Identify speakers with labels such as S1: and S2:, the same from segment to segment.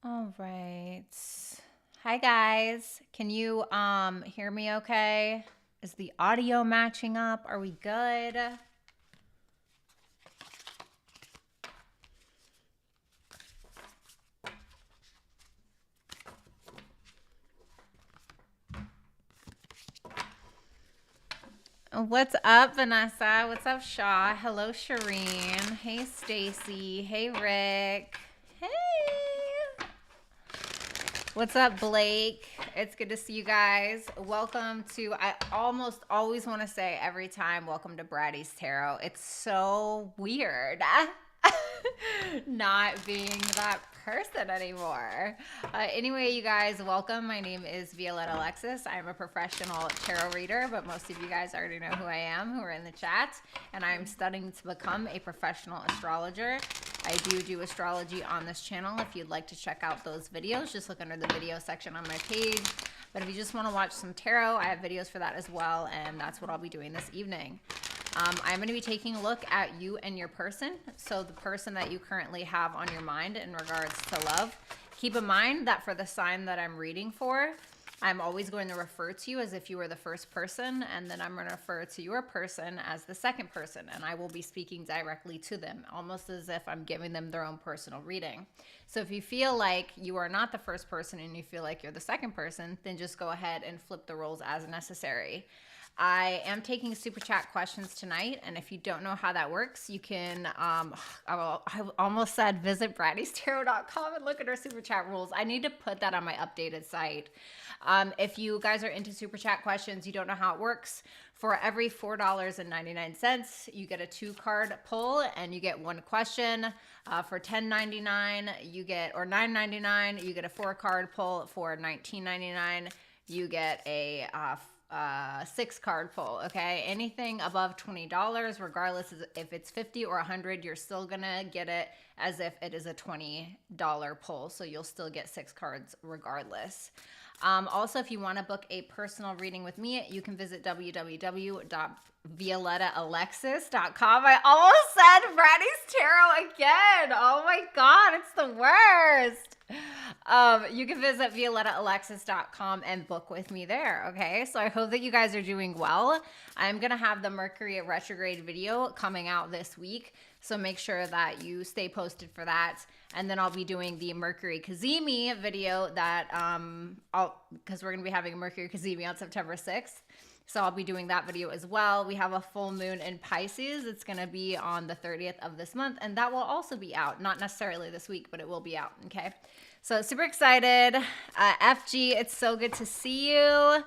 S1: All right. Hi guys. Can you hear me okay? Is the audio matching up? Are we good? What's up, Vanessa? What's up, Shaw? Hello, Shireen. Hey, Stacy. Hey, Rick. Hey. What's up, Blake? It's good to see you guys. Welcome to, I almost always want to say every time, welcome to Bratty Tarot. It's so weird not being that person anymore. Anyway, you guys, welcome. My name is Violetta Alexis. I'm a professional tarot reader, but most of you guys already know who I am, who are in the chat, and I'm studying to become a professional astrologer. I do astrology on this channel. If you'd like to check out those videos, just look under the video section on my page. But if you just want to watch some tarot, I have videos for that as well, and that's what I'll be doing this evening. I'm going to be taking a look at you and your person, so the person that you currently have on your mind in regards to love. Keep in mind that for the sign that I'm reading for, I'm always going to refer to you as if you were the first person, and then I'm going to refer to your person as the second person, and I will be speaking directly to them, almost as if I'm giving them their own personal reading. So if you feel like you are not the first person and you feel like you're the second person, then just go ahead and flip the roles as necessary. I am taking super chat questions tonight, and if you don't know how that works, you can, I almost said visit brattystarot.com and look at our super chat rules. I need to put that on my updated site. If you guys are into super chat questions, you don't know how it works, for every $4.99, you get a 2-card pull and you get one question. For $10.99, you get, or $9.99, you get a 4-card pull. For $19.99, you get a 6-card pull. Okay, anything above $20, regardless if it's 50 or 100, you're still gonna get it as if it is a $20 pull, so you'll still get 6 cards regardless. Also, if you want to book a personal reading with me, you can visit www.violettaalexis.com. I almost said Bratty's Tarot again. Oh my God, it's the worst. You can visit violettaalexis.com and book with me there. Okay, so I hope that you guys are doing well. I'm gonna have the Mercury retrograde video coming out this week, so make sure that you stay posted for that. And then I'll be doing the Mercury Cazimi video that because we're gonna be having a Mercury Cazimi on September 6th. So I'll be doing that video as well. We have a full moon in Pisces. It's going to be on the 30th of this month, and that will also be out. Not necessarily this week, but it will be out, okay? So super excited. FG, it's so good to see you.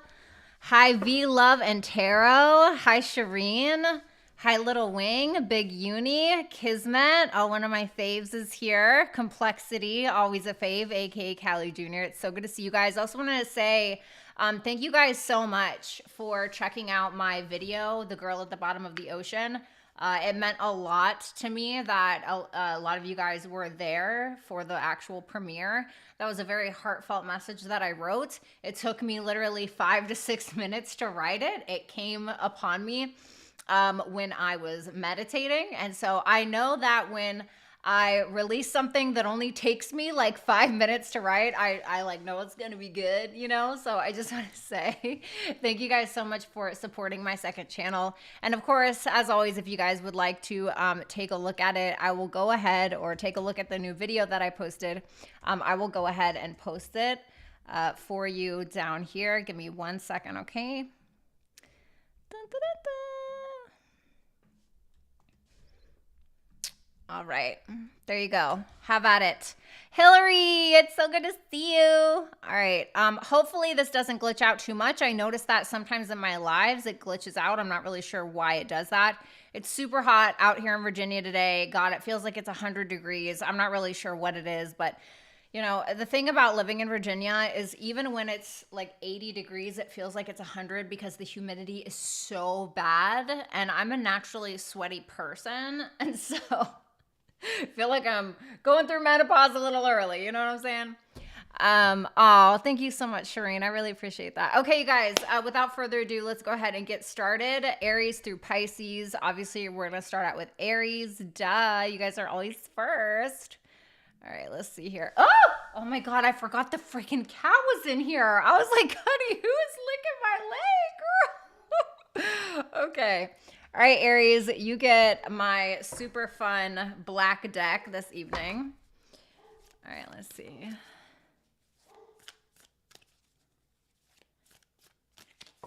S1: Hi, V Love and Tarot. Hi, Shireen. Hi, Little Wing. Big Uni. Kismet. Oh, one of my faves is here. Complexity, always a fave, aka Callie Jr. It's so good to see you guys. I also want to say, thank you guys so much for checking out my video, The Girl at the Bottom of the Ocean. It meant a lot to me that a lot of you guys were there for the actual premiere. That was a very heartfelt message that I wrote. It took me literally 5 to 6 minutes to write it. It came upon me when I was meditating. And so I know that when I release something that only takes me like 5 minutes to write, I like know it's going to be good, you know? So I just want to say thank you guys so much for supporting my second channel. And of course, as always, if you guys would like to take a look at it, I will go ahead, or take a look at the new video that I posted. I will go ahead and post it for you down here. Give me 1 second, okay? Dun, dun, dun, dun. All right, there you go. Have at it. Hillary, it's so good to see you. All right, hopefully this doesn't glitch out too much. I noticed that sometimes in my lives it glitches out. I'm not really sure why it does that. It's super hot out here in Virginia today. God, it feels like it's 100 degrees. I'm not really sure what it is, but you know, the thing about living in Virginia is even when it's like 80 degrees, it feels like it's 100 because the humidity is so bad. And I'm a naturally sweaty person. And so I feel like I'm going through menopause a little early. You know what I'm saying? Oh, thank you so much, Shireen. I really appreciate that. Okay, you guys, without further ado, let's go ahead and get started. Aries through Pisces. Obviously, we're going to start out with Aries. Duh. You guys are always first. All right, let's see here. Oh my God, I forgot the freaking cow was in here. I was like, honey, who is licking my leg, girl? Okay. All right, Aries, you get my super fun black deck this evening. All right, let's see.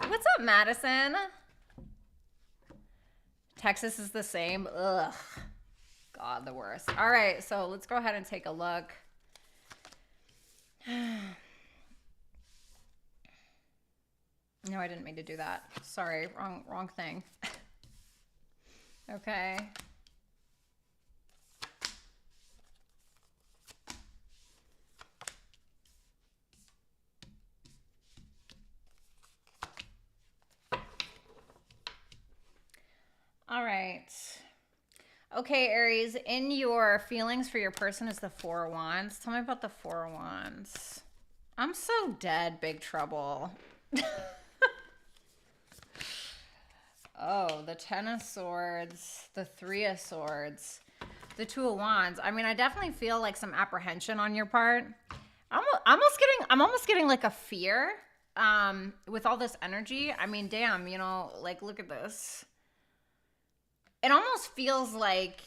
S1: What's up, Madison? Texas is the same. Ugh. God, the worst. All right, so let's go ahead and take a look. No, I didn't mean to do that. Sorry, wrong thing. Okay. All right. Okay, Aries, in your feelings for your person is the Four of Wands. Tell me about the Four of Wands. I'm so dead, big trouble. Oh, the Ten of Swords, the Three of Swords, the Two of Wands. I mean, I definitely feel like some apprehension on your part. I'm almost getting like a fear with all this energy. I mean, damn, you know, like look at this. It almost feels like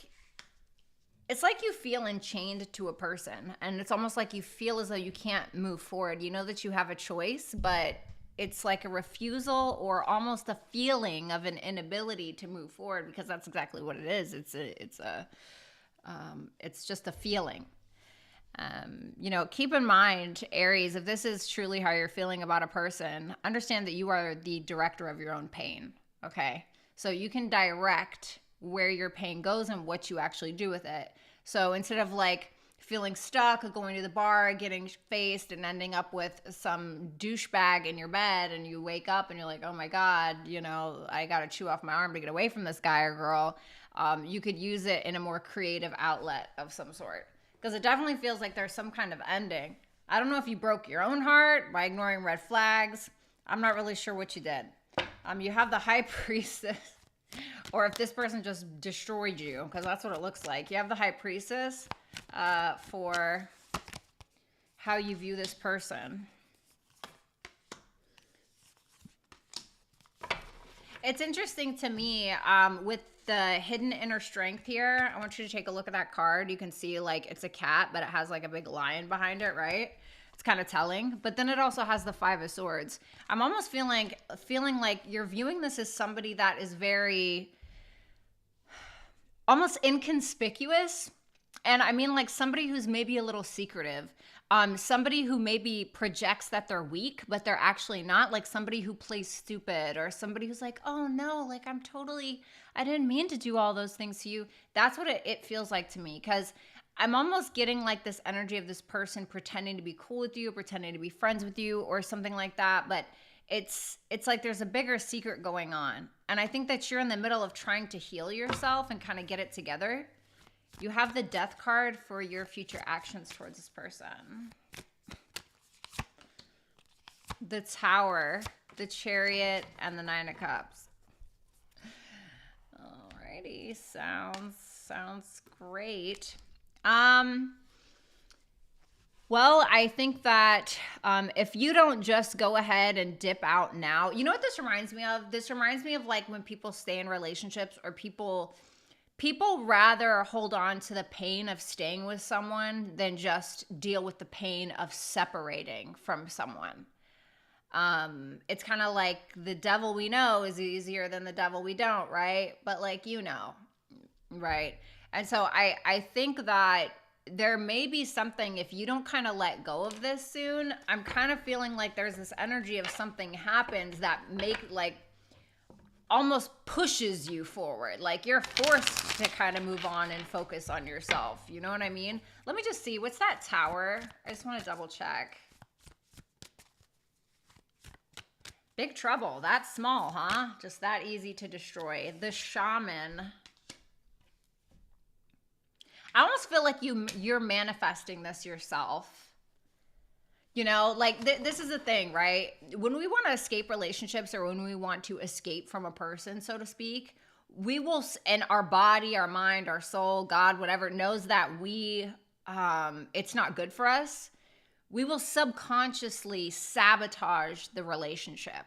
S1: it's like you feel enchained to a person, and it's almost like you feel as though you can't move forward. You know that you have a choice, but it's like a refusal or almost a feeling of an inability to move forward, because that's exactly what it is. It's just a feeling. You know, keep in mind, Aries, if this is truly how you're feeling about a person, understand that you are the director of your own pain. Okay. So you can direct where your pain goes and what you actually do with it. So instead of like feeling stuck, going to the bar, getting faced and ending up with some douchebag in your bed, and you wake up and you're like, oh my God, you know, I got to chew off my arm to get away from this guy or girl. You could use it in a more creative outlet of some sort, because it definitely feels like there's some kind of ending. I don't know if you broke your own heart by ignoring red flags. I'm not really sure what you did. You have the High Priestess, or if this person just destroyed you, because that's what it looks like. You have the High Priestess for how you view this person. It's interesting to me with the hidden inner strength here. I want you to take a look at that card. You can see like it's a cat, but it has like a big lion behind it, right? It's kind of telling. But then it also has the Five of Swords. I'm almost feeling like you're viewing this as somebody that is very almost inconspicuous. And I mean like somebody who's maybe a little secretive. Somebody who maybe projects that they're weak, but they're actually not. Like somebody who plays stupid, or somebody who's like, oh no, like I didn't mean to do all those things to you. That's what it feels like to me, because I'm almost getting like this energy of this person pretending to be cool with you, pretending to be friends with you or something like that. But it's like there's a bigger secret going on. And I think that you're in the middle of trying to heal yourself and kind of get it together. You have the Death card for your future actions towards this person. The Tower, the Chariot, and the Nine of Cups. Alrighty, sounds great. Well, I think that if you don't just go ahead and dip out now, you know what this reminds me of? This reminds me of like when people stay in relationships, or people rather hold on to the pain of staying with someone than just deal with the pain of separating from someone. It's kind of like the devil we know is easier than the devil we don't, right? But like, you know, right? And so I think that there may be something, if you don't kind of let go of this soon, I'm kind of feeling like there's this energy of something happens that almost pushes you forward. Like you're forced to kind of move on and focus on yourself. You know what I mean? Let me just see. What's that Tower? I just want to double check. Big trouble. That's small, huh? Just that easy to destroy. The Shaman. I almost feel like you're manifesting this yourself. You know, like this is the thing, right? When we want to escape relationships, or when we want to escape from a person, so to speak, we will, and our body, our mind, our soul, God, whatever, knows that we it's not good for us, we will subconsciously sabotage the relationship.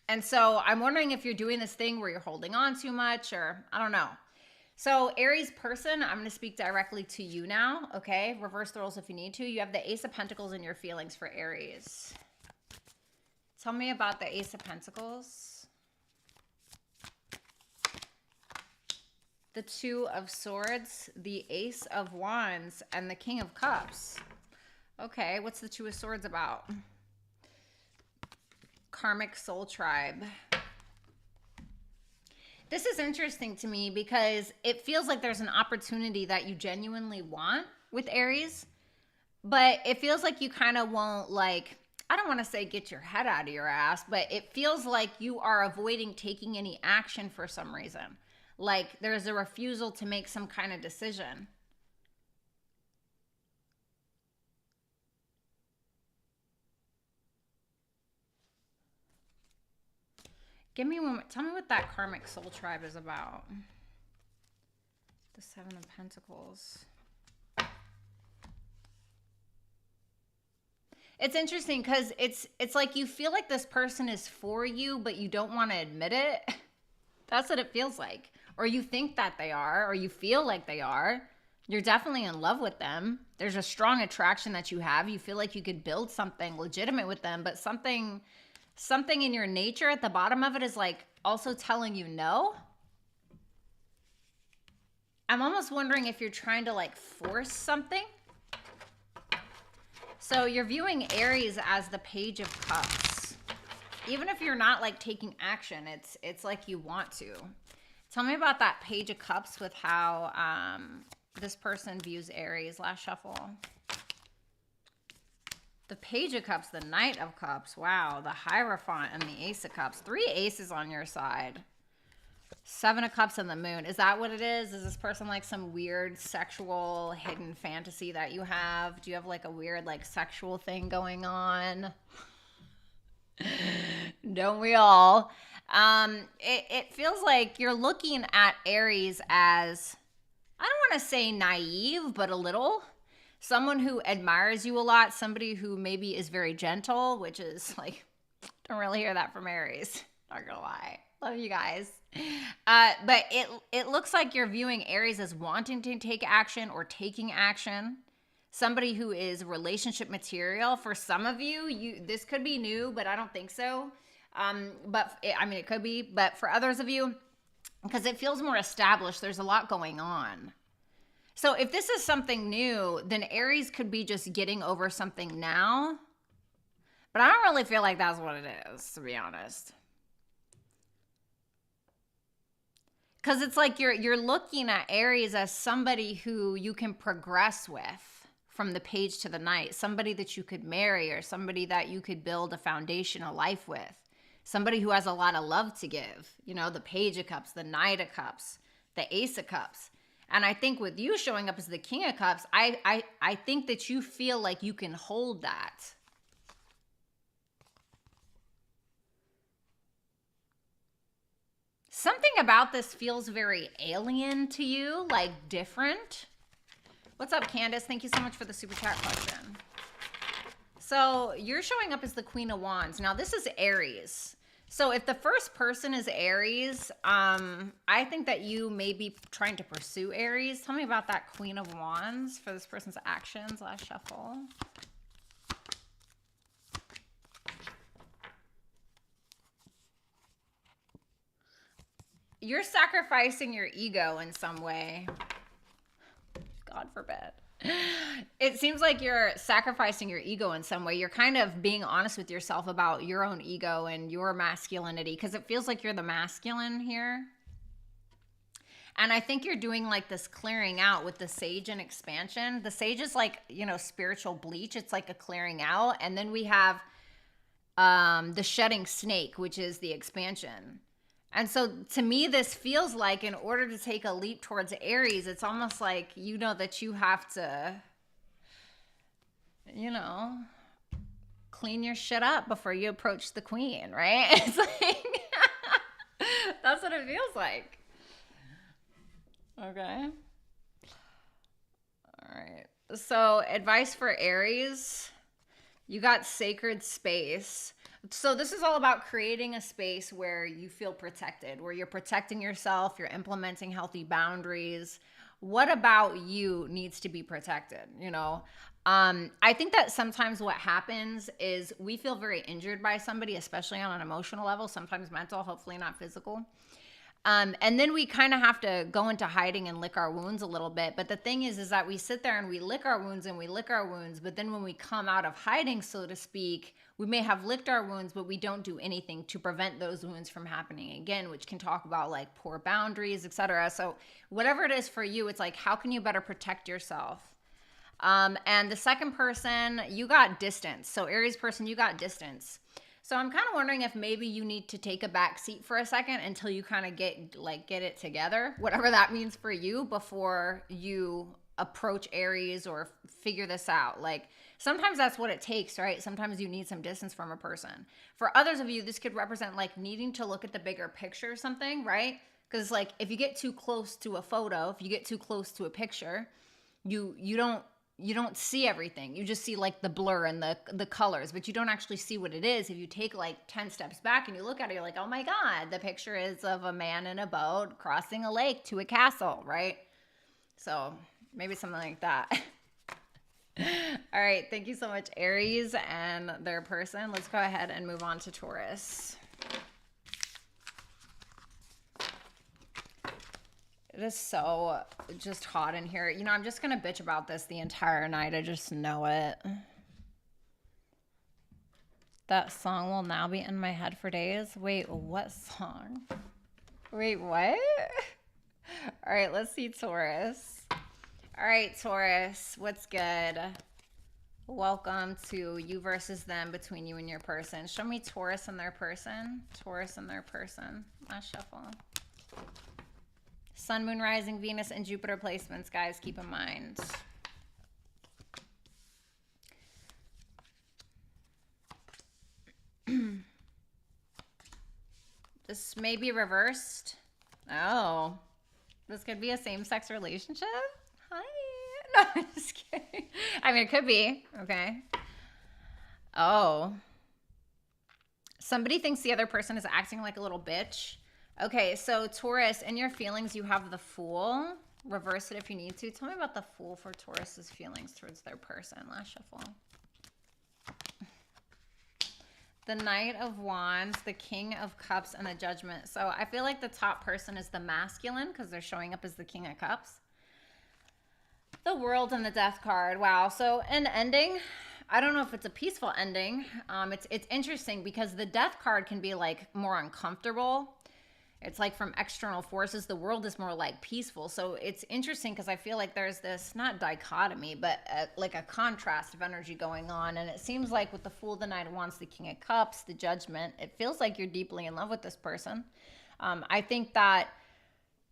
S1: And so I'm wondering if you're doing this thing where you're holding on too much, or I don't know. So Aries person, I'm going to speak directly to you now, okay? Reverse the roles if you need to. You have the Ace of Pentacles in your feelings for Aries. Tell me about the Ace of Pentacles. The Two of Swords, the Ace of Wands, and the King of Cups. Okay, what's the Two of Swords about? Karmic soul tribe. This is interesting to me because it feels like there's an opportunity that you genuinely want with Aries, but it feels like you kind of won't, like, I don't want to say get your head out of your ass, but it feels like you are avoiding taking any action for some reason. Like there's a refusal to make some kind of decision. Give me one. Tell me what that karmic soul tribe is about. The Seven of Pentacles. It's interesting because it's like you feel like this person is for you, but you don't want to admit it. That's what it feels like. Or you think that they are, or you feel like they are. You're definitely in love with them. There's a strong attraction that you have. You feel like you could build something legitimate with them, but something in your nature at the bottom of it is like also telling you no. I'm almost wondering if you're trying to like force something. So you're viewing Aries as the Page of Cups. Even if you're not like taking action, it's like you want to. Tell me about that Page of Cups with how this person views Aries. Last shuffle. The Page of Cups, the Knight of Cups. Wow, the Hierophant and the Ace of Cups. 3 aces on your side. 7 of Cups and the Moon. Is that what it is? Is this person like some weird sexual hidden fantasy that you have? Do you have like a weird like sexual thing going on? Don't we all? It feels like you're looking at Aries as, I don't want to say naive, but a little. Someone who admires you a lot, somebody who maybe is very gentle, which is like, don't really hear that from Aries. Not gonna lie. Love you guys. But it looks like you're viewing Aries as wanting to take action or taking action. Somebody who is relationship material. For some of you, this could be new, but I don't think so. It could be. But for others of you, because it feels more established, there's a lot going on. So if this is something new, then Aries could be just getting over something now. But I don't really feel like that's what it is, to be honest. Because it's like you're looking at Aries as somebody who you can progress with from the Page to the Knight. Somebody that you could marry, or somebody that you could build a foundation, a life with. Somebody who has a lot of love to give. You know, the Page of Cups, the Knight of Cups, the Ace of Cups. And I think with you showing up as the King of Cups, I think that you feel like you can hold that. Something about this feels very alien to you, like different. What's up, Candace? Thank you so much for the super chat question. So you're showing up as the Queen of Wands. Now this is Aries. So if the first person is Aries, I think that you may be trying to pursue Aries. Tell me about that Queen of Wands for this person's actions. Last shuffle. You're sacrificing your ego in some way. God forbid. It seems like you're sacrificing your ego in some way. You're kind of being honest with yourself about your own ego and your masculinity, because it feels like you're the masculine here. And I think you're doing like this clearing out with the Sage and expansion. The Sage is like, you know, spiritual bleach. It's like a clearing out. And then we have the shedding snake, which is the expansion. And so to me, this feels like in order to take a leap towards Aries, it's almost like, you know, that you have to, you know, clean your shit up before you approach the queen, right? It's like, that's what it feels like. Okay. So advice for Aries, you got sacred space. So this is all about creating a space where you feel protected, where you're protecting yourself, you're implementing healthy boundaries. What about you needs to be protected, you know? I think that sometimes what happens is we feel very injured by somebody, especially on an emotional level, sometimes mental, hopefully not physical. And then we kind of have to go into hiding and lick our wounds a little bit. But the thing is that we sit there and we lick our wounds and we lick our wounds. But then when we come out of hiding, so to speak, we may have licked our wounds, but we don't do anything to prevent those wounds from happening again, which can talk about like poor boundaries, etc. So whatever it is for you, it's like, how can you better protect yourself? And the second person, you got distance. So Aries person, you got distance. So I'm kind of wondering if maybe you need to take a back seat for a second until you kind of get it together, whatever that means for you, before you approach Aries or figure this out. Like sometimes that's what it takes, right? Sometimes you need some distance from a person. For others of you, this could represent like needing to look at the bigger picture or something, right? Because like if you get too close to a photo, if you get too close to a picture, you don't see everything. You just see like the blur and the colors, but you don't actually see what it is. If you take like 10 steps back and you look at it, you're like, oh my God, the picture is of a man in a boat crossing a lake to a castle, right? So maybe something like that. All right. Thank you so much, Aries and their person. Let's go ahead and move on to Taurus. It is so just hot in here. You know, I'm just going to bitch about this the entire night. I just know it. That song will now be in my head for days. Wait, what song? Wait, what? All right, let's see Taurus. All right, Taurus, what's good? Welcome to You Versus Them, between you and your person. Show me Taurus and their person. Taurus and their person. Last shuffle. Sun, Moon, Rising, Venus, and Jupiter placements, guys, keep in mind. This may be reversed. Oh, this could be a same-sex relationship? Hi. No, I'm just kidding. I mean, it could be. Okay. Oh. Somebody thinks the other person is acting like a little bitch. Okay, so Taurus, in your feelings, you have the Fool. Reverse it if you need to. Tell me about the Fool for Taurus's feelings towards their person. Last shuffle. The Knight of Wands, the King of Cups, and the Judgment. So I feel like the top person is the masculine because they're showing up as the King of Cups. The World and the Death card. Wow. So an ending. I don't know if it's a peaceful ending. It's interesting because the Death card can be like more uncomfortable. It's like from external forces. The World is more like peaceful. So it's interesting because I feel like there's this, not dichotomy, but like a contrast of energy going on. And it seems like with the Fool, the Knight of Wands, the King of Cups, the Judgment, it feels like you're deeply in love with this person. I think that,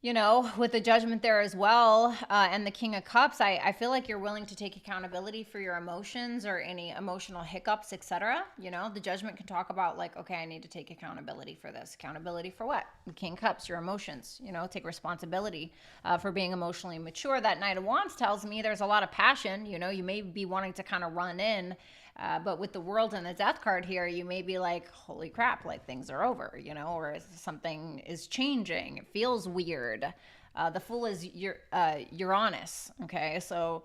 S1: you know, with the Judgment there as well, and the King of Cups, I feel like you're willing to take accountability for your emotions or any emotional hiccups, etc. You know, the Judgment can talk about like, okay, I need to take accountability for this. Accountability for what? The King of Cups, your emotions, you know, take responsibility for being emotionally mature. That Knight of Wands tells me there's a lot of passion. You know, you may be wanting to kind of run in, but with the World and the Death card here, you may be like, holy crap, like things are over, you know, or something is changing. It feels weird. The Fool is Uranus. Okay. So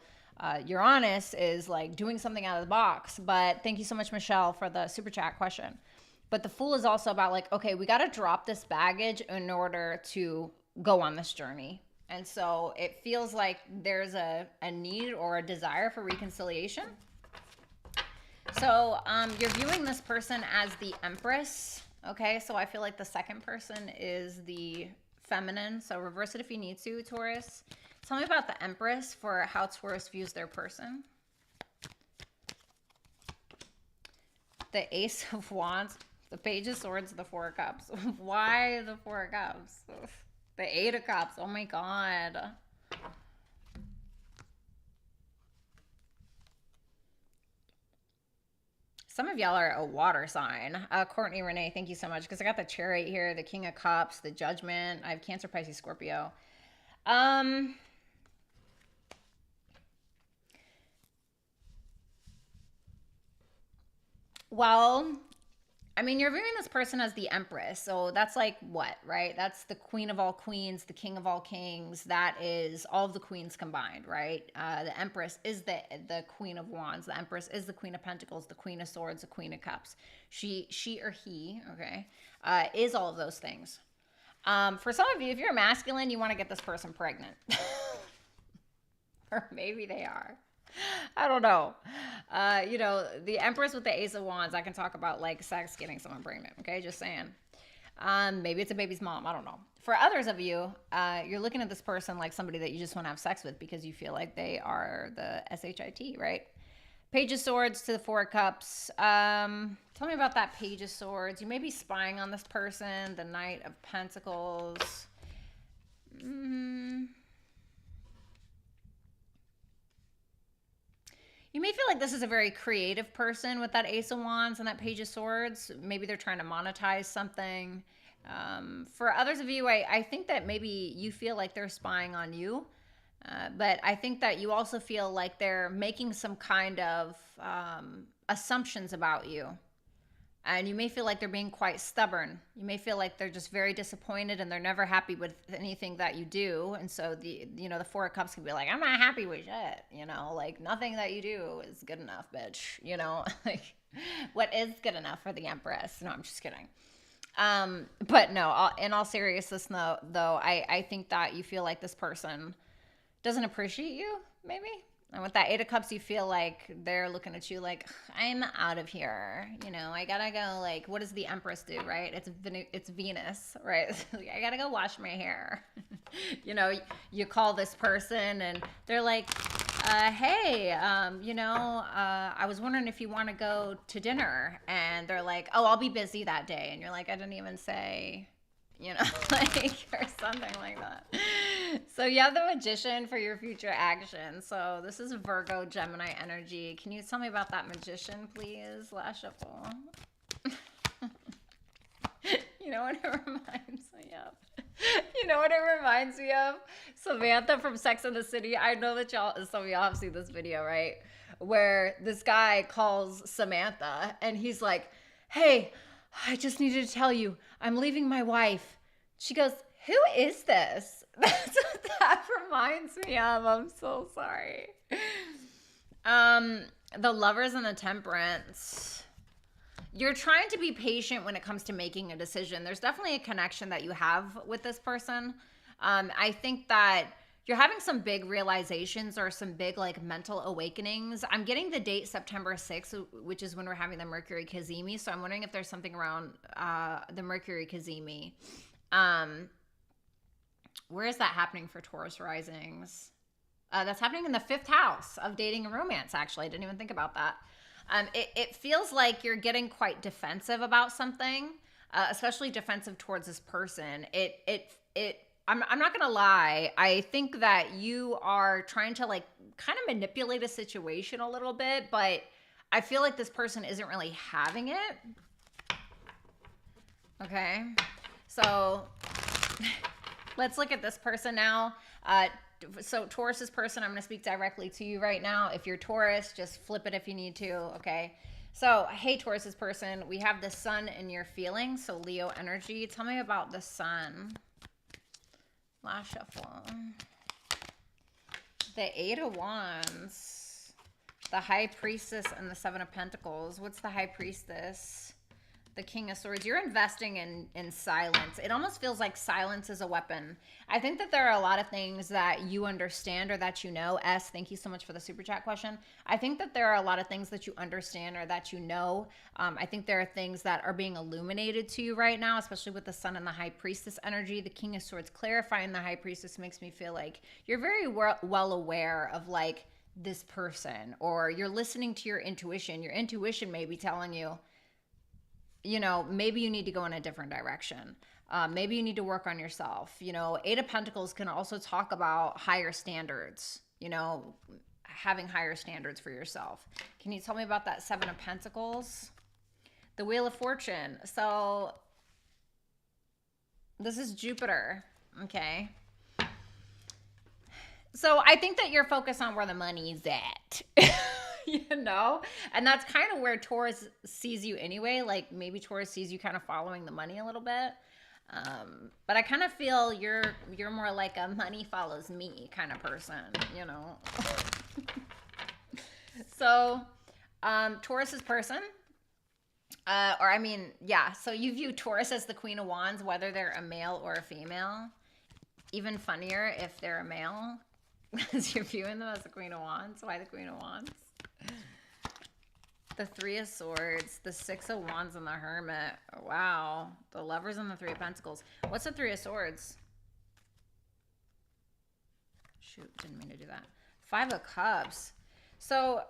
S1: Uranus is like doing something out of the box. But thank you so much, Michelle, for the super chat question. But the Fool is also about like, okay, we got to drop this baggage in order to go on this journey. And so it feels like there's a need or a desire for reconciliation. So you're viewing this person as the Empress, okay? So I feel like the second person is the feminine. So reverse it if you need to, Taurus. Tell me about the Empress for how Taurus views their person. The Ace of Wands, the Page of Swords, the Four of Cups. Why the Four of Cups? The Eight of Cups. Oh my God. Some of y'all are a water sign. Courtney Renee, thank you so much. Because I got the Chariot here, the King of Cups, the Judgment. I have Cancer, Pisces, Scorpio. Well, I mean, you're viewing this person as the Empress. So that's like what, right? That's the queen of all queens, the king of all kings. That is all of the queens combined, right? The Empress is the queen of wands. The Empress is the queen of pentacles, the queen of swords, the queen of cups. She or he, okay, is all of those things. For some of you, if you're masculine, you want to get this person pregnant. Or maybe they are. I don't know. You know, the Empress with the Ace of Wands, I can talk about like sex, getting someone pregnant. Okay, just saying. Maybe it's a baby's mom. I don't know. For others of you, you're looking at this person like somebody that you just want to have sex with because you feel like they are the SHIT, right? Page of Swords to the Four of Cups. Tell me about that Page of Swords. You may be spying on this person. The Knight of Pentacles. You may feel like this is a very creative person with that Ace of Wands and that Page of Swords. Maybe they're trying to monetize something. For others of you, I think that maybe you feel like they're spying on you. But I think that you also feel like they're making some kind of assumptions about you. And you may feel like they're being quite stubborn. You may feel like they're just very disappointed and they're never happy with anything that you do. And so the Four of Cups can be like, I'm not happy with shit. Like nothing that you do is good enough, bitch. Like what is good enough for the Empress? No, I'm just kidding. But no, in all seriousness though, I think that you feel like this person doesn't appreciate you, maybe. And with that Eight of Cups, you feel like they're looking at you like, I'm out of here. I gotta go. Like, what does the Empress do, right? It's Venus, right? I gotta go wash my hair. You call this person and they're like, hey, I was wondering if you want to go to dinner. And they're like, oh, I'll be busy that day. And you're like, I didn't even say, like, or something like that. So you have the Magician for your future action. So this is Virgo, Gemini energy. Can you tell me about that Magician, please? Last shuffle. You know what it reminds me of? You know what it reminds me of? Samantha from Sex and the City. I know that some of y'all have seen this video, right? Where this guy calls Samantha and he's like, hey, I just needed to tell you, I'm leaving my wife. She goes, who is this? That's what that reminds me of. I'm so sorry. The Lovers and the Temperance. You're trying to be patient when it comes to making a decision. There's definitely a connection that you have with this person. I think that you're having some big realizations or some big like mental awakenings. I'm getting the date September 6th, which is when we're having the Mercury Cazimi. So I'm wondering if there's something around the Mercury Cazimi. Where is that happening for Taurus risings? That's happening in the 5th house of dating and romance, actually. I didn't even think about that. It feels like you're getting quite defensive about something, especially defensive towards this person. I'm not going to lie. I think that you are trying to like kind of manipulate a situation a little bit, but I feel like this person isn't really having it. Okay. So let's look at this person now. So Taurus's person, I'm going to speak directly to you right now. If you're Taurus, just flip it if you need to. Okay. So, hey, Taurus's person, we have the Sun in your feelings. So Leo energy. Tell me about the Sun. Last shuffle. The Eight of Wands. The High Priestess and the Seven of Pentacles. What's the High Priestess? The King of Swords. You're investing in silence. It almost feels like silence is a weapon. I think that there are a lot of things that you understand or that you know. S, thank you so much for the super chat question. I think that there are a lot of things that you understand or that you know. I think there are things that are being illuminated to you right now, especially with the Sun and the High Priestess energy. The King of Swords clarifying the High Priestess makes me feel like you're very well aware of like this person, or you're listening to your intuition. Your intuition may be telling you, maybe you need to go in a different direction. Maybe you need to work on yourself. Eight of Pentacles can also talk about higher standards, having higher standards for yourself. Can you tell me about that Seven of Pentacles? The Wheel of Fortune. So this is Jupiter. Okay. So I think that you're focused on where the money's at. you know? And that's kind of where Taurus sees you anyway. Like maybe Taurus sees you kind of following the money a little bit. But I kind of feel you're more like a money follows me kind of person, you know? So, Taurus's person, so you view Taurus as the Queen of Wands, whether they're a male or a female. Even funnier if they're a male, because you're viewing them as the Queen of Wands. Why the Queen of Wands? The Three of Swords, the Six of Wands, and the Hermit. Wow. The Lovers and the Three of Pentacles. What's the Three of Swords? Shoot, didn't mean to do that. Five of Cups. So,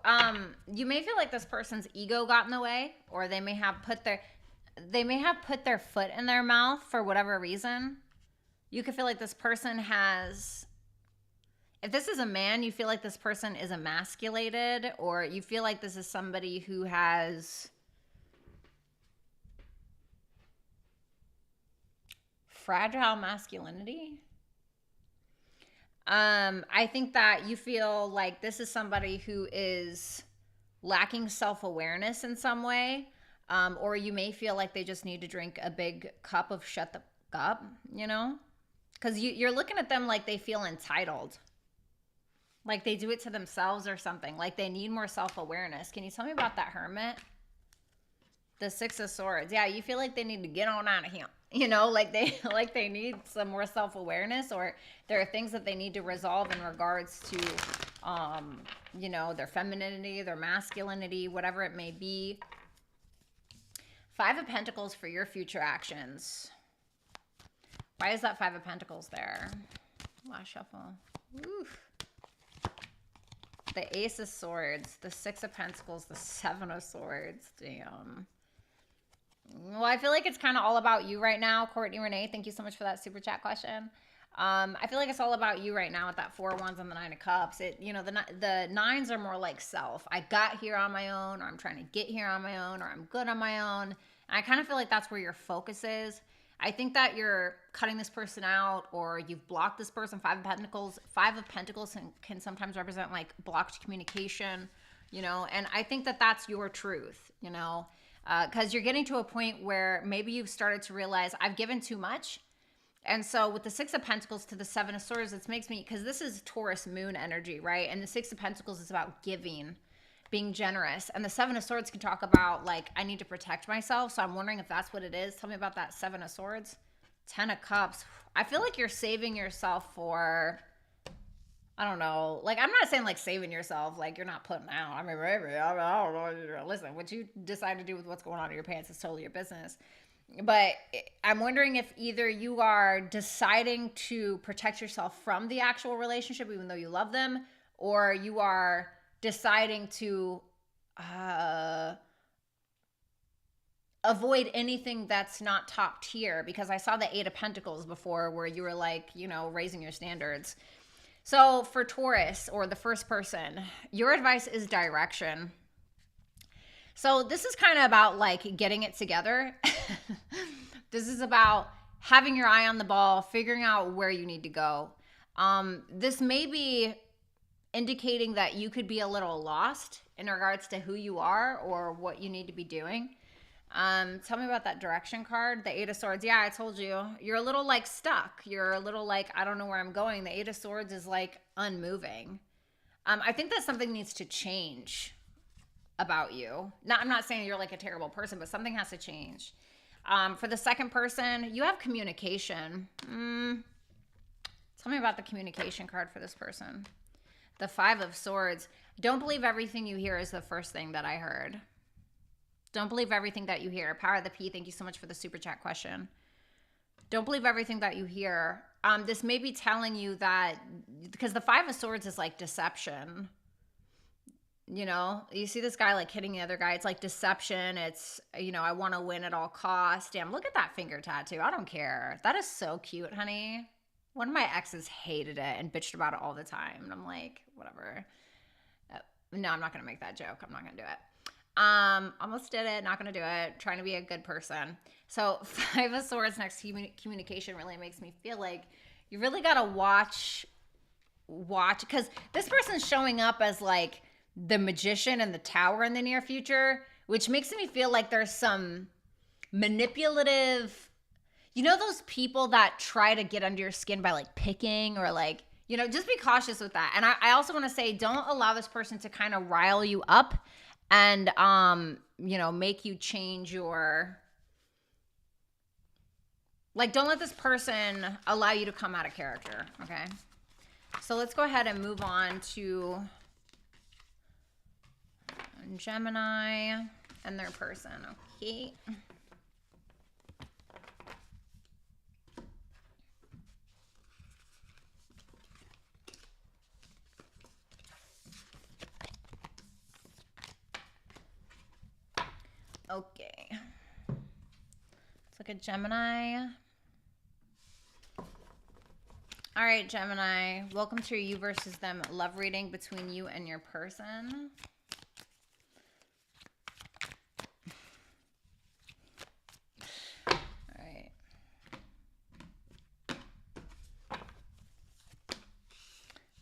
S1: you may feel like this person's ego got in the way, or they may have put their foot in their mouth for whatever reason. You could feel like this person has, if this is a man, you feel like this person is emasculated, or you feel like this is somebody who has fragile masculinity. I think that you feel like this is somebody who is lacking self-awareness in some way, or you may feel like they just need to drink a big cup of shut the up, you know? Because you're looking at them like they feel entitled. Like they do it to themselves or something. Like they need more self-awareness. Can you tell me about that Hermit? The Six of Swords. Yeah, you feel like they need to get on out of here. You know, like they need some more self-awareness, or there are things that they need to resolve in regards to, you know, their femininity, their masculinity, whatever it may be. Five of Pentacles for your future actions. Why is that Five of Pentacles there? Last shuffle. Oof. The Ace of Swords, the Six of Pentacles, the Seven of Swords. Damn. Well, I feel like it's kind of all about you right now. Courtney Renee, thank you so much for that super chat question. I feel like it's all about you right now with that Four of Wands and the Nine of Cups. You know, the nines are more like self. I got here on my own, or I'm trying to get here on my own, or I'm good on my own. And I kind of feel like that's where your focus is. I think that you're cutting this person out, or you've blocked this person. Five of Pentacles can sometimes represent like blocked communication, you know, and I think that that's your truth, you know, because you're getting to a point where maybe you've started to realize I've given too much. And so with the Six of Pentacles to the Seven of Swords, it makes me, because this is Taurus moon energy, right? And the Six of Pentacles is about giving, being generous. And the Seven of Swords can talk about like, I need to protect myself. So I'm wondering if that's what it is. Tell me about that Seven of Swords. Ten of Cups. I feel like you're saving yourself for, I don't know. Like, I'm not saying like saving yourself, like you're not putting out. I mean, maybe, I don't know. Listen, what you decide to do with what's going on in your pants is totally your business. But I'm wondering if either you are deciding to protect yourself from the actual relationship, even though you love them, or you are deciding to avoid anything that's not top tier. Because I saw the Eight of Pentacles before where you were like, you know, raising your standards. So for Taurus, or the first person, your advice is direction. So this is kind of about like getting it together. This is about having your eye on the ball, figuring out where you need to go. This may be indicating that you could be a little lost in regards to who you are or what you need to be doing. Tell me about that direction card, the Eight of Swords. Yeah, I told you. You're a little like stuck. You're a little like, I don't know where I'm going. The Eight of Swords is like unmoving. I think that something needs to change about you. Now, I'm not saying you're like a terrible person, but something has to change. For the second person, you have communication. Tell me about the communication card for this person. The Five of Swords. Don't believe everything you hear is the first thing that I heard. Don't believe everything that you hear. Power of the P, thank you so much for the super chat question. Don't believe everything that you hear. This may be telling you that, because the Five of Swords is like deception. You know, you see this guy like hitting the other guy. It's like deception. It's, you know, I want to win at all costs. Damn, look at that finger tattoo. I don't care. That is so cute, honey. One of my exes hated it and bitched about it all the time. And I'm like, whatever. No, I'm not going to make that joke. I'm not going to do it. Almost did it. Not going to do it. Trying to be a good person. So Five of Swords next to communication really makes me feel like you really got to watch, because this person's showing up as like the Magician and the Tower in the near future, which makes me feel like there's some manipulative, you know, those people that try to get under your skin by like picking or like, you know, just be cautious with that. And I also want to say, don't allow this person to kind of rile you up and, you know, make you change your, like, don't let this person allow you to come out of character, okay? So let's go ahead and move on to Gemini and their person, okay? Okay. Let's look at Gemini. All right, Gemini. Welcome to your you versus them love reading between you and your person. All right.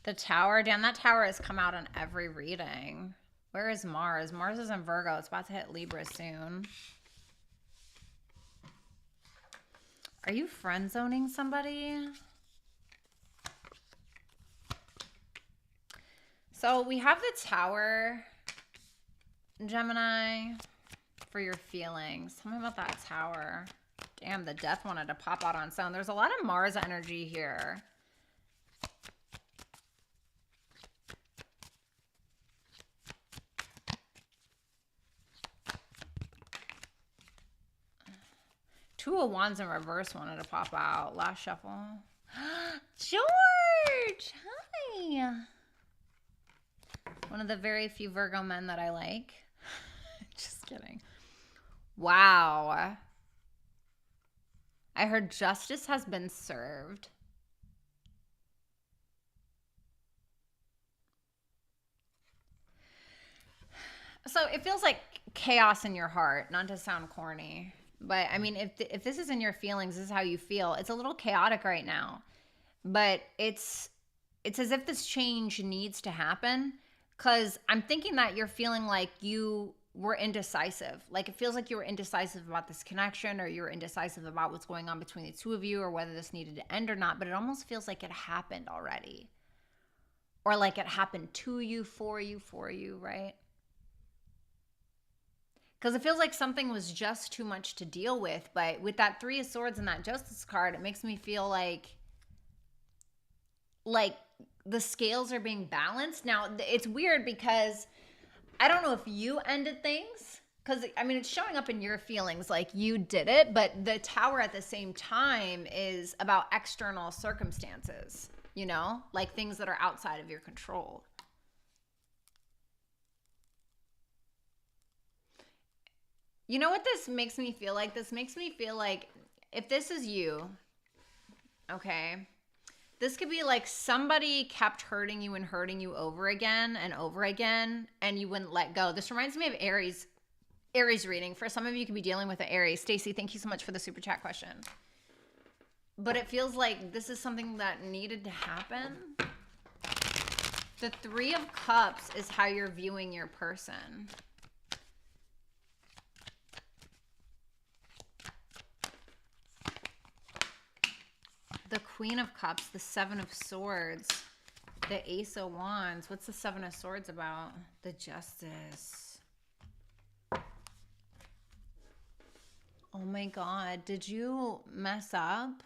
S1: The Tower. Damn, that Tower has come out on every reading. Where is Mars? Mars is in Virgo. It's about to hit Libra soon. Are you friend zoning somebody? So we have the Tower, Gemini, for your feelings. Tell me about that Tower. Damn, the Death wanted to pop out on sound. There's a lot of Mars energy here. Two of Wands in reverse wanted to pop out. Last shuffle. George! Hi! One of the very few Virgo men that I like. Just kidding. Wow. I heard justice has been served. So it feels like chaos in your heart, not to sound corny. But I mean, if this is in your feelings, this is how you feel. It's a little chaotic right now. But it's as if this change needs to happen. Because I'm thinking that you're feeling like you were indecisive. Like it feels like you were indecisive about this connection, or you were indecisive about what's going on between the two of you, or whether this needed to end or not. But it almost feels like it happened already. Or like it happened to you, for you, right? Because it feels like something was just too much to deal with. But with that Three of Swords and that Justice card, it makes me feel like the scales are being balanced. Now, it's weird because I don't know if you ended things. Because, I mean, it's showing up in your feelings like you did it. But the Tower at the same time is about external circumstances, you know? Like things that are outside of your control. You know what this makes me feel like? This makes me feel like if this is you, okay, this could be like somebody kept hurting you and hurting you over again and over again, and you wouldn't let go. This reminds me of Aries reading. For some of you could be dealing with an Aries. Stacy, thank you so much for the super chat question. But it feels like this is something that needed to happen. The Three of Cups is how you're viewing your person. The Queen of Cups, the Seven of Swords, the Ace of Wands. What's the Seven of Swords about? The Justice. Oh my God, did you mess up?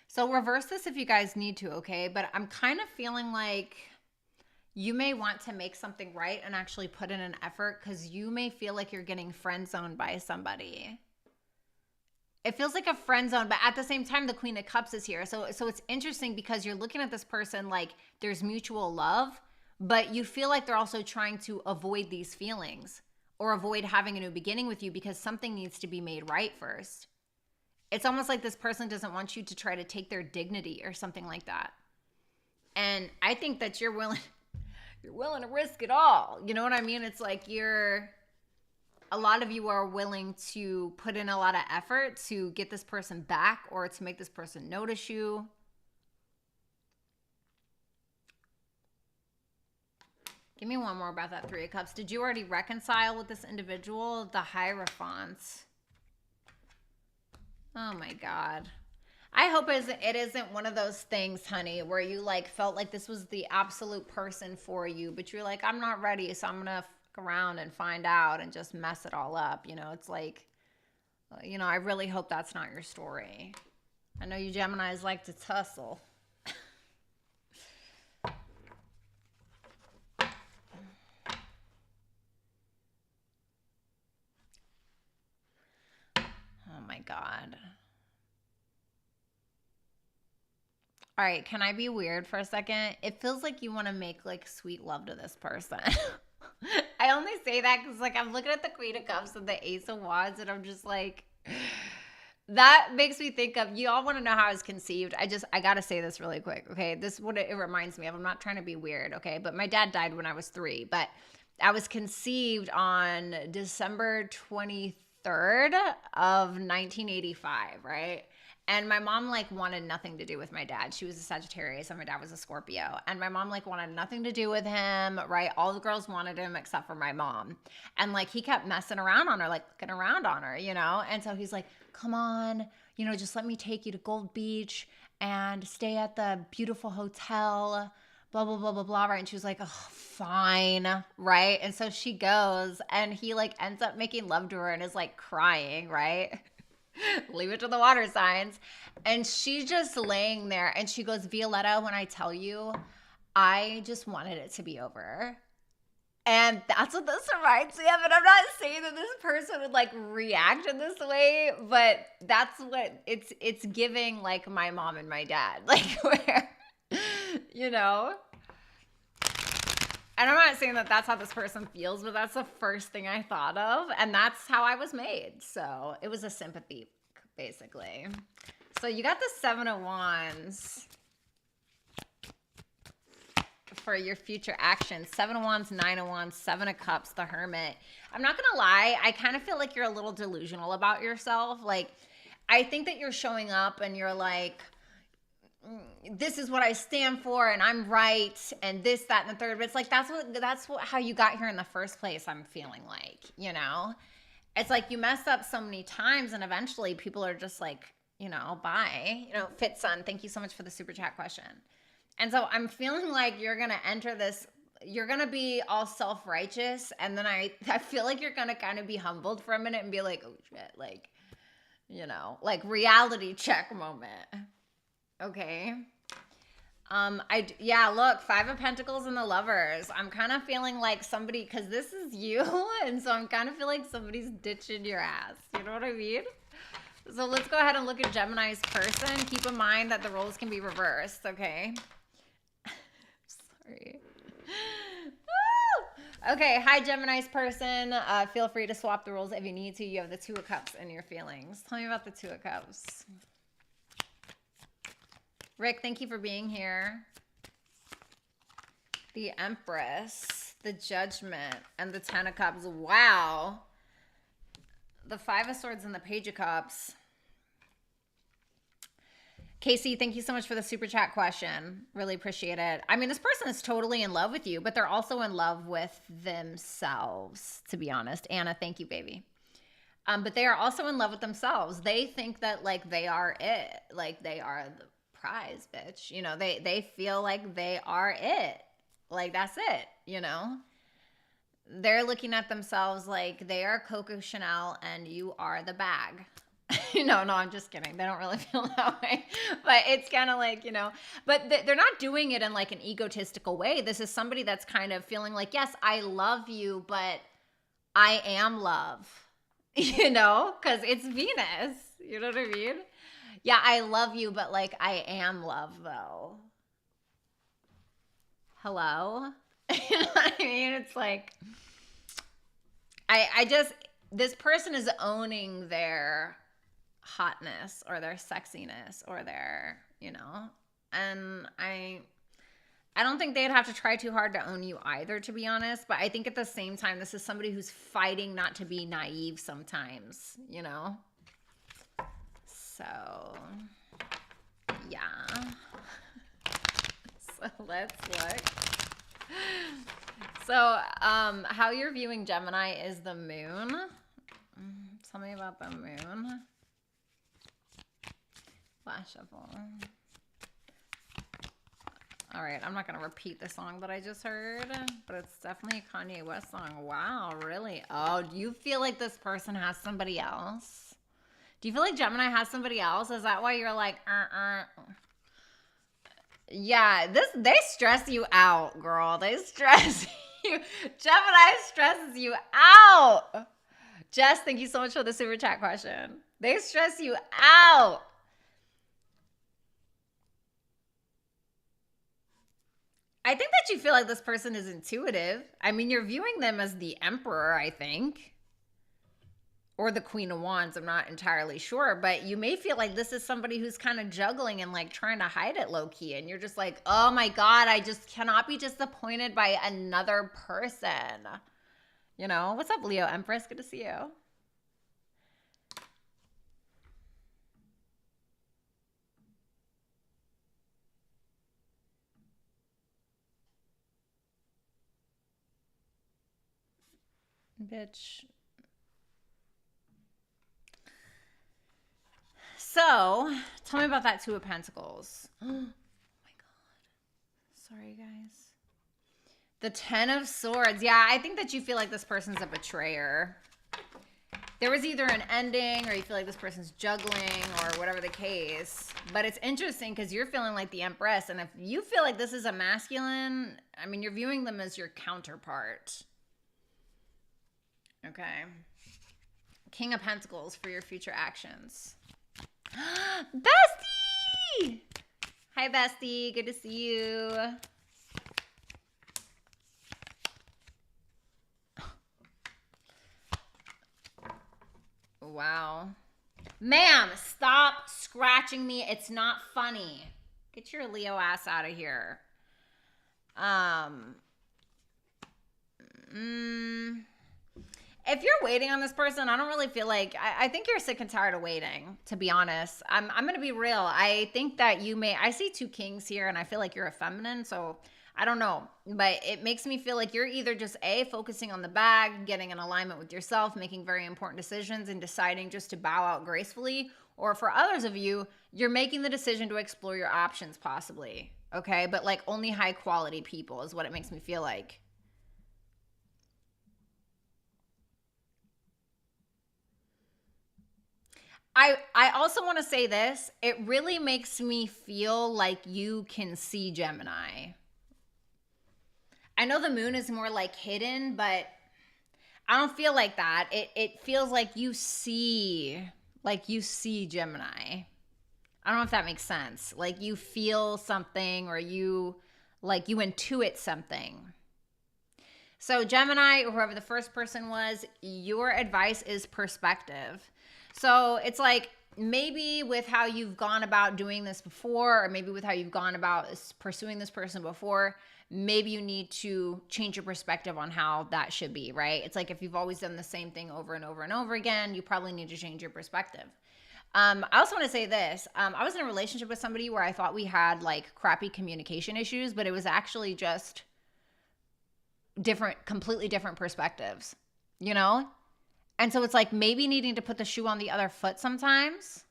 S1: So reverse this if you guys need to, okay? But I'm kind of feeling like you may want to make something right and actually put in an effort, because you may feel like you're getting friend zoned by somebody. It feels like a friend zone, but at the same time, the Queen of Cups is here. So it's interesting because you're looking at this person like there's mutual love, but you feel like they're also trying to avoid these feelings or avoid having a new beginning with you because something needs to be made right first. It's almost like this person doesn't want you to try to take their dignity or something like that. And I think that you're willing to risk it all. You know what I mean? It's like you're a lot of you are willing to put in a lot of effort to get this person back or to make this person notice you. Give me one more about that Three of Cups. Did you already reconcile with this individual? The Hierophant. Oh my God. I hope it isn't one of those things, honey, where you like felt like this was the absolute person for you, but you're like, I'm not ready, so I'm going to fuck around and find out and just mess it all up. You know, it's like, you know, I really hope that's not your story. I know you Geminis like to tussle. Oh my God. All right, can I be weird for a second? It feels like you want to make like sweet love to this person. I only say that because like I'm looking at the Queen of Cups and the Ace of Wands and I'm just like, that makes me think of, you all want to know how I was conceived. I got to say this really quick, okay? This is what it reminds me of. I'm not trying to be weird, okay? But my dad died when I was 3, but I was conceived on December 23rd of 1985, right? And my mom like wanted nothing to do with my dad. She was a Sagittarius and my dad was a Scorpio. And my mom like wanted nothing to do with him, right? All the girls wanted him except for my mom. And like he kept messing around on her, like looking around on her, you know? And so he's like, come on, you know, just let me take you to Gold Beach and stay at the beautiful hotel, blah, blah, blah, blah, blah, right? And she was like, oh, fine, right? And so she goes and he like ends up making love to her and is like crying, right? Leave it to the water signs. And she's just laying there and she goes, Violetta, when I tell you, I just wanted it to be over. And that's what this reminds me of. And I'm not saying that this person would like react in this way, but that's what it's giving like my mom and my dad, like where, you know? And I'm not saying that that's how this person feels, but that's the first thing I thought of. And that's how I was made. So it was a sympathy, basically. So you got the 7 of Wands for your future actions. 7 of Wands, 9 of Wands, 7 of Cups, the Hermit. I'm not going to lie. I kind of feel like you're a little delusional about yourself. Like, I think that you're showing up and you're like, this is what I stand for and I'm right and this, that, and the third. But it's like, that's how you got here in the first place, I'm feeling like, you know? It's like you messed up so many times and eventually people are just like, you know, bye. You know, Fit Sun, thank you so much for the super chat question. And so I'm feeling like you're going to enter this, you're going to be all self-righteous. And then I feel like you're going to kind of be humbled for a minute and be like, oh shit, like, you know, like reality check moment. Okay. Yeah, look, 5 of Pentacles and the Lovers. I'm kind of feeling like somebody, because this is you, and so I'm kind of feeling like somebody's ditching your ass. You know what I mean? So let's go ahead and look at Gemini's person. Keep in mind that the roles can be reversed, okay? Sorry. Okay, hi Gemini's person. Feel free to swap the roles if you need to. You have the 2 of Cups in your feelings. Tell me about the 2 of Cups. Rick, thank you for being here. The Empress, the Judgment, and the 10 of Cups. Wow. The 5 of Swords and the Page of Cups. Casey, thank you so much for the super chat question. Really appreciate it. I mean, this person is totally in love with you, but they're also in love with themselves, to be honest. Anna, thank you, baby. But they are also in love with themselves. They think that, like, they are it. Like, they are the prize, bitch. You know, they feel like they are it. Like, that's it, you know? They're looking at themselves like they are Coco Chanel and you are the bag. No, I'm just kidding. They don't really feel that way. But it's kind of like, you know, but they're not doing it in like an egotistical way. This is somebody that's kind of feeling like, yes, I love you, but I am love, you know, because it's Venus. You know what I mean? Yeah, I love you, but like I am love though. Hello? You know what I mean? It's like, I just, this person is owning their hotness or their sexiness or their, you know, and I I don't think they'd have to try too hard to own you either, to be honest. But I think at the same time, this is somebody who's fighting not to be naive sometimes, you know? So, yeah. So let's look. So, how you're viewing Gemini is the moon. Tell me about the moon. Flash shuffle. All right, I'm not going to repeat the song that I just heard, but it's definitely a Kanye West song. Wow, really? Oh, do you feel like this person has somebody else? Do you feel like Gemini has somebody else? Is that why you're like, Yeah, they stress you out, girl. They stress you. Gemini stresses you out. Jess, thank you so much for the super chat question. They stress you out. I think that you feel like this person is intuitive. I mean, you're viewing them as the Emperor, I think. Or the Queen of Wands. I'm not entirely sure. But you may feel like this is somebody who's kind of juggling and like trying to hide it low-key. And you're just like, oh my God, I just cannot be disappointed by another person. You know? What's up, Leo Empress? Good to see you. Bitch. So, tell me about that Two of Pentacles. Oh my God. Sorry, guys. The Ten of Swords. Yeah, I think that you feel like this person's a betrayer. There was either an ending or you feel like this person's juggling or whatever the case. But it's interesting because you're feeling like the Empress. And if you feel like this is a masculine, I mean, you're viewing them as your counterpart. Okay. King of Pentacles for your future actions. Bestie! Hi, Bestie. Good to see you. Wow. Ma'am, stop scratching me. It's not funny. Get your Leo ass out of here. If you're waiting on this person, I don't really feel like, I think you're sick and tired of waiting, to be honest. I'm going to be real. I think that I see two kings here and I feel like you're a feminine. So I don't know, but it makes me feel like you're either just focusing on the bag, getting in alignment with yourself, making very important decisions and deciding just to bow out gracefully. Or for others of you, you're making the decision to explore your options possibly. Okay. But like only high quality people is what it makes me feel like. I also want to say this. It really makes me feel like you can see Gemini. I know the moon is more like hidden, but I don't feel like that. It feels like you see Gemini. I don't know if that makes sense. Like you feel something or you intuit something. So Gemini, or whoever the first person was, your advice is perspective. So it's like maybe with how you've gone about doing this before, or maybe with how you've gone about pursuing this person before, maybe you need to change your perspective on how that should be, right? It's like if you've always done the same thing over and over and over again, you probably need to change your perspective. I also want to say this. I was in a relationship with somebody where I thought we had like crappy communication issues, but it was actually just completely different perspectives, you know? And so it's like maybe needing to put the shoe on the other foot sometimes.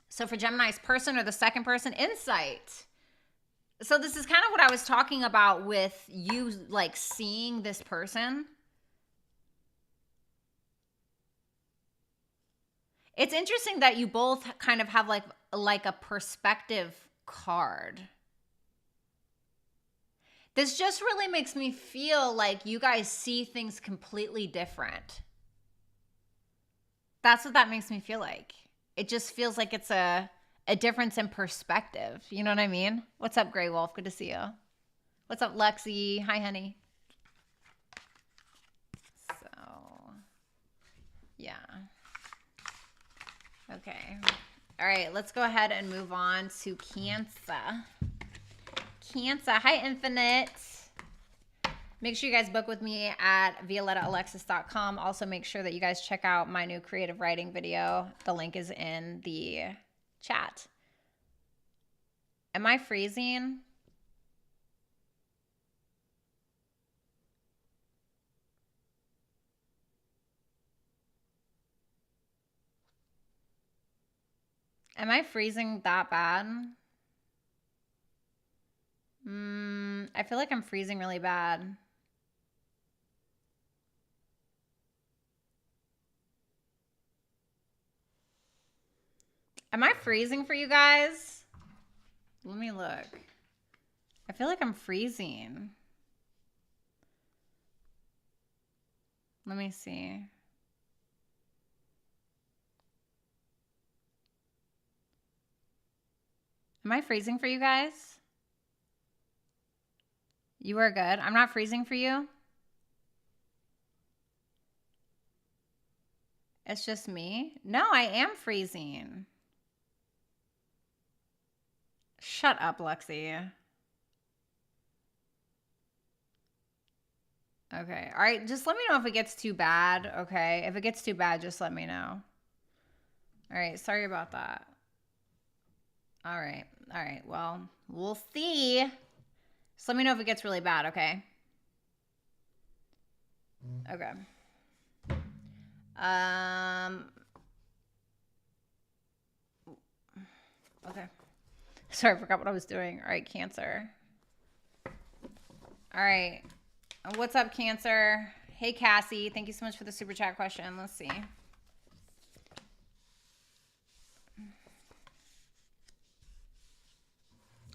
S1: So for Gemini's person or the second person, insight. So this is kind of what I was talking about with you like seeing this person. It's interesting that you both kind of have like a perspective card. This just really makes me feel like you guys see things completely different. That's what that makes me feel like. It just feels like it's a difference in perspective. You know what I mean? What's up, Grey Wolf? Good to see you. What's up, Lexi? Hi, honey. So, yeah. Okay. All right, let's go ahead and move on to Cancer. Cancer. Hi, Infinite. Make sure you guys book with me at violettaalexis.com. Also, make sure that you guys check out my new creative writing video. The link is in the chat. Am I freezing? Am I freezing that bad? I feel like I'm freezing really bad. Am I freezing for you guys? Let me look. I feel like I'm freezing. Let me see. Am I freezing for you guys? You are good. I'm not freezing for you. It's just me. No, I am freezing. Shut up, Lexi. Okay. All right. Just let me know if it gets too bad. Okay. If it gets too bad, just let me know. All right. Sorry about that. All right. All right. Well, we'll see. Just let me know if it gets really bad. Okay. Okay. Okay. Sorry, I forgot what I was doing. All right, Cancer. All right. What's up, Cancer? Hey, Cassie. Thank you so much for the super chat question. Let's see.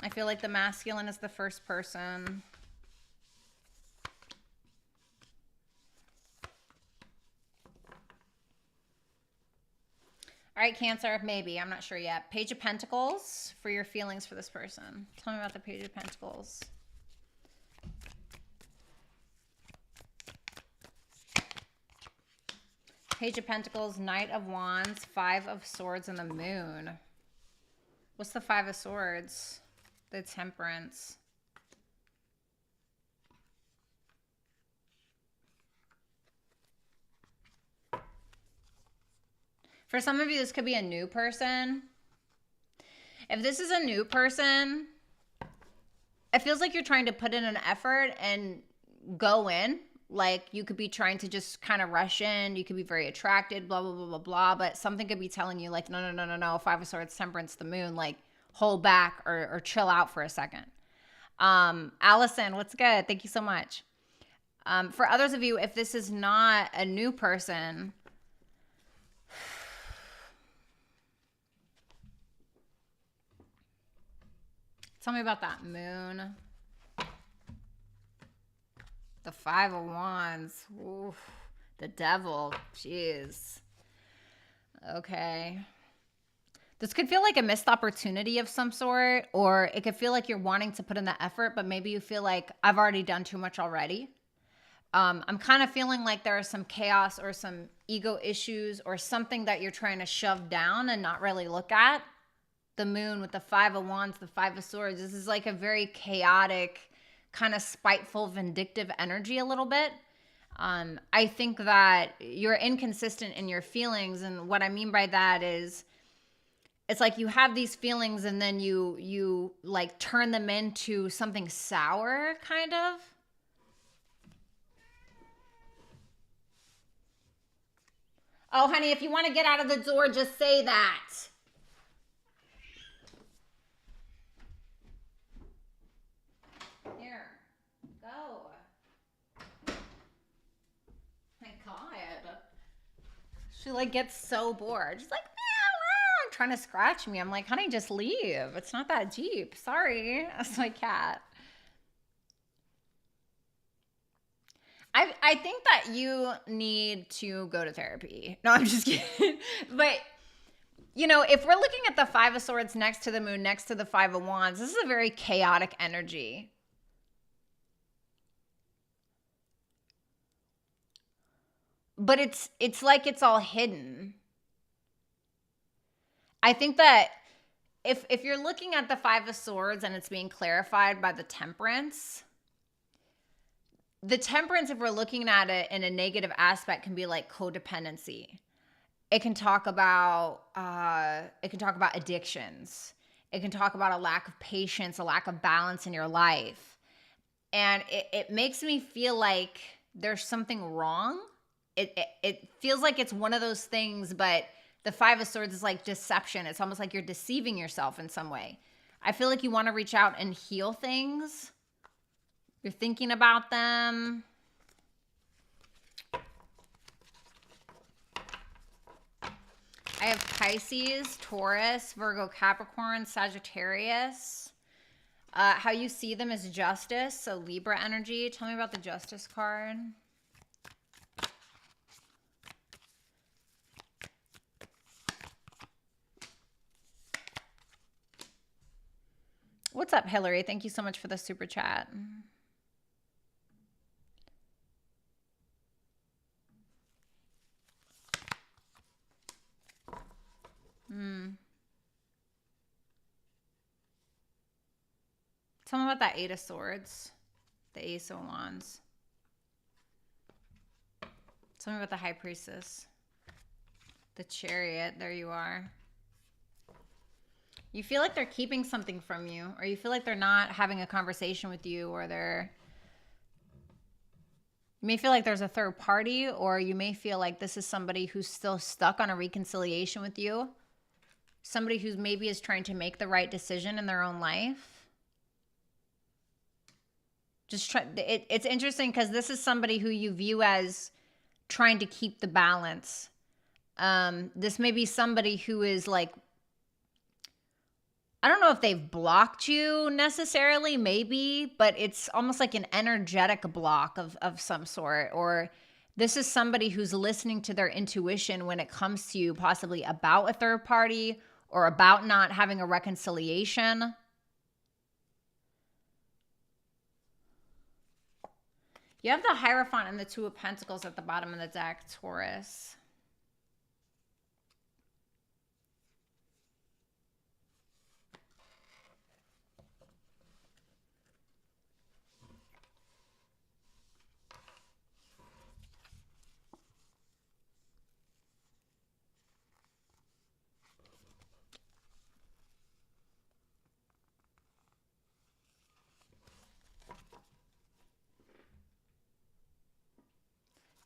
S1: I feel like the masculine is the first person. All right, Cancer, maybe. I'm not sure yet. Page of Pentacles for your feelings for this person. Tell me about the Page of Pentacles. Page of Pentacles, Knight of Wands, Five of Swords, and the Moon. What's the Five of Swords? The Temperance. For some of you, this could be a new person. If this is a new person, it feels like you're trying to put in an effort and go in. Like you could be trying to just kind of rush in. You could be very attracted, blah, blah, blah, blah, blah. But something could be telling you like, no, no, no, no, no. Five of Swords, Temperance, the Moon. Like hold back or chill out for a second. Allison, what's good? Thank you so much. For others of you, if this is not a new person, tell me about that Moon. The Five of Wands. Oof. The Devil. Jeez. Okay. This could feel like a missed opportunity of some sort, or it could feel like you're wanting to put in the effort, but maybe you feel like I've already done too much already. I'm kind of feeling like there is some chaos or some ego issues or something that you're trying to shove down and not really look at. The Moon with the Five of Wands, the Five of Swords. This is like a very chaotic, kind of spiteful, vindictive energy a little bit. I think that you're inconsistent in your feelings. And what I mean by that is it's like you have these feelings and then you like turn them into something sour, kind of. Oh, honey, if you want to get out of the door, just say that. Here, go. My God. She like gets so bored. She's like, meow, trying to scratch me. I'm like, honey, just leave. It's not that deep. Sorry. That's my cat. I think that you need to go to therapy. No, I'm just kidding. But, you know, if we're looking at the Five of Swords next to the Moon, next to the Five of Wands, this is a very chaotic energy. But it's like it's all hidden. I think that if you're looking at the Five of Swords and it's being clarified by the Temperance, if we're looking at it in a negative aspect, can be like codependency. It can talk about addictions. It can talk about a lack of patience, a lack of balance in your life. And it makes me feel like there's something wrong. It feels like it's one of those things, but the Five of Swords is like deception. It's almost like you're deceiving yourself in some way. I feel like you want to reach out and heal things. You're thinking about them. I have Pisces, Taurus, Virgo, Capricorn, Sagittarius. How you see them is justice, so Libra energy. Tell me about the Justice card. What's up, Hillary? Thank you so much for the super chat. Tell me about that Eight of Swords, the Ace of Wands. Tell me about the High Priestess, the Chariot. There you are. You feel like they're keeping something from you, or you feel like they're not having a conversation with you, or you may feel like there's a third party, or you may feel like this is somebody who's still stuck on a reconciliation with you. Somebody who maybe is trying to make the right decision in their own life. It's interesting because this is somebody who you view as trying to keep the balance. This may be somebody who is like, I don't know if they've blocked you necessarily, maybe, but it's almost like an energetic block of some sort. Or this is somebody who's listening to their intuition when it comes to you, possibly about a third party or about not having a reconciliation. You have the Hierophant and the Two of Pentacles at the bottom of the deck, Taurus.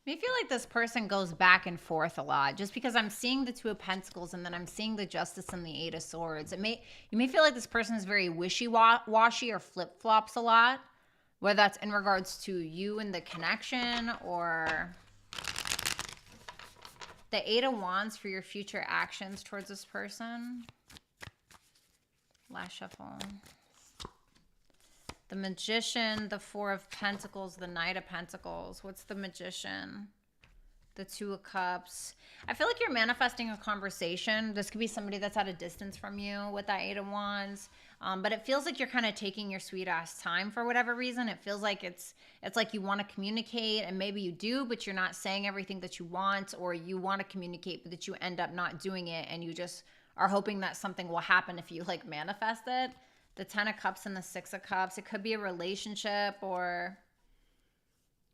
S1: I feel like this person goes back and forth a lot just because I'm seeing the Two of Pentacles and then I'm seeing the Justice and the Eight of Swords. You may feel like this person is very wishy-washy or flip-flops a lot, whether that's in regards to you and the connection or the Eight of Wands for your future actions towards this person. Last shuffle. The Magician, the Four of Pentacles, the Knight of Pentacles. What's the Magician? The Two of Cups. I feel like you're manifesting a conversation. This could be somebody that's at a distance from you with that Eight of Wands. But it feels like you're kind of taking your sweet ass time for whatever reason. It feels like it's like you want to communicate, and maybe you do, but you're not saying everything that you want, or you want to communicate, but that you end up not doing it, and you just are hoping that something will happen if you like manifest it. The Ten of Cups and the Six of Cups. It could be a relationship, or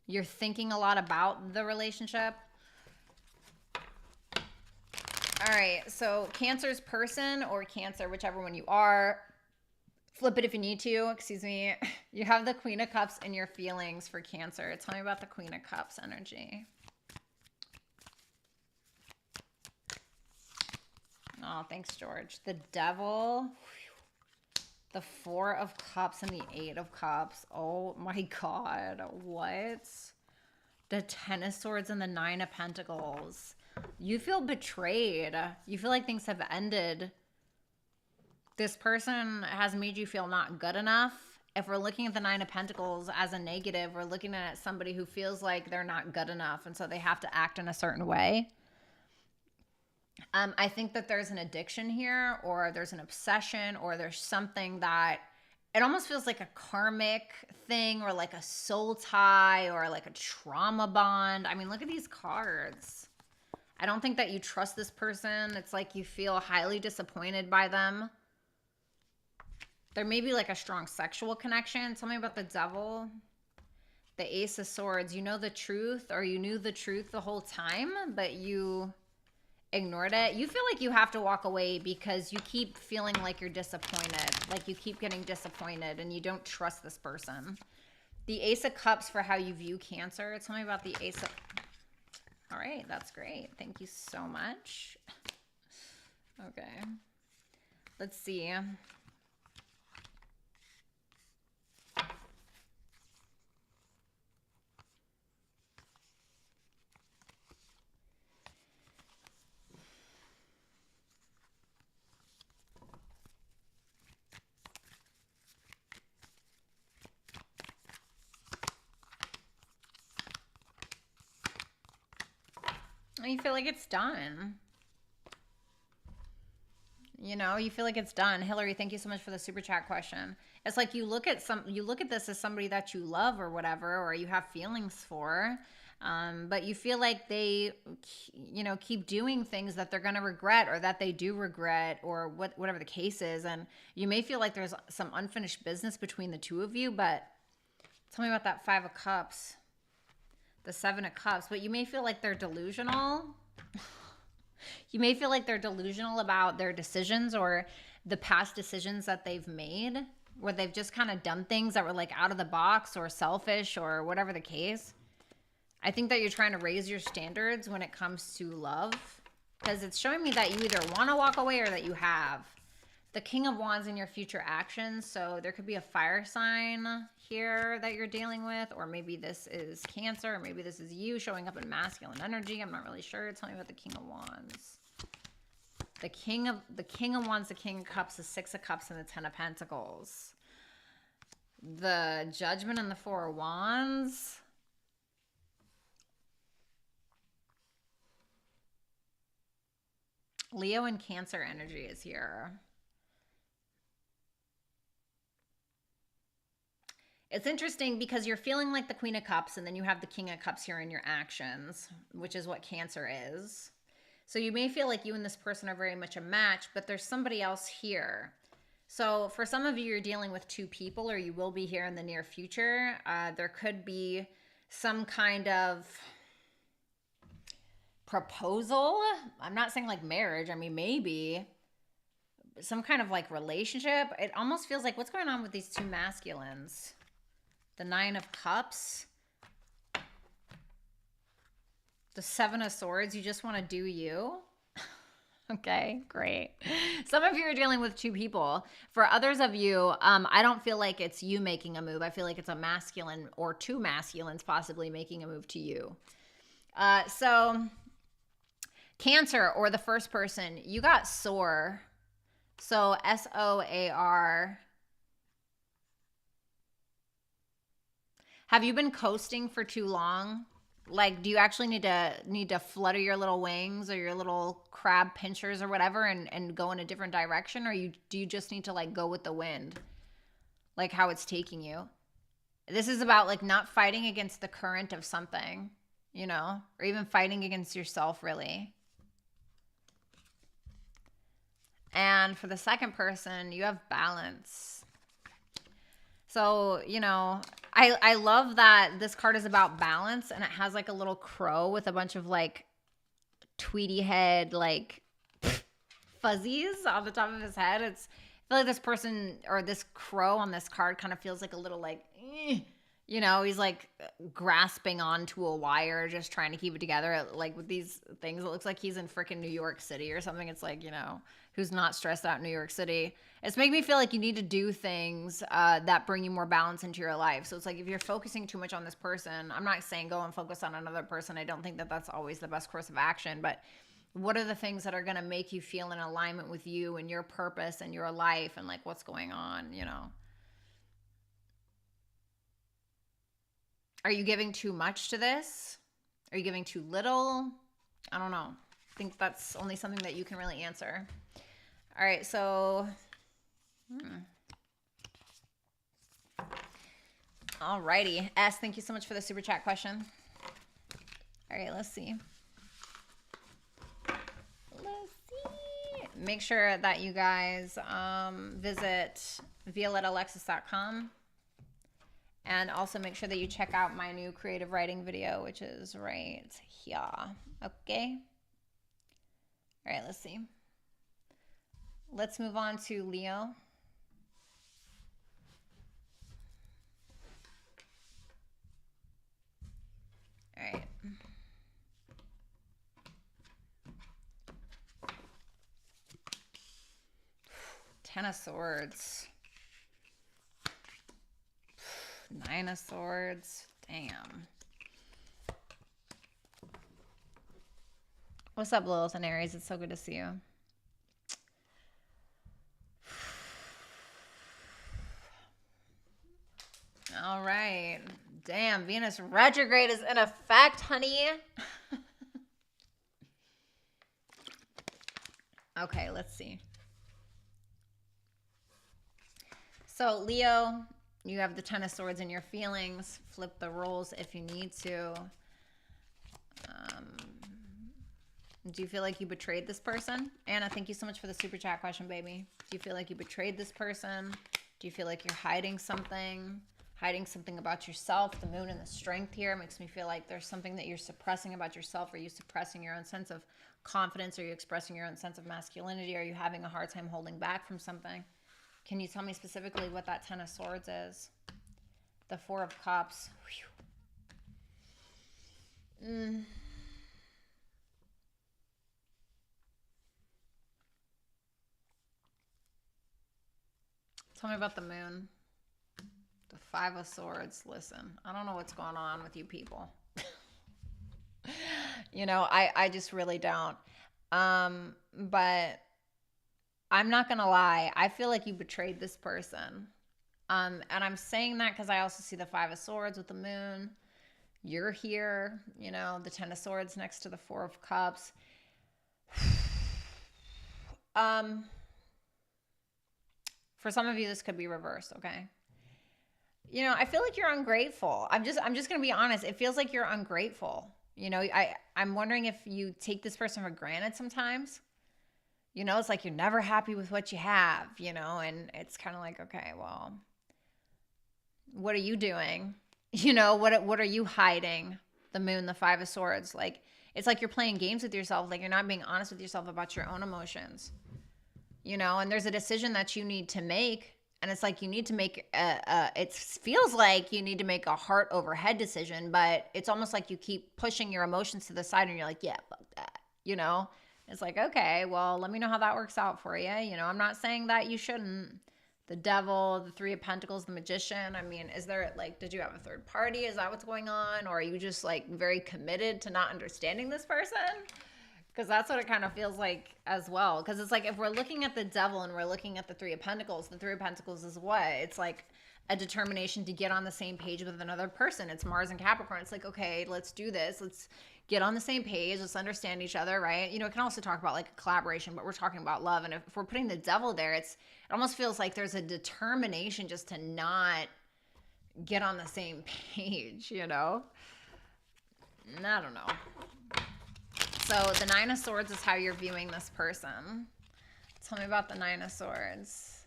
S1: you're thinking a lot about the relationship. All right, so Cancer's person or Cancer, whichever one you are. Flip it if you need to. Excuse me. You have the Queen of Cups in your feelings for Cancer. Tell me about the Queen of Cups energy. Oh, thanks, George. The Devil. The Four of Cups and the Eight of Cups. Oh my God. What? The Ten of Swords and the Nine of Pentacles. You feel betrayed. You feel like things have ended. This person has made you feel not good enough. If we're looking at the Nine of Pentacles as a negative, we're looking at somebody who feels like they're not good enough, and so they have to act in a certain way. I think that there's an addiction here, or there's an obsession, or there's something that it almost feels like a karmic thing, or like a soul tie, or like a trauma bond. I mean, look at these cards. I don't think that you trust this person. It's like you feel highly disappointed by them. There may be like a strong sexual connection. Tell me about the devil. The Ace of Swords. You know the truth, or you knew the truth the whole time, but you ignored it. You feel like you have to walk away because you keep feeling like you're disappointed. Like you keep getting disappointed and you don't trust this person. The Ace of Cups for how you view Cancer. Tell me about the Ace of... All right, that's great. Thank you so much. Okay. Let's see. You feel like it's done. You know, you feel like it's done. Hillary, thank you so much for the super chat question. It's like you look at this as somebody that you love or whatever, or you have feelings for, but you feel like they, you know, keep doing things that they're going to regret, or that they do regret, or whatever the case is. And you may feel like there's some unfinished business between the two of you, but tell me about that Five of Cups. The Seven of Cups, but you may feel like they're delusional. You may feel like they're delusional about their decisions or the past decisions that they've made, where they've just kind of done things that were like out of the box or selfish or whatever the case. I think that you're trying to raise your standards when it comes to love, because it's showing me that you either want to walk away or that you have. The King of Wands in your future actions. So there could be a fire sign here that you're dealing with, or maybe this is Cancer, or maybe this is you showing up in masculine energy. I'm not really sure. Tell me about the King of Wands. The King of Wands, the King of Cups, the Six of Cups, and the Ten of Pentacles. The Judgment and the Four of Wands. Leo and Cancer energy is here. It's interesting because you're feeling like the Queen of Cups, and then you have the King of Cups here in your actions, which is what Cancer is. So you may feel like you and this person are very much a match, but there's somebody else here. So for some of you, you're dealing with two people, or you will be here in the near future. There could be some kind of proposal. I'm not saying like marriage. I mean, maybe some kind of like relationship. It almost feels like, what's going on with these two masculines? The Nine of Cups. The Seven of Swords. You just want to do you. Okay, great. Some of you are dealing with two people. For others of you, I don't feel like it's you making a move. I feel like it's a masculine or two masculines possibly making a move to you. So Cancer, or the first person, you got soar. So S-O-A-R. Have you been coasting for too long? Like, do you actually need to flutter your little wings or your little crab pinchers or whatever and go in a different direction? Or do you just need to like go with the wind? Like how it's taking you? This is about like not fighting against the current of something, you know, or even fighting against yourself, really. And for the second person, you have balance. So, you know, I love that this card is about balance, and it has like a little crow with a bunch of like tweety head, like fuzzies on the top of his head. I feel like this person, or this crow on this card, kind of feels like a little like, you know, he's like grasping onto a wire, just trying to keep it together. Like with these things, it looks like he's in freaking New York City or something. It's like, you know, who's not stressed out in New York City. It's making me feel like you need to do things that bring you more balance into your life. So it's like if you're focusing too much on this person, I'm not saying go and focus on another person. I don't think that that's always the best course of action. But what are the things that are going to make you feel in alignment with you and your purpose and your life and like what's going on, you know? Are you giving too much to this? Are you giving too little? I don't know. I think that's only something that you can really answer. All right, so... All righty. S, thank you so much for the super chat question. All right, let's see. make sure that you guys visit violettalexis.com. And also make sure that you check out my new creative writing video, which is right here. Okay. All right, let's see. Let's move on to Leo. All right. Ten of Swords. Nine of Swords. Damn. What's up, Lilith and Aries? It's so good to see you. All right. Damn, Venus retrograde is in effect, honey. Okay, let's see. So, Leo, you have the Ten of Swords in your feelings. Flip the roles if you need to. Do you feel like you betrayed this person? Anna, thank you so much for the super chat question, baby. Do you feel like you betrayed this person? Do you feel like you're hiding something? Hiding something about yourself? The moon and the strength here makes me feel like there's something that you're suppressing about yourself. Are you suppressing your own sense of confidence? Are you expressing your own sense of masculinity? Are you having a hard time holding back from something? Can you tell me specifically what that Ten of Swords is? The Four of Cups. Tell me about the moon. The Five of Swords. Listen, I don't know what's going on with you people. You know, I just really don't. But I'm not going to lie. I feel like you betrayed this person. And I'm saying that because I also see the Five of Swords with the moon. You're here, you know, the Ten of Swords next to the Four of Cups. For some of you, this could be reversed, okay? You know, I feel like you're ungrateful. I'm just going to be honest. It feels like you're ungrateful. You know, I'm wondering if you take this person for granted sometimes. You know, it's like you're never happy with what you have, you know, and it's kind of like, okay, well, what are you doing? You know, what are you hiding? The moon, the Five of Swords. Like, it's like you're playing games with yourself. Like, you're not being honest with yourself about your own emotions. You know, and there's a decision that you need to make. And it's like you need to make it feels like you need to make a heart over head decision, but it's almost like you keep pushing your emotions to the side and you're like, yeah, fuck that. You know, it's like, okay, well, let me know how that works out for you. You know, I'm not saying that you shouldn't. The Devil, the Three of Pentacles, the Magician. I mean, is there like, did you have a third party? Is that what's going on? Or are you just like very committed to not understanding this person? Because that's what it kind of feels like as well. Because it's like if we're looking at the Devil and we're looking at the Three of Pentacles, the Three of Pentacles is what? It's like a determination to get on the same page with another person. It's Mars and Capricorn. It's like, okay, let's do this. Let's get on the same page. Let's understand each other, right? You know, it can also talk about like a collaboration, but we're talking about love. And if we're putting the Devil there, it almost feels like there's a determination just to not get on the same page, you know? I don't know. So the Nine of Swords is how you're viewing this person. Tell me about the Nine of Swords.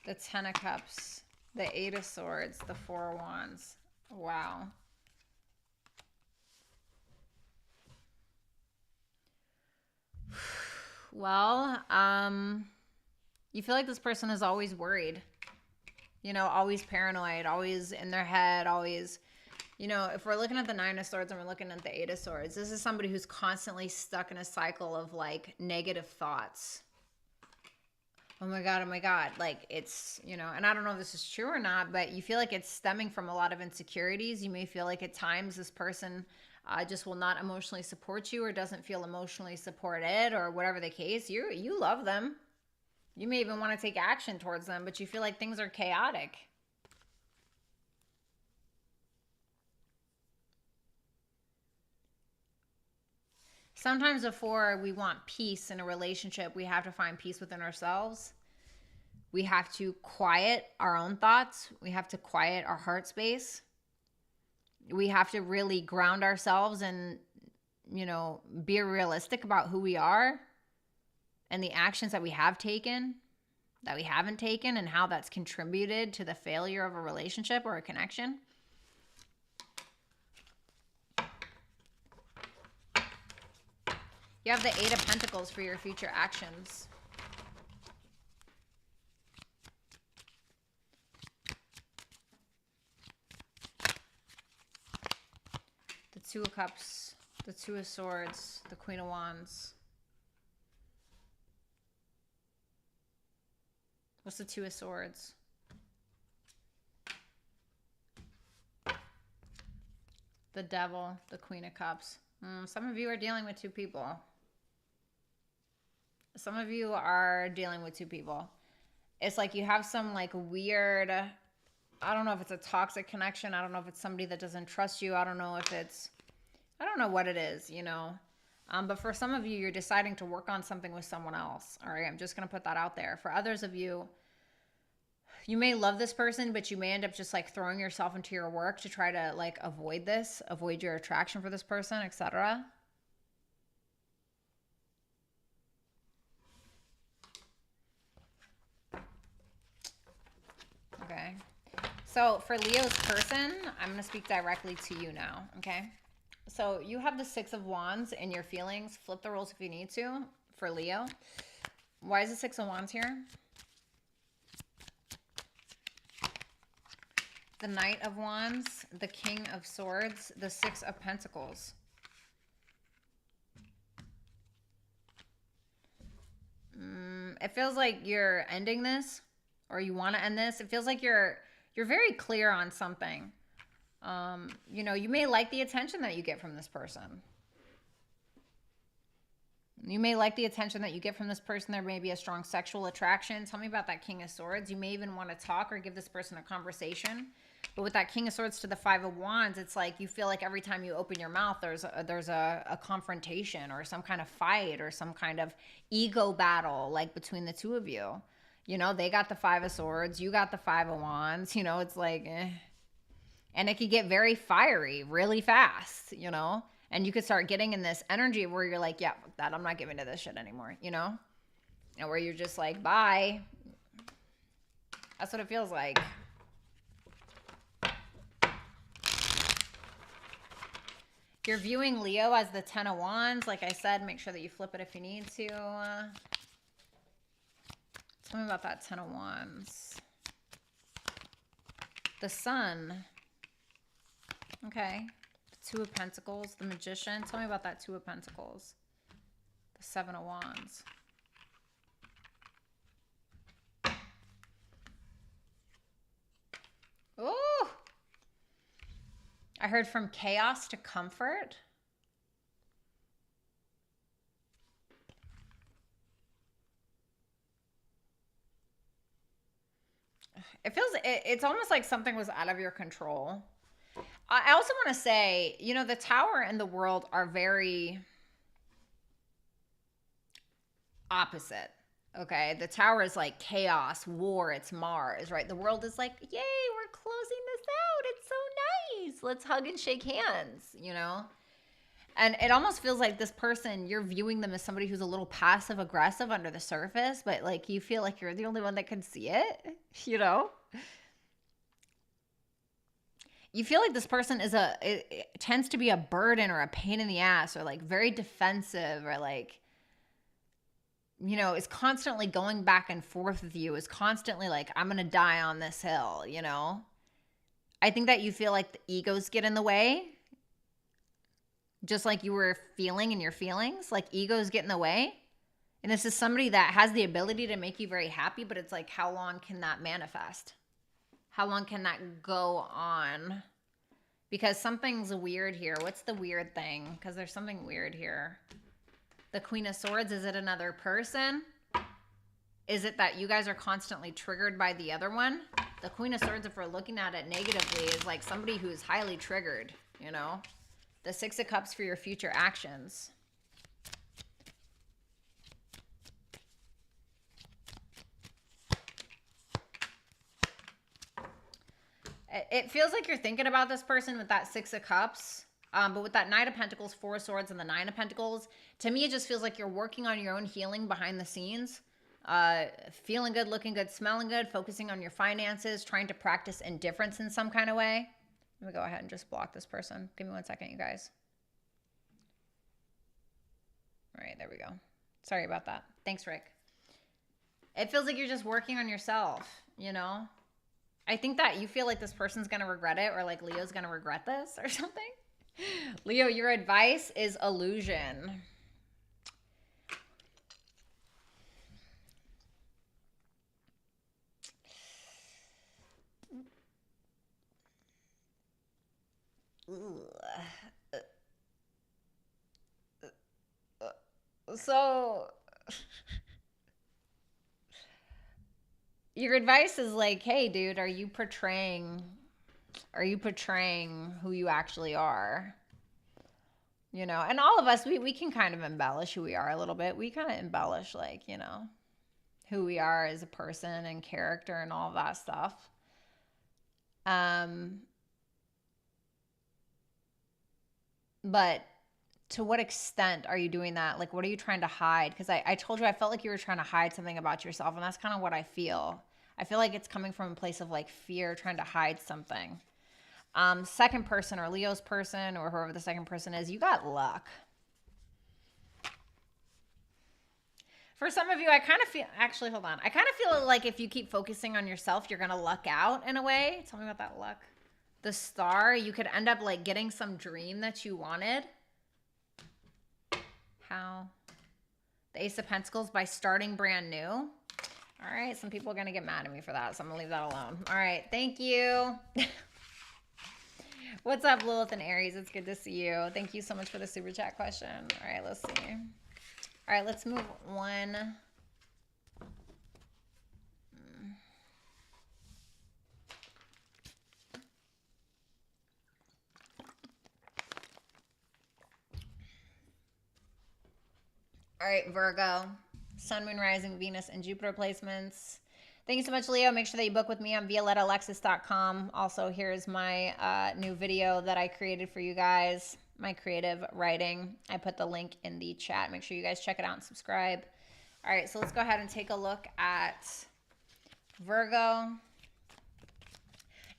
S1: The Ten of Cups. The Eight of Swords. The Four of Wands. Wow. Well, you feel like this person is always worried. You know, always paranoid, always in their head, always, you know, if we're looking at the Nine of Swords and we're looking at the Eight of Swords, this is somebody who's constantly stuck in a cycle of like negative thoughts. Oh my God, like it's, you know, and I don't know if this is true or not, but you feel like it's stemming from a lot of insecurities. You may feel like at times this person just will not emotionally support you or doesn't feel emotionally supported or whatever the case. You love them. You may even want to take action towards them, but you feel like things are chaotic. Sometimes before we want peace in a relationship, we have to find peace within ourselves. We have to quiet our own thoughts. We have to quiet our heart space. We have to really ground ourselves and, you know, be realistic about who we are and the actions that we have taken, that we haven't taken, and how that's contributed to the failure of a relationship or a connection. You have the Eight of Pentacles for your future actions. The Two of Cups, the Two of Swords, the Queen of Wands. What's the Two of Swords? The Devil, the Queen of Cups. Some of you are dealing with two people. Some of you are dealing with two people. It's like you have some like weird, I don't know if it's a toxic connection. I don't know if it's somebody that doesn't trust you. I don't know if it's, I don't know what it is, you know. But for some of you, you're deciding to work on something with someone else. All right, I'm just going to put that out there. For others of you, you may love this person, but you may end up just like throwing yourself into your work to try to like avoid this, avoid your attraction for this person, etc. Okay. So for Leo's person, I'm going to speak directly to you now, okay? So you have the Six of Wands in your feelings. Flip the roles if you need to for Leo. Why is the Six of Wands here? The Knight of Wands, the King of Swords, the Six of Pentacles. It feels like you're ending this, or you want to end this. It feels like you're very clear on something. You know, you may like the attention that you get from this person. You may like the attention that you get from this person. There may be a strong sexual attraction. Tell me about that King of Swords. You may even want to talk or give this person a conversation. But with that King of Swords to the Five of Wands, it's like you feel like every time you open your mouth, there's a confrontation or some kind of fight or some kind of ego battle, like between the two of you. You know, they got the Five of Swords, you got the Five of Wands. You know, it's like, and it could get very fiery really fast, you know? And you could start getting in this energy where you're like, yeah, fuck that, I'm not giving to this shit anymore, you know? And where you're just like, bye. That's what it feels like. You're viewing Leo as the Ten of Wands. Like I said, make sure that you flip it if you need to. Tell me about that Ten of Wands. The Sun. Okay. The Two of Pentacles. The Magician. Tell me about that Two of Pentacles. The Seven of Wands. Ooh. I heard from chaos to comfort. It feels, it's almost like something was out of your control. I also want to say, you know, the Tower and the World are very opposite. Okay, the Tower is like chaos, war, it's Mars, right? The World is like, yay, we're closing this out. It's so nice. Let's hug and shake hands, you know? And it almost feels like this person, you're viewing them as somebody who's a little passive aggressive under the surface, but like you feel like you're the only one that can see it, you know? You feel like this person is it tends to be a burden or a pain in the ass or like very defensive or like, you know, is constantly going back and forth with you, is constantly like, I'm going to die on this hill, you know? I think that you feel like the egos get in the way, just like you were feeling in your feelings, like egos get in the way. And this is somebody that has the ability to make you very happy, but it's like, how long can that manifest? How long can that go on? Because something's weird here. What's the weird thing? Because there's something weird here. The Queen of Swords, is it another person? Is it that you guys are constantly triggered by the other one? The Queen of Swords, if we're looking at it negatively, is like somebody who's highly triggered, you know? The Six of Cups for your future actions. It feels like you're thinking about this person with that Six of Cups. But with that Knight of Pentacles, Four of Swords, and the Nine of Pentacles, to me, it just feels like you're working on your own healing behind the scenes. Feeling good, looking good, smelling good, focusing on your finances, trying to practice indifference in some kind of way. Let me go ahead and just block this person. Give me 1 second, you guys. All right, there we go. Sorry about that. Thanks, Rick. It feels like you're just working on yourself, you know? I think that you feel like this person's going to regret it, or like Leo's going to regret this or something. Leo, your advice is illusion. So your advice is like, hey dude, are you portraying who you actually are? You know, and all of us, we can kind of embellish who we are a little bit. We kind of embellish, like, you know, who we are as a person and character and all of that stuff. But to what extent are you doing that? Like, what are you trying to hide? Because I told you, I felt like you were trying to hide something about yourself, and that's kind of what I feel. I feel like it's coming from a place of like fear, trying to hide something. Second person, or Leo's person, or whoever the second person is, you got luck. For some of you, I kind of feel, actually, hold on. I kind of feel like if you keep focusing on yourself, you're going to luck out in a way. Tell me about that luck. The Star, you could end up like getting some dream that you wanted. How? The Ace of Pentacles, by starting brand new. All right, some people are going to get mad at me for that, so I'm going to leave that alone. All right, thank you. What's up, Lilith and Aries? It's good to see you. Thank you so much for the super chat question. All right, let's see. All right, let's move one. All right, Virgo, Sun, Moon, Rising, Venus, and Jupiter placements. Thank you so much, Leo. Make sure that you book with me on violettaalexis.com. Also, here's my new video that I created for you guys, my creative writing. I put the link in the chat. Make sure you guys check it out and subscribe. All right, so let's go ahead and take a look at Virgo.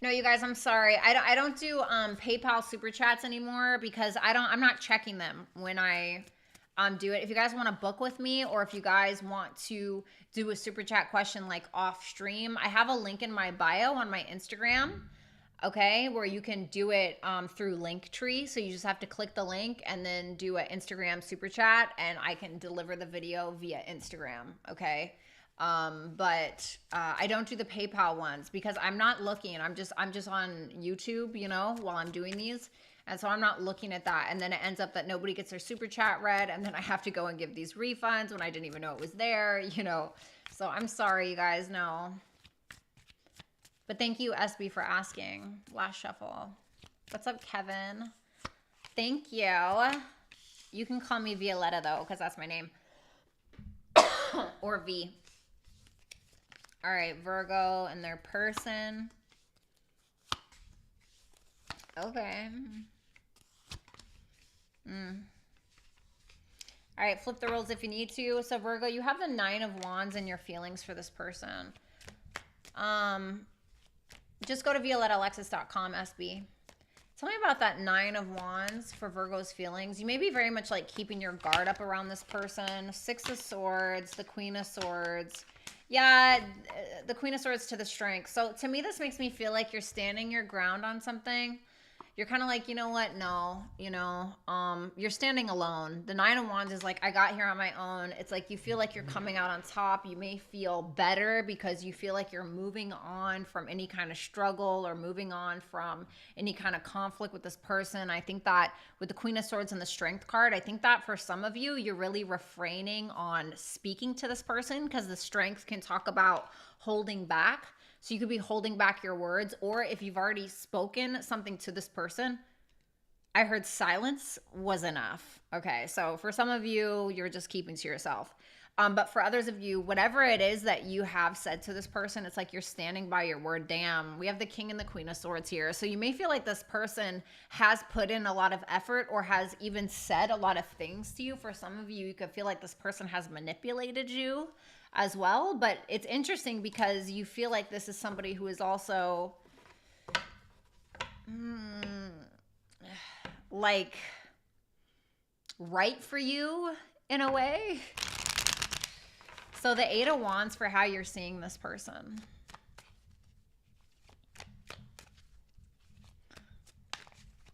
S1: No, you guys, I'm sorry. I don't do PayPal super chats anymore because I'm not checking them when I do it. If you guys want to book with me, or if you guys want to do a super chat question like off stream, I have a link in my bio on my Instagram, okay, where you can do it through Linktree. So you just have to click the link and then do an Instagram super chat, and I can deliver the video via Instagram, okay? But I don't do the PayPal ones because I'm not looking. I'm just on YouTube, you know, while I'm doing these. And so I'm not looking at that. And then it ends up that nobody gets their super chat read. And then I have to go and give these refunds when I didn't even know it was there, you know. So I'm sorry, you guys. No. But thank you, SB, for asking. Last shuffle. What's up, Kevin? Thank you. You can call me Violetta, though, because that's my name. Or V. All right, Virgo and their person. Okay. All right, flip the roles if you need to. So Virgo, you have the Nine of Wands in your feelings for this person. Just go to violettaalexis.com, SB. Tell me about that Nine of Wands for Virgo's feelings. You may be very much like keeping your guard up around this person. Six of Swords, the Queen of Swords. Yeah, the Queen of Swords to the Strength. So to me, this makes me feel like you're standing your ground on something. You're kind of like, you know what? No, you know, you're standing alone. The Nine of Wands is like, I got here on my own. It's like you feel like you're coming out on top. You may feel better because you feel like you're moving on from any kind of struggle or moving on from any kind of conflict with this person. I think that with the Queen of Swords and the Strength card, I think that for some of you, you're really refraining on speaking to this person because the Strength can talk about holding back. So you could be holding back your words, or if you've already spoken something to this person, I heard silence was enough. Okay, so for some of you, you're just keeping to yourself. But for others of you, whatever it is that you have said to this person, it's like you're standing by your word. Damn, we have the King and the Queen of Swords here. So you may feel like this person has put in a lot of effort or has even said a lot of things to you. For some of you, you could feel like this person has manipulated you as well. But it's interesting because you feel like this is somebody who is also like right for you in a way. So the Eight of Wands for how you're seeing this person.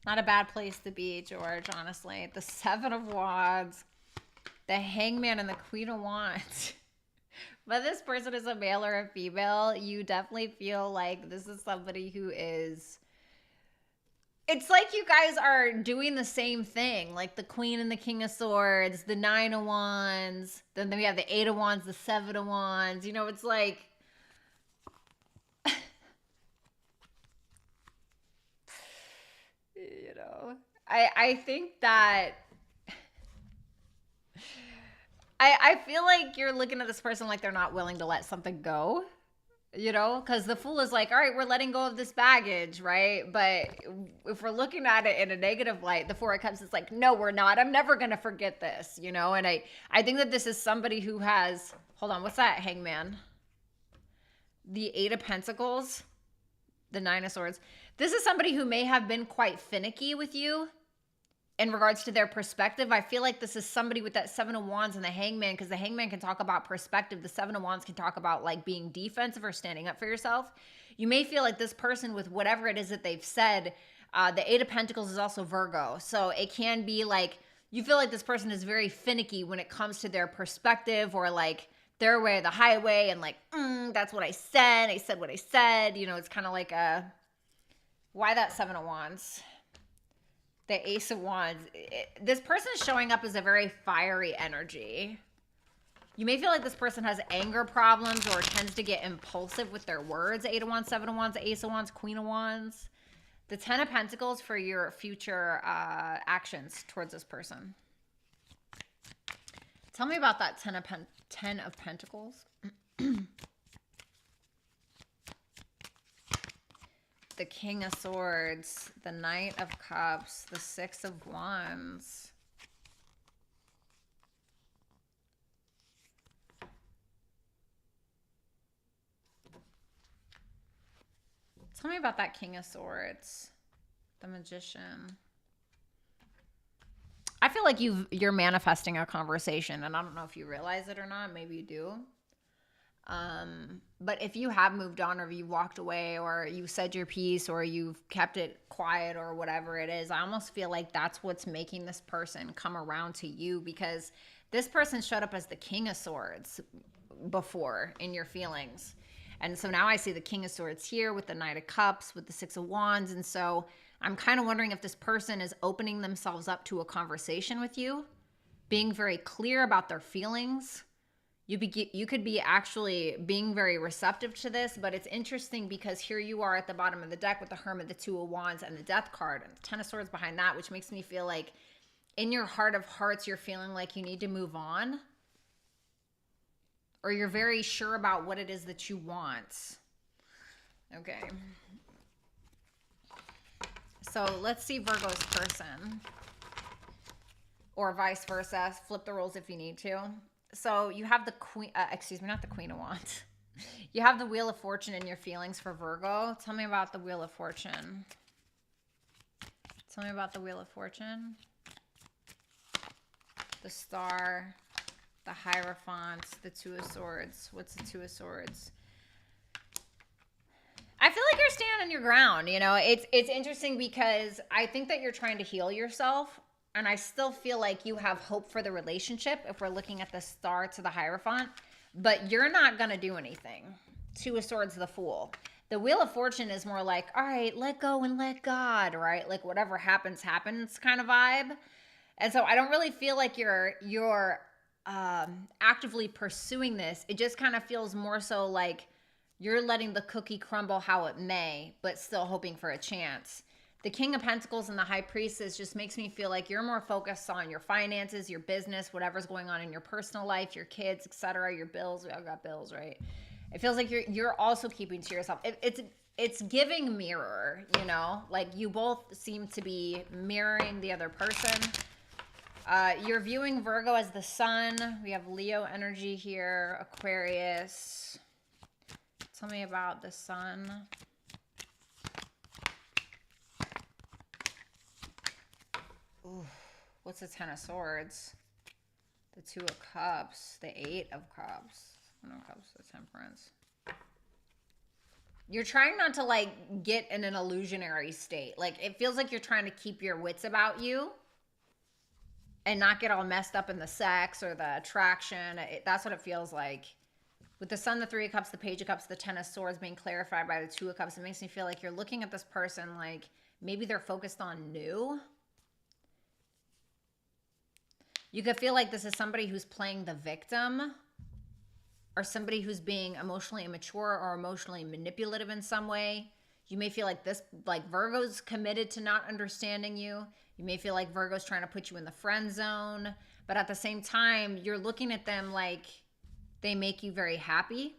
S1: Not a bad place to be, George, honestly. The Seven of Wands, the Hangman, and the Queen of Wands. Whether this person is a male or a female, you definitely feel like this is somebody who is... It's like you guys are doing the same thing, like the Queen and the King of Swords, the Nine of Wands, then we have the Eight of Wands, the Seven of Wands. You know, it's like... you know, I think that... I feel like you're looking at this person like they're not willing to let something go. You know, because the Fool is like, all right, we're letting go of this baggage, right? But if we're looking at it in a negative light, the Four of Cups is like, no, we're not. I'm never going to forget this, you know? And I think that this is somebody who has, hold on, what's that, Hangman? The Eight of Pentacles, the Nine of Swords. This is somebody who may have been quite finicky with you in regards to their perspective. I feel like this is somebody with that Seven of Wands and the Hangman, because the Hangman can talk about perspective. The Seven of Wands can talk about like being defensive or standing up for yourself. You may feel like this person with whatever it is that they've said, the Eight of Pentacles is also Virgo. So it can be like, you feel like this person is very finicky when it comes to their perspective or like their way or the highway and like, that's what I said. I said what I said. You know, it's kind of like why that Seven of Wands? The Ace of Wands. This person is showing up as a very fiery energy. You may feel like this person has anger problems or tends to get impulsive with their words. Eight of Wands, Seven of Wands, Ace of Wands, Queen of Wands. The Ten of Pentacles for your future actions towards this person. Tell me about that Ten of Pentacles. The King of Swords, the Knight of Cups, the Six of Wands. Tell me about that King of Swords, the Magician. I feel like you're manifesting a conversation, and I don't know if you realize it or not. Maybe you do. But if you have moved on, or if you walked away, or you said your piece, or you've kept it quiet, or whatever it is, I almost feel like that's what's making this person come around to you, because this person showed up as the King of Swords before in your feelings. And so now I see the King of Swords here with the Knight of Cups, with the Six of Wands. And so I'm kind of wondering if this person is opening themselves up to a conversation with you, being very clear about their feelings. You could be actually being very receptive to this, but it's interesting because here you are at the bottom of the deck with the Hermit, the Two of Wands, and the Death card, and the Ten of Swords behind that, which makes me feel like in your heart of hearts, you're feeling like you need to move on, or you're very sure about what it is that you want. Okay. So let's see Virgo's person, or vice versa. Flip the roles if you need to. So you have the Queen, excuse me, not the Queen of Wands. You have the Wheel of Fortune in your feelings for Virgo. Tell me about the Wheel of Fortune. Tell me about the Wheel of Fortune. The Star, the Hierophant, the Two of Swords. What's the Two of Swords? I feel like you're standing your ground. You know, it's interesting because I think that you're trying to heal yourself. And I still feel like you have hope for the relationship if we're looking at the Star to the Hierophant. But you're not going to do anything. Two of Swords, the Fool. The Wheel of Fortune is more like, all right, let go and let God, right? Like whatever happens, happens kind of vibe. And so I don't really feel like you're actively pursuing this. It just kind of feels more so like you're letting the cookie crumble how it may, but still hoping for a chance. The King of Pentacles and the High Priestess just makes me feel like you're more focused on your finances, your business, whatever's going on in your personal life, your kids, etc., your bills. We all got bills, right? It feels like you're also keeping to yourself. It's giving mirror, you know? Like you both seem to be mirroring the other person. You're viewing Virgo as the sun. We have Leo energy here, Aquarius. Tell me about the sun. Ooh, what's the Ten of Swords? The Two of Cups, the Eight of Cups. One of Cups, the Temperance. You're trying not to like get in an illusionary state. Like it feels like you're trying to keep your wits about you and not get all messed up in the sex or the attraction. That's what it feels like. With the Sun, the Three of Cups, the Page of Cups, the Ten of Swords being clarified by the Two of Cups, it makes me feel like you're looking at this person like maybe they're focused on new. You could feel like this is somebody who's playing the victim or somebody who's being emotionally immature or emotionally manipulative in some way. You may feel like this, like Virgo's committed to not understanding you. You may feel like Virgo's trying to put you in the friend zone, but at the same time, you're looking at them like they make you very happy.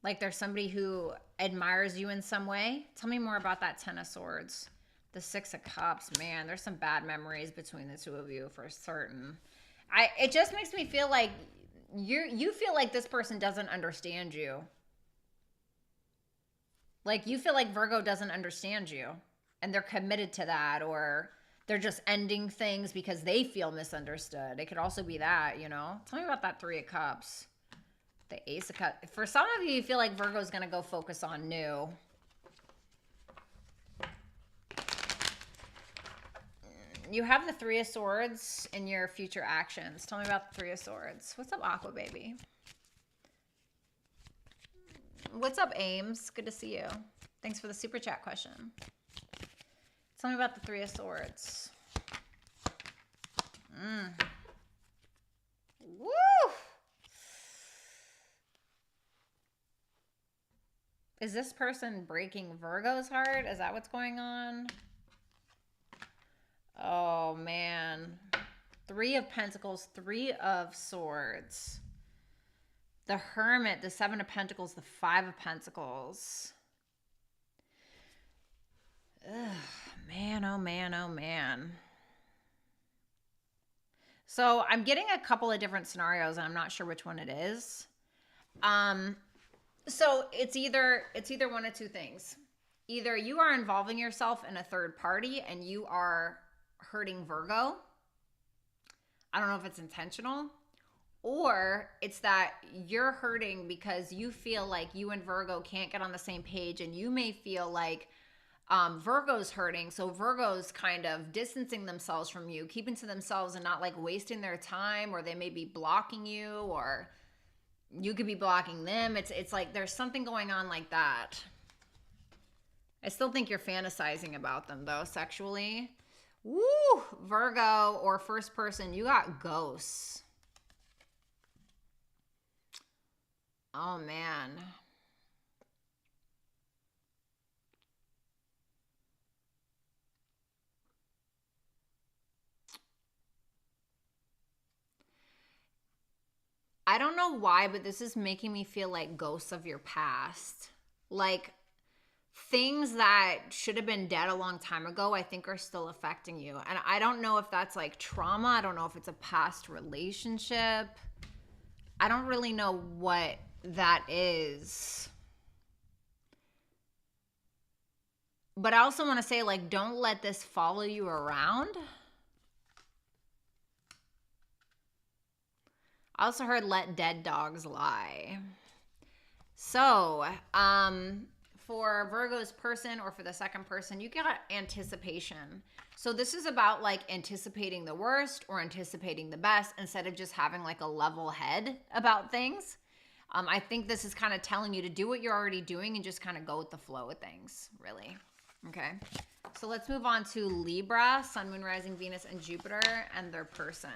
S1: Like there's somebody who admires you in some way. Tell me more about that Ten of Swords. The Six of Cups, man, there's some bad memories between the two of you for certain. It just makes me feel like you feel like this person doesn't understand you. Like you feel like Virgo doesn't understand you and they're committed to that, or they're just ending things because they feel misunderstood. It could also be that, you know. Tell me about that Three of Cups. The Ace of Cups. For some of you feel like Virgo's going to go focus on new. You have the Three of Swords in your future actions. Tell me about the Three of Swords. What's up, Aqua Baby? What's up, Ames? Good to see you. Thanks for the super chat question. Tell me about the Three of Swords. Woo! Is this person breaking Virgo's heart? Is that what's going on? Oh, man. Three of Pentacles, Three of Swords. The Hermit, the Seven of Pentacles, the Five of Pentacles. Ugh, man, oh, man, oh, man. So I'm getting a couple of different scenarios, and I'm not sure which one it is. So it's either one of two things. Either you are involving yourself in a third party and you are hurting Virgo. I don't know if it's intentional, or it's that you're hurting because you feel like you and Virgo can't get on the same page, and you may feel like Virgo's hurting, so Virgo's kind of distancing themselves from you, keeping to themselves and not like wasting their time, or they may be blocking you, or you could be blocking them. It's like there's something going on like that. I still think you're fantasizing about them though, sexually. Woo! Virgo or first person, you got ghosts. Oh, man. I don't know why, but this is making me feel like ghosts of your past. Like things that should have been dead a long time ago, I think are still affecting you. And I don't know if that's like trauma. I don't know if it's a past relationship. I don't really know what that is. But I also want to say, like, don't let this follow you around. I also heard let dead dogs lie. So, for Virgo's person or for the second person, you got anticipation. So this is about like anticipating the worst or anticipating the best instead of just having like a level head about things. I think this is kind of telling you to do what you're already doing and just kind of go with the flow of things, really. Okay. So let's move on to Libra, Sun, Moon, Rising, Venus, and Jupiter, and their person.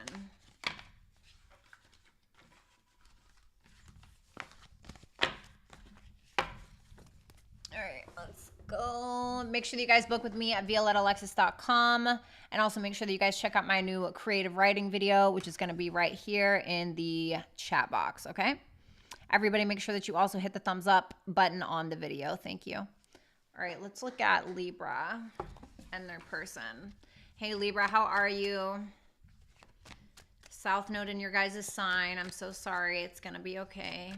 S1: All right, let's go. know, make sure that you guys book with me at violettalexis.com. And also make sure that you guys check out my new creative writing video, which is going to be right here in the chat box, okay? Everybody make sure that you also hit the thumbs up button on the video. Thank you. All right, let's look at Libra and their person. Hey, Libra, how are you? South Node in your guys' sign. I'm so sorry. It's going to be okay.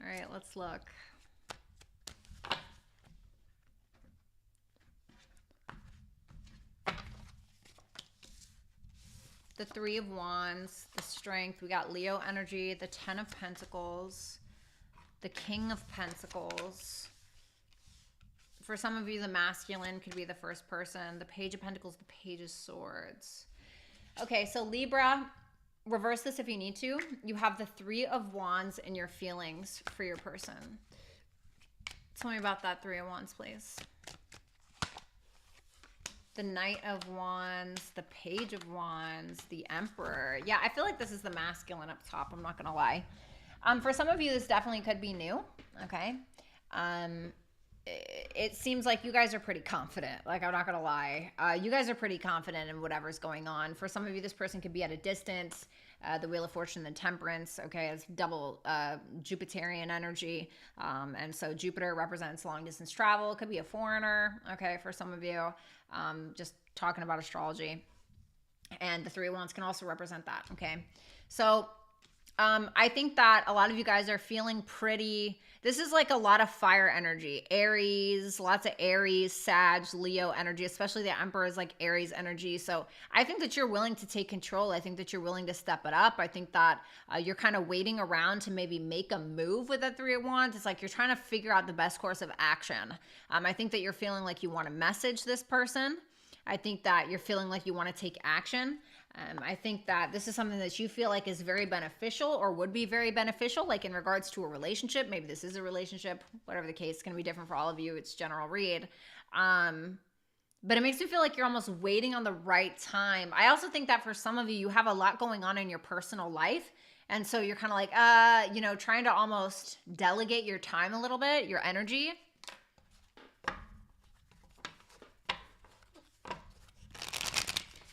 S1: All right, let's look. The Three of Wands, the Strength. We got Leo energy, the Ten of Pentacles, the King of Pentacles. For some of you, the masculine could be the first person. The Page of Pentacles, the Page of Swords. Okay, so Libra, reverse this if you need to. You have the Three of Wands in your feelings for your person. Tell me about that Three of Wands, please. The Knight of Wands, the Page of Wands, the Emperor. Yeah, I feel like this is the masculine up top. I'm not going to lie. For some of you, this definitely could be new. Okay. It seems like you guys are pretty confident. Like, I'm not going to lie. You guys are pretty confident in whatever's going on. For some of you, this person could be at a distance. The Wheel of Fortune, the Temperance, okay, it's double Jupiterian energy. And so Jupiter represents long distance travel. It could be a foreigner, okay, for some of you. Just talking about astrology. And the Three of Wands can also represent that, okay? So I think that a lot of you guys are feeling pretty, this is like a lot of fire energy. Aries, lots of Aries, Sag, Leo energy, especially the Emperor is like Aries energy. So I think that you're willing to take control. I think that you're willing to step it up. I think that you're kind of waiting around to maybe make a move with the Three of Wands. It's like you're trying to figure out the best course of action. I think that you're feeling like you want to message this person. I think that you're feeling like you want to take action. I think that this is something that you feel like is very beneficial or would be very beneficial, like in regards to a relationship. Maybe this is a relationship, whatever the case. It's going to be different for all of you. It's general read. But it makes me feel like you're almost waiting on the right time. I also think that for some of you, you have a lot going on in your personal life. And so you're kind of like, you know, trying to almost delegate your time a little bit, your energy.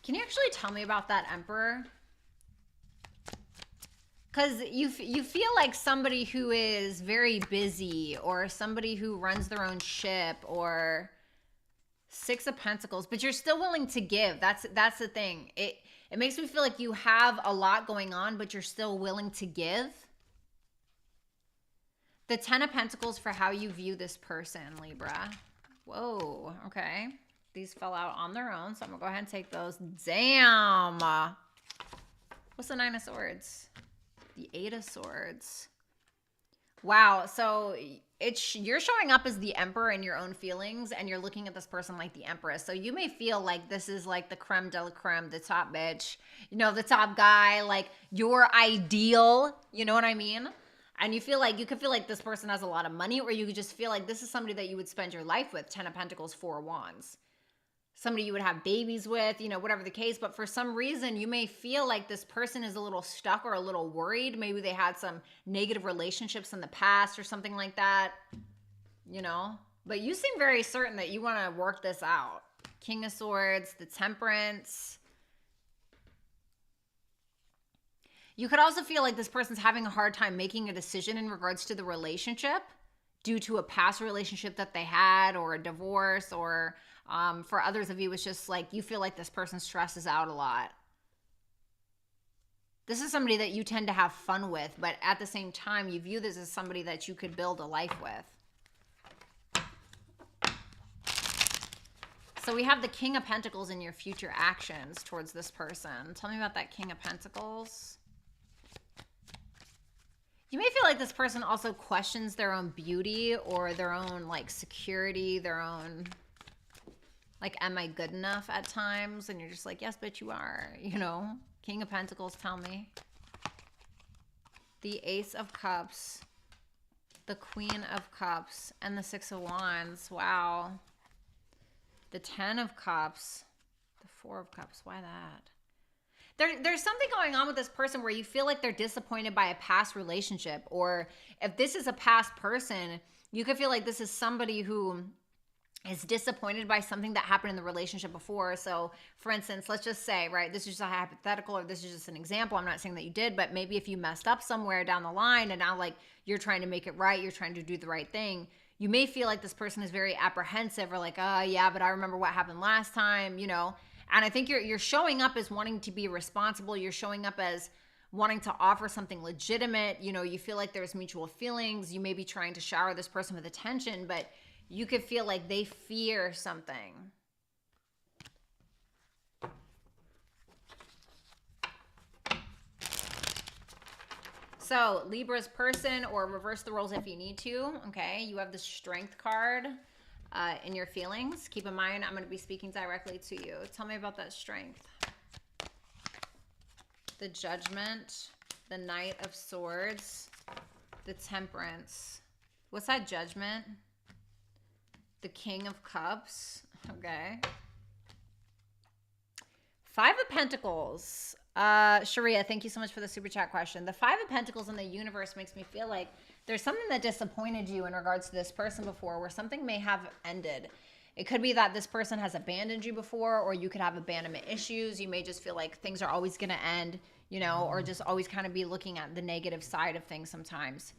S1: Can you actually tell me about that Emperor? Because you feel like somebody who is very busy or somebody who runs their own ship or Six of Pentacles, but you're still willing to give. That's the thing. It makes me feel like you have a lot going on, but you're still willing to give. The Ten of Pentacles for how you view this person, Libra. Whoa, okay. These fell out on their own, so I'm going to go ahead and take those. Damn. What's the Nine of Swords? The Eight of Swords. Wow, so you're showing up as the Emperor in your own feelings, and you're looking at this person like the Empress. So you may feel like this is like the creme de la creme, the top bitch, you know, the top guy, like your ideal, you know what I mean? And you feel like, you could feel like this person has a lot of money, or you could just feel like this is somebody that you would spend your life with. Ten of Pentacles, Four of Wands. Somebody you would have babies with, you know, whatever the case. But for some reason, you may feel like this person is a little stuck or a little worried. Maybe they had some negative relationships in the past or something like that, you know. But you seem very certain that you want to work this out. King of Swords, the Temperance. You could also feel like this person's having a hard time making a decision in regards to the relationship due to a past relationship that they had or a divorce, or for others of you, it's just like you feel like this person stresses out a lot. This is somebody that you tend to have fun with, but at the same time, you view this as somebody that you could build a life with. So we have the King of Pentacles in your future actions towards this person. Tell me about that King of Pentacles. You may feel like this person also questions their own beauty or their own like security, their own like, am I good enough at times? And you're just like, yes, bitch, you are, you know. King of Pentacles, tell me. The Ace of Cups, the Queen of Cups, and the Six of Wands. Wow. The Ten of Cups, the Four of Cups. Why that? There's something going on with this person where you feel like they're disappointed by a past relationship, or if this is a past person, you could feel like this is somebody who is disappointed by something that happened in the relationship before. So for instance, let's just say, right, this is just a hypothetical, or this is just an example. I'm not saying that you did, but maybe if you messed up somewhere down the line and now like you're trying to make it right, you're trying to do the right thing, you may feel like this person is very apprehensive, or like, oh yeah, but I remember what happened last time, you know? And I think you're showing up as wanting to be responsible. You're showing up as wanting to offer something legitimate. You know, you feel like there's mutual feelings. You may be trying to shower this person with attention, but you could feel like they fear something. So Libra's person, or reverse the roles if you need to. Okay, you have the Strength card in your feelings. Keep in mind, I'm going to be speaking directly to you. Tell me about that Strength. The Judgment, the Knight of Swords, the Temperance. What's that Judgment? The King of Cups. Okay. Five of Pentacles. Sharia, thank you so much for the super chat question. The Five of Pentacles in the universe makes me feel like there's something that disappointed you in regards to this person before, where something may have ended. It could be that this person has abandoned you before, or you could have abandonment issues. You may just feel like things are always going to end, you know, or just always kind of be looking at the negative side of things sometimes.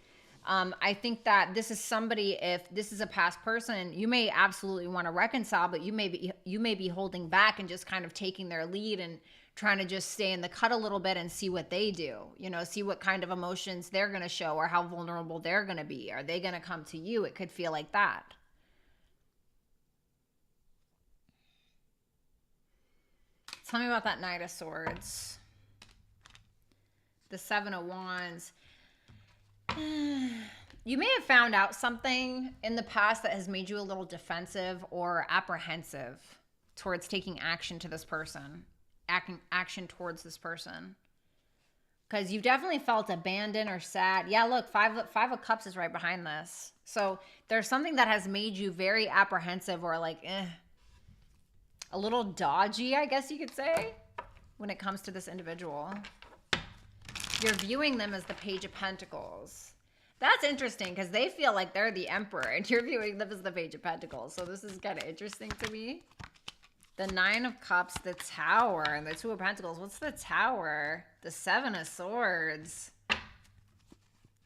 S1: I think that this is somebody, if this is a past person, you may absolutely want to reconcile, but you may be holding back and just kind of taking their lead and trying to just stay in the cut a little bit and see what they do, you know, see what kind of emotions they're going to show, or how vulnerable they're going to be. Are they going to come to you? It could feel like that. Tell me about that Knight of Swords. The Seven of Wands. You may have found out something in the past that has made you a little defensive or apprehensive towards taking action to this person, action towards this person. Because you've definitely felt abandoned or sad. Yeah, look, five of Cups is right behind this. So there's something that has made you very apprehensive, or like, a little dodgy, I guess you could say, when it comes to this individual. You're viewing them as the Page of Pentacles. That's interesting, because they feel like they're the Emperor, and you're viewing them as the Page of Pentacles. So this is kind of interesting to me. The Nine of Cups, the Tower, and the Two of Pentacles. What's the Tower? The Seven of Swords.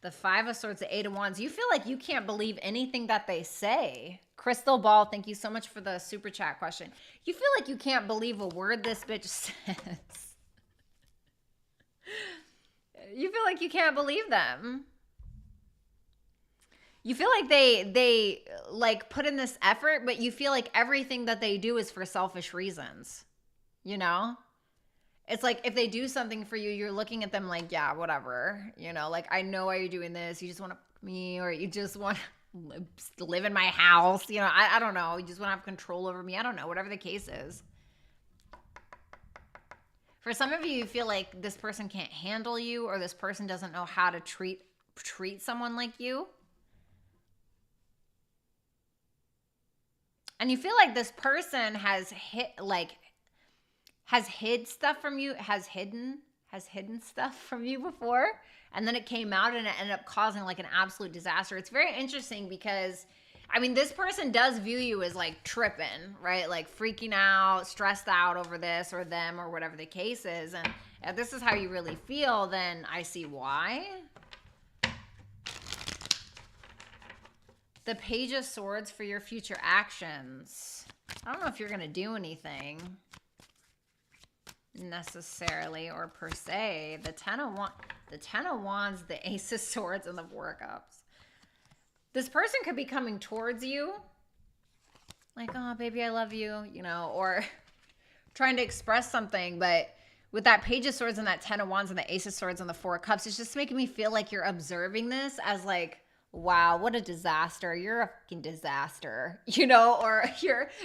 S1: The Five of Swords, the Eight of Wands. You feel like you can't believe anything that they say. Crystal Ball, thank you so much for the super chat question. You feel like you can't believe a word this bitch says. You feel like you can't believe them. You feel like they like put in this effort, but you feel like everything that they do is for selfish reasons. You know? It's like if they do something for you, you're looking at them like, yeah, whatever. You know, like, I know why you're doing this. You just want to me, or you just want to live in my house. You know, I don't know. You just want to have control over me. I don't know. Whatever the case is. For some of you, you feel like this person can't handle you, or this person doesn't know how to treat someone like you. And you feel like this person has hid stuff from you, has hidden stuff from you before, and then it came out and it ended up causing like an absolute disaster. It's very interesting because, I mean, this person does view you as like tripping, right? Like freaking out, stressed out over this or them or whatever the case is. And if this is how you really feel, then I see why. The Page of Swords for your future actions. I don't know if you're going to do anything necessarily or per se. The Ten of Wands, the Ace of Swords, and the Four of Cups. This person could be coming towards you like, oh, baby, I love you, you know, or trying to express something. But with that Page of Swords and that Ten of Wands and the Ace of Swords and the Four of Cups, it's just making me feel like you're observing this as like, wow, what a disaster. You're a fucking disaster, you know, or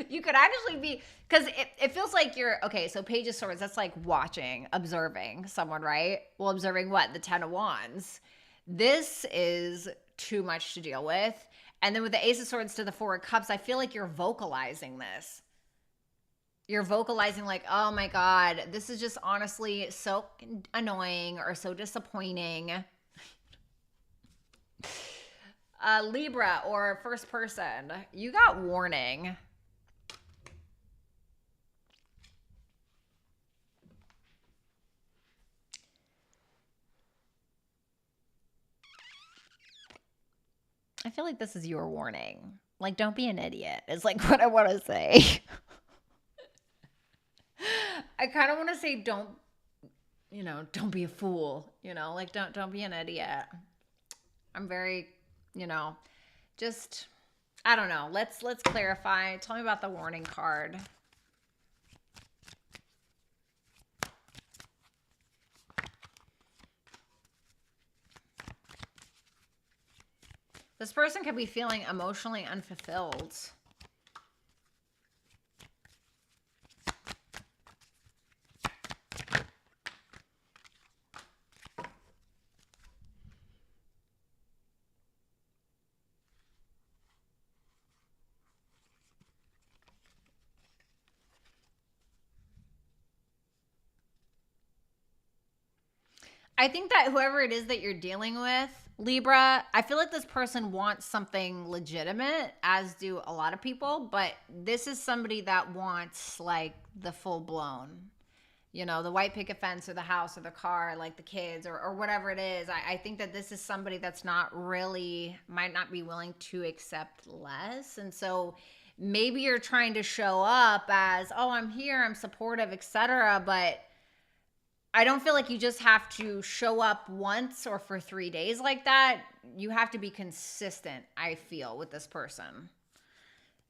S1: you could actually be, because it feels like you're, okay, so Page of Swords, that's like watching, observing someone, right? Well, observing what? The Ten of Wands. This is too much to deal with. And then with the Ace of Swords to the Four of Cups, I feel like you're vocalizing this. You're vocalizing like, oh my God, this is just honestly so annoying or so disappointing. Libra or first person, you got warning. I feel like this is your warning. Like, don't be an idiot. It's like what I want to say. I kind of want to say don't be a fool, like don't be an idiot. I'm very, just I don't know. Let's clarify. Tell me about the warning card. This person could be feeling emotionally unfulfilled. I think that whoever it is that you're dealing with, Libra, I feel like this person wants something legitimate, as do a lot of people, but this is somebody that wants like the full blown, the white picket fence or the house or the car, like the kids or whatever it is. I think that this is somebody that's might not be willing to accept less. And so maybe you're trying to show up as, oh, I'm here, I'm supportive, etc. But I don't feel like you just have to show up once or for 3 days like that. You have to be consistent, I feel, with this person.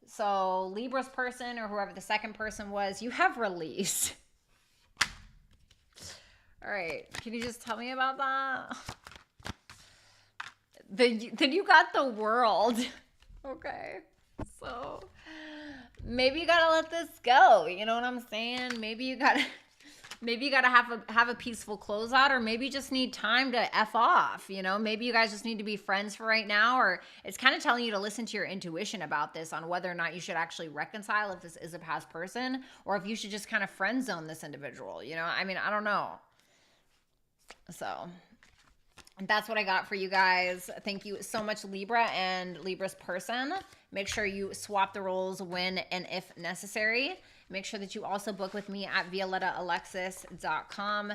S1: So Libra's person or whoever the second person was, you have release. All right. Can you just tell me about that? Then you got the World. Okay. So maybe you got to let this go. You know what I'm saying? Maybe you got to have a peaceful closeout, or maybe you just need time to F off, Maybe you guys just need to be friends for right now, or it's kind of telling you to listen to your intuition about this on whether or not you should actually reconcile if this is a past person, or if you should just kind of friend zone this individual, I mean, I don't know. So that's what I got for you guys. Thank you so much, Libra and Libra's person. Make sure you swap the roles when and if necessary. Make sure that you also book with me at violettaalexis.com.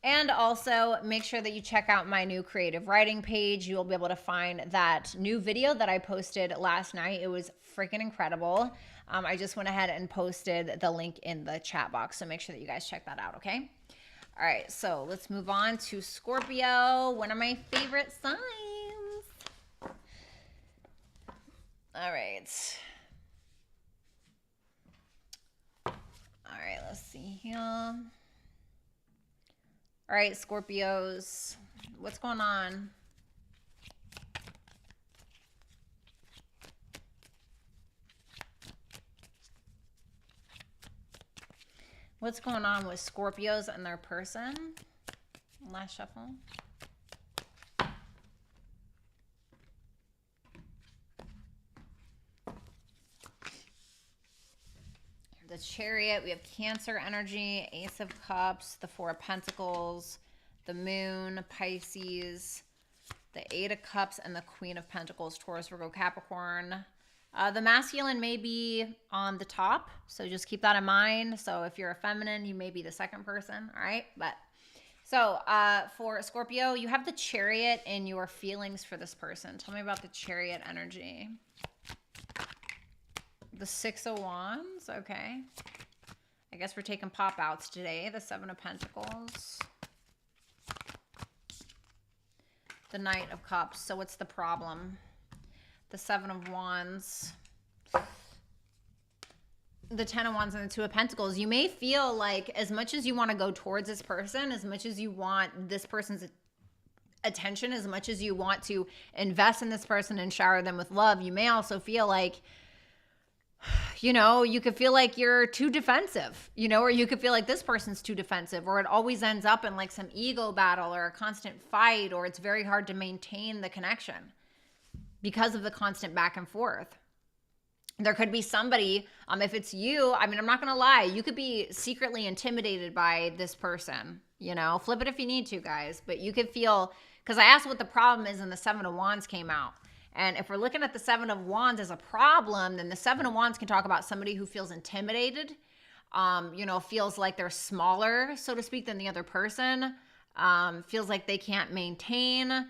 S1: And also make sure that you check out my new creative writing page. You'll be able to find that new video that I posted last night. It was freaking incredible. I just went ahead and posted the link in the chat box. So make sure that you guys check that out, okay? All right, so let's move on to Scorpio, one of my favorite signs. All right. All right, let's see here. All right, Scorpios, what's going on? What's going on with Scorpios and their person? Last shuffle. The Chariot, we have Cancer energy, Ace of Cups, the Four of Pentacles, the Moon, Pisces, the Eight of Cups, and the Queen of Pentacles, Taurus, Virgo, Capricorn. The masculine may be on the top, so just keep that in mind. So if you're a feminine, you may be the second person, all right? But so for Scorpio, you have the Chariot in your feelings for this person. Tell me about the Chariot energy. The Six of Wands, okay. I guess we're taking pop-outs today. The Seven of Pentacles. The Knight of Cups. So what's the problem? The Seven of Wands. The Ten of Wands and the Two of Pentacles. You may feel like as much as you want to go towards this person, as much as you want this person's attention, as much as you want to invest in this person and shower them with love, you may also feel like, you could feel like you're too defensive, or you could feel like this person's too defensive, or it always ends up in like some ego battle or a constant fight, or it's very hard to maintain the connection because of the constant back and forth. There could be somebody, if it's you, I mean, I'm not going to lie, you could be secretly intimidated by this person, you know, flip it if you need to, guys, but you could feel, because I asked what the problem is and the Seven of Wands came out. And if we're looking at the Seven of Wands as a problem, then the Seven of Wands can talk about somebody who feels intimidated, you know, feels like they're smaller, so to speak, than the other person, feels like they can't maintain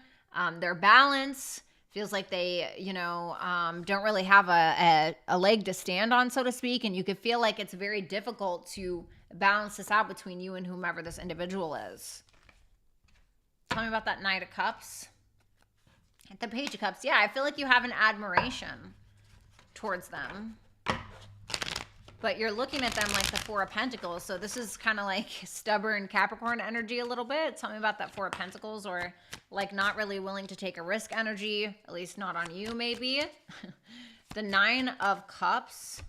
S1: their balance, feels like they, you know, don't really have a leg to stand on, so to speak. And you could feel like it's very difficult to balance this out between you and whomever this individual is. Tell me about that Knight of Cups. The Page of Cups. Yeah, I feel like you have an admiration towards them. But you're looking at them like the Four of Pentacles. So this is kind of like stubborn Capricorn energy a little bit. Tell me about that Four of Pentacles, or like not really willing to take a risk energy, at least not on you maybe. The Nine of Cups.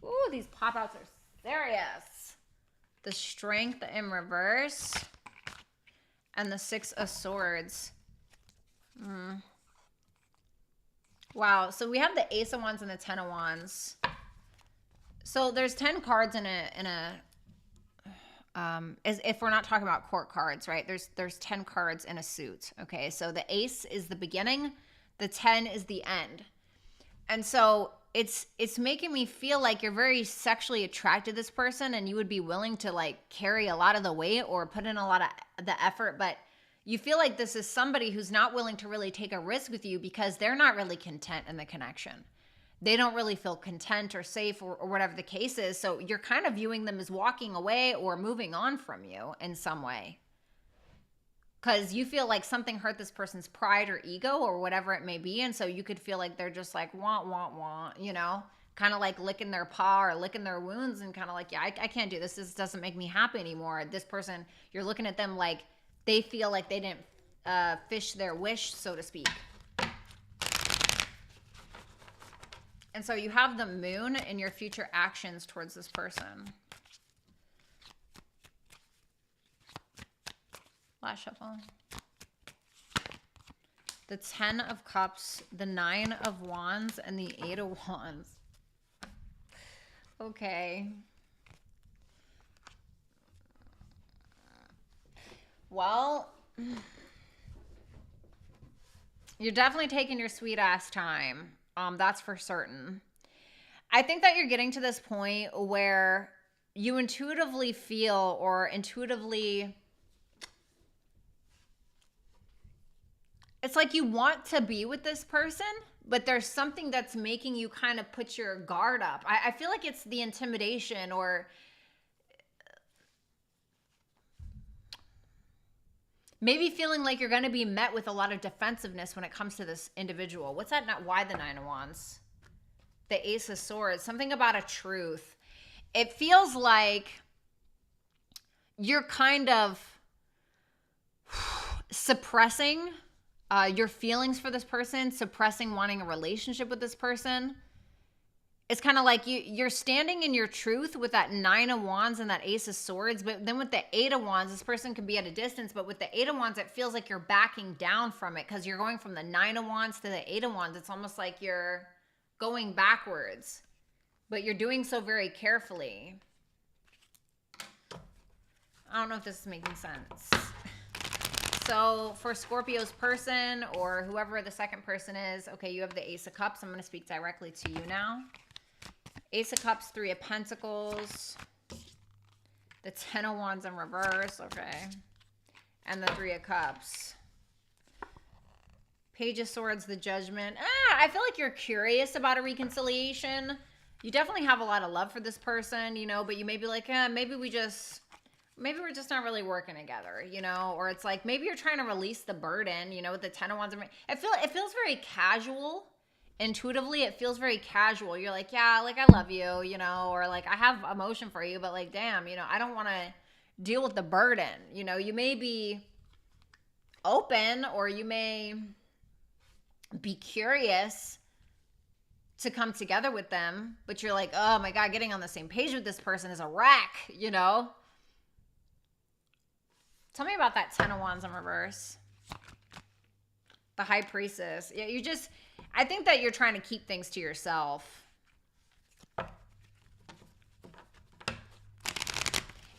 S1: Ooh, these pop-outs are serious. The Strength in reverse. And the Six of Swords. Wow, so we have the Ace of Wands and the Ten of Wands. So there's 10 cards in a as if we're not talking about court cards, right? There's 10 cards in a suit. Okay, so the Ace is the beginning, the 10 is the end. And so it's making me feel like you're very sexually attracted to this person and you would be willing to like carry a lot of the weight or put in a lot of the effort, but you feel like this is somebody who's not willing to really take a risk with you because they're not really content in the connection. They don't really feel content or safe or whatever the case is. So you're kind of viewing them as walking away or moving on from you in some way. Because you feel like something hurt this person's pride or ego or whatever it may be. And so you could feel like they're just like, want, you know, kind of like licking their paw or licking their wounds and kind of like, yeah, I can't do this. This doesn't make me happy anymore. This person, you're looking at them like they feel like they didn't fish their wish, so to speak. And so you have the Moon in your future actions towards this person. Last shuffle. The 10 of Cups, the 9 of Wands, and the 8 of Wands. Okay. Well, you're definitely taking your sweet ass time. That's for certain. I think that you're getting to this point where you intuitively feel or intuitively, it's like you want to be with this person, but there's something that's making you kind of put your guard up. I feel like it's the intimidation or maybe feeling like you're going to be met with a lot of defensiveness when it comes to this individual. What's that? Not why the 9 of Wands? The Ace of Swords. Something about a truth. It feels like you're kind of suppressing your feelings for this person, suppressing wanting a relationship with this person. It's kind of like you're standing in your truth with that 9 of Wands and that Ace of Swords. But then with the 8 of Wands, this person can be at a distance. But with the 8 of Wands, it feels like you're backing down from it because you're going from the 9 of Wands to the 8 of Wands. It's almost like you're going backwards. But you're doing so very carefully. I don't know if this is making sense. So for Scorpio's person or whoever the second person is, okay, you have the Ace of Cups. I'm going to speak directly to you now. Ace of Cups, 3 of Pentacles, the 10 of Wands in reverse, okay, and the 3 of Cups. Page of Swords, the Judgment. I feel like you're curious about a reconciliation. You definitely have a lot of love for this person, you know, but you may be like, maybe we're just not really working together, you know, or it's like maybe you're trying to release the burden, you know, with the 10 of Wands. It feels very casual. Intuitively, it feels very casual. You're like, yeah, like I love you, you know, or like I have emotion for you, but like, damn, you know, I don't want to deal with the burden. You know, you may be open or you may be curious to come together with them, but you're like, oh my God, getting on the same page with this person is a wreck, you know? Tell me about that 10 of Wands in reverse. The High Priestess. Yeah, I think that you're trying to keep things to yourself.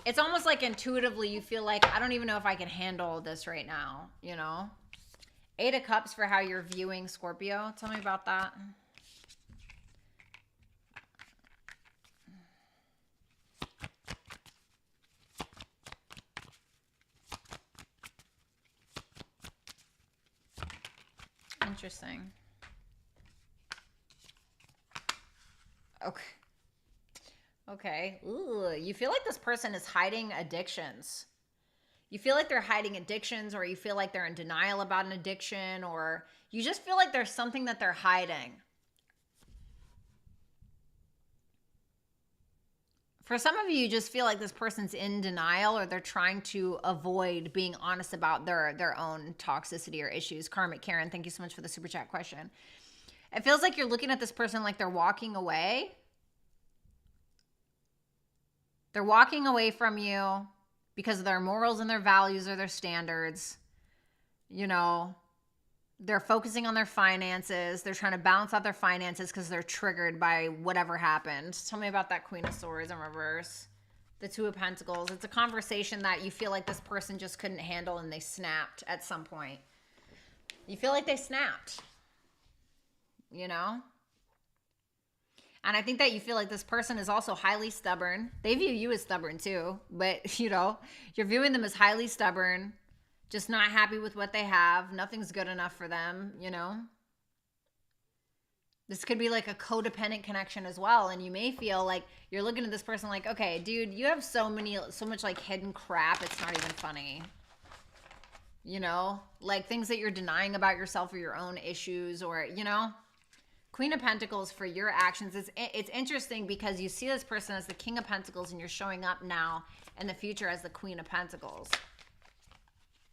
S1: It's almost like intuitively you feel like, I don't even know if I can handle this right now, you know? 8 of Cups for how you're viewing Scorpio. Tell me about that. Interesting. Okay. Okay. Ooh, you feel like this person is hiding addictions. You feel like they're hiding addictions, or you feel like they're in denial about an addiction, or you just feel like there's something that they're hiding. For some of you, you just feel like this person's in denial, or they're trying to avoid being honest about their own toxicity or issues. Karmic Karen, thank you so much for the super chat question. It feels like you're looking at this person like they're walking away. They're walking away from you because of their morals and their values or their standards. You know, they're focusing on their finances. They're trying to balance out their finances because they're triggered by whatever happened. Tell me about that Queen of Swords in reverse. The Two of Pentacles. It's a conversation that you feel like this person just couldn't handle and they snapped at some point. You feel like they snapped. You know? And I think that you feel like this person is also highly stubborn. They view you as stubborn too. But, you know, you're viewing them as highly stubborn. Just not happy with what they have. Nothing's good enough for them, you know? This could be like a codependent connection as well. And you may feel like you're looking at this person like, okay, dude, you have so much like hidden crap. It's not even funny. You know, like things that you're denying about yourself or your own issues, or, you know, Queen of Pentacles for your actions. It's interesting because you see this person as the King of Pentacles and you're showing up now in the future as the Queen of Pentacles.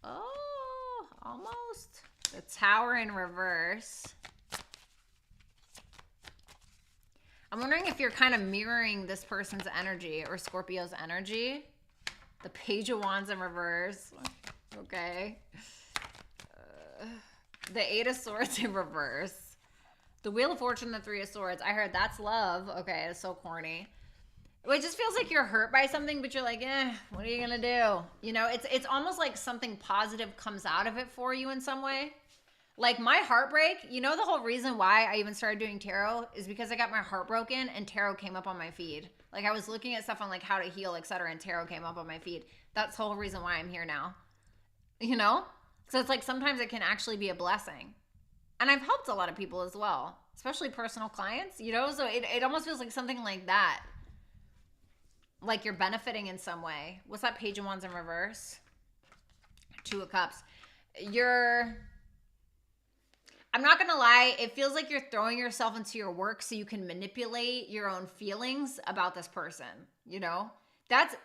S1: Oh, almost. The Tower in reverse. I'm wondering if you're kind of mirroring this person's energy or Scorpio's energy. The Page of Wands in reverse. Okay. The Eight of Swords in reverse. The Wheel of Fortune, the Three of Swords. I heard that's love. Okay, it's so corny. It just feels like you're hurt by something, but you're like, what are you gonna do? You know, it's almost like something positive comes out of it for you in some way. Like my heartbreak, you know, the whole reason why I even started doing tarot is because I got my heart broken and tarot came up on my feed. Like I was looking at stuff on like how to heal, etc., and tarot came up on my feed. That's the whole reason why I'm here now. You know? So it's like sometimes it can actually be a blessing. And I've helped a lot of people as well, especially personal clients, you know? So it almost feels like something like that. Like you're benefiting in some way. What's that Page of Wands in reverse? Two of Cups. I'm not going to lie. It feels like you're throwing yourself into your work so you can manipulate your own feelings about this person, you know? That's,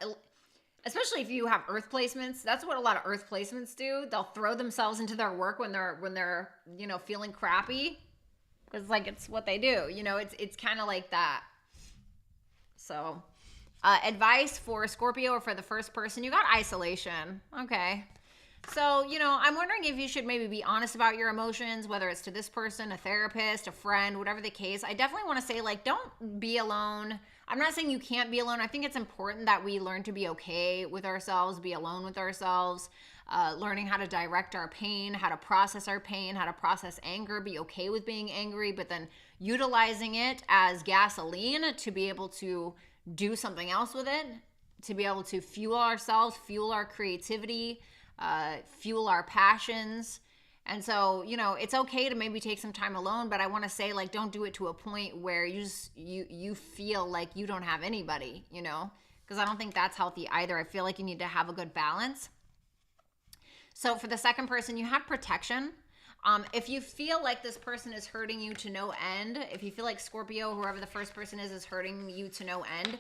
S1: especially if you have earth placements, that's what a lot of earth placements do. They'll throw themselves into their work when they're, you know, feeling crappy. Because like it's what they do, you know, it's kind of like that. So, advice for Scorpio or for the first person, you got isolation. Okay. So, you know, I'm wondering if you should maybe be honest about your emotions, whether it's to this person, a therapist, a friend, whatever the case. I definitely want to say, like, don't be alone. I'm not saying you can't be alone. I think it's important that we learn to be okay with ourselves, be alone with ourselves, learning how to direct our pain, how to process our pain, how to process anger, be okay with being angry, but then utilizing it as gasoline to be able to do something else with it, to be able to fuel ourselves, fuel our creativity, fuel our passions. And so, you know, it's okay to maybe take some time alone, but I want to say, like, don't do it to a point where you feel like you don't have anybody, you know, because I don't think that's healthy either. I feel like you need to have a good balance. So for the second person, you have protection. If you feel like this person is hurting you to no end, if you feel like Scorpio, whoever the first person is hurting you to no end,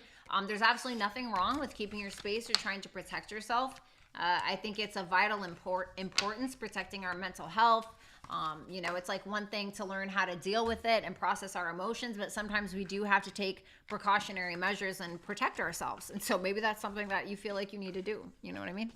S1: there's absolutely nothing wrong with keeping your space or trying to protect yourself. I think it's of vital importance, protecting our mental health. You know, it's like one thing to learn how to deal with it and process our emotions, but sometimes we do have to take precautionary measures and protect ourselves. And so maybe that's something that you feel like you need to do. You know what I mean?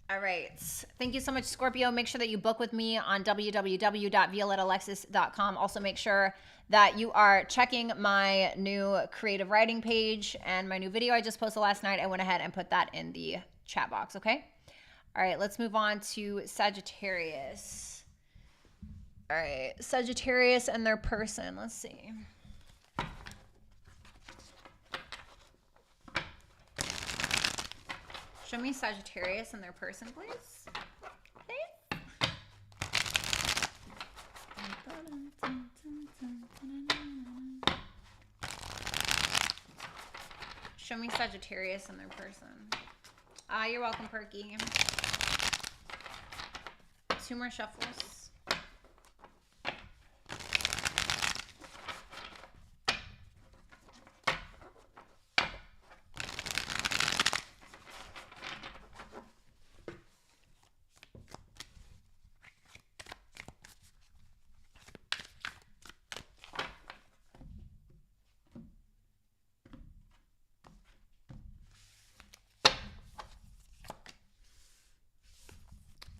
S1: All right. Thank you so much, Scorpio. Make sure that you book with me on www.violettalexis.com. Also, make sure that you are checking my new creative writing page and my new video I just posted last night. I went ahead and put that in the chat box, okay? All right, let's move on to Sagittarius. All right, Sagittarius and their person. Let's see. Show me Sagittarius and their person, please. Show me Sagittarius and their person. You're welcome, Perky. 2 more shuffles.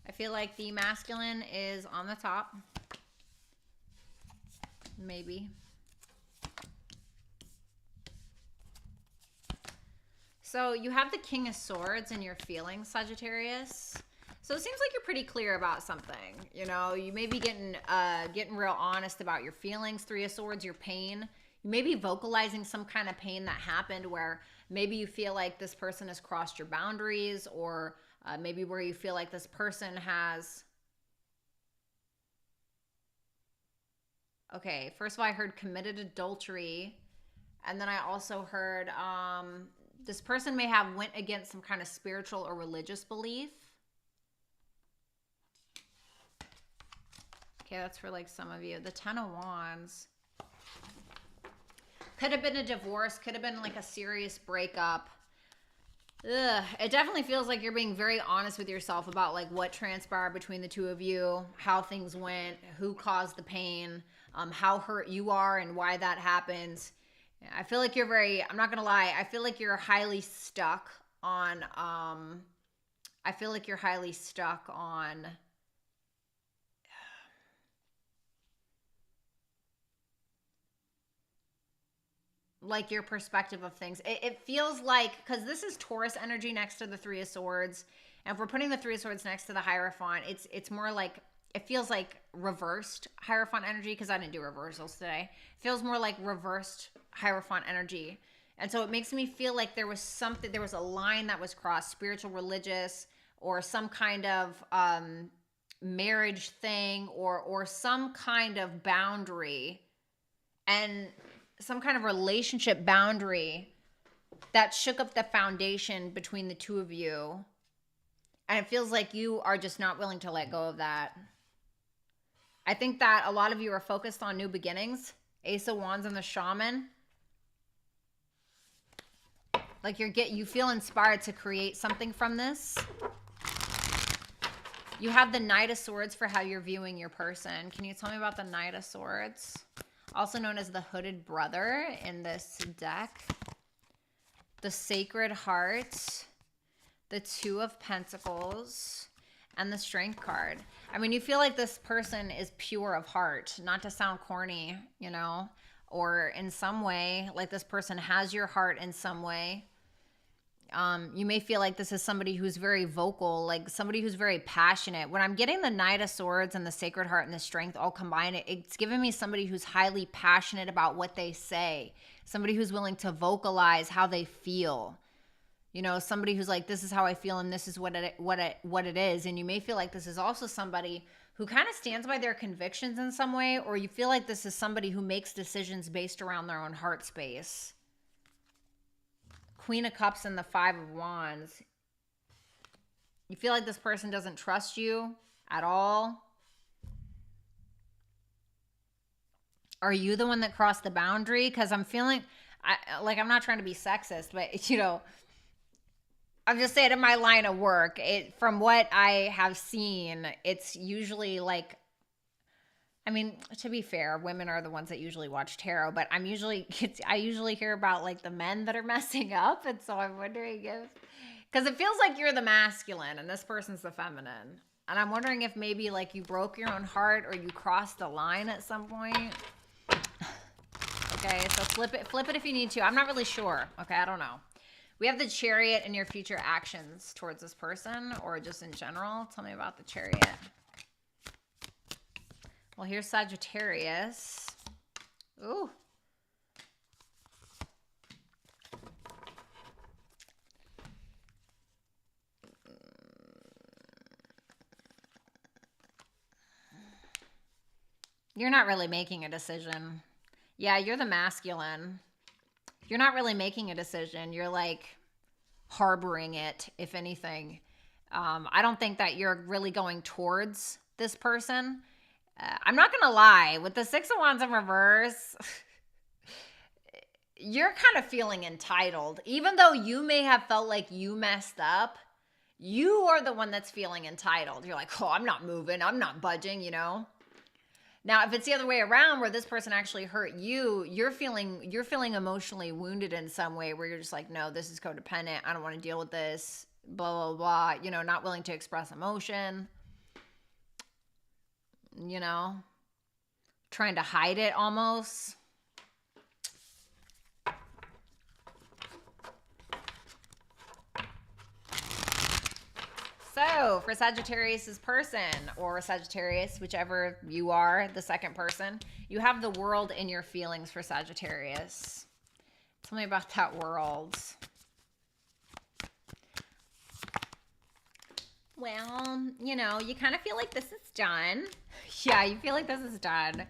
S1: I feel like the masculine is on the top. Maybe. So you have the King of Swords in your feelings, Sagittarius. So it seems like you're pretty clear about something. You know, you may be getting real honest about your feelings. 3 of Swords, your pain. You may be vocalizing some kind of pain that happened where maybe you feel like this person has crossed your boundaries, or maybe where you feel like this person has... Okay, first of all, I heard committed adultery. And then I also heard this person may have went against some kind of spiritual or religious belief. Okay, that's for like some of you. The 10 of Wands. Could have been a divorce. Could have been like a serious breakup. Ugh, it definitely feels like you're being very honest with yourself about like what transpired between the two of you, how things went, who caused the pain, how hurt you are and why that happens. I feel like you're very, I'm not going to lie, I feel like you're highly stuck on, like your perspective of things. It feels like, because this is Taurus energy next to the 3 of Swords, and if we're putting the 3 of Swords next to the Hierophant, it's more like, it feels like reversed Hierophant energy, because I didn't do reversals today. It feels more like reversed Hierophant energy. And so it makes me feel like there was something, there was a line that was crossed, spiritual, religious, or some kind of marriage thing, or some kind of boundary, and some kind of relationship boundary that shook up the foundation between the two of you. And it feels like you are just not willing to let go of that. I think that a lot of you are focused on new beginnings. Ace of Wands and the Shaman. Like you feel inspired to create something from this. You have the Knight of Swords for how you're viewing your person. Can you tell me about the Knight of Swords? Also known as the Hooded Brother in this deck. The Sacred Heart. The 2 of Pentacles. And the Strength card. I mean, you feel like this person is pure of heart. Not to sound corny, you know. Or in some way, like this person has your heart in some way. You may feel like this is somebody who's very vocal, like somebody who's very passionate. When I'm getting the Knight of Swords and the Sacred Heart and the Strength all combined, it's giving me somebody who's highly passionate about what they say. Somebody who's willing to vocalize how they feel. You know, somebody who's like, this is how I feel and this is what it is. And you may feel like this is also somebody who kind of stands by their convictions in some way, or you feel like this is somebody who makes decisions based around their own heart space. Queen of Cups and the 5 of Wands. You feel like this person doesn't trust you at all. Are you the one that crossed the boundary? Because I'm feeling, I'm not trying to be sexist, but, you know, I'm just saying in my line of work, from what I have seen, it's usually like I mean, to be fair, women are the ones that usually watch tarot, but I usually hear about like the men that are messing up. And so I'm wondering if, because it feels like you're the masculine and this person's the feminine. And I'm wondering if maybe like you broke your own heart or you crossed the line at some point. Okay, so flip it if you need to. I'm not really sure. Okay, I don't know. We have the Chariot and your future actions towards this person or just in general. Tell me about the Chariot. Well, here's Sagittarius. Ooh. You're not really making a decision. Yeah, you're the masculine. You're not really making a decision. You're like harboring it, if anything. I don't think that you're really going towards this person. I'm not going to lie. With the Six of Wands in reverse, you're kind of feeling entitled. Even though you may have felt like you messed up, you are the one that's feeling entitled. You're like, oh, I'm not moving. I'm not budging, you know? Now, if it's the other way around where this person actually hurt you, you're feeling emotionally wounded in some way where you're just like, no, this is codependent. I don't want to deal with this, blah, blah, blah. You know, not willing to express emotion. You know, trying to hide it almost. So for Sagittarius's person or Sagittarius, whichever you are, the second person, you have the world in your feelings for Sagittarius. Tell me about that world. Well, you know, you kind of feel like this is done. Yeah, you feel like this is done.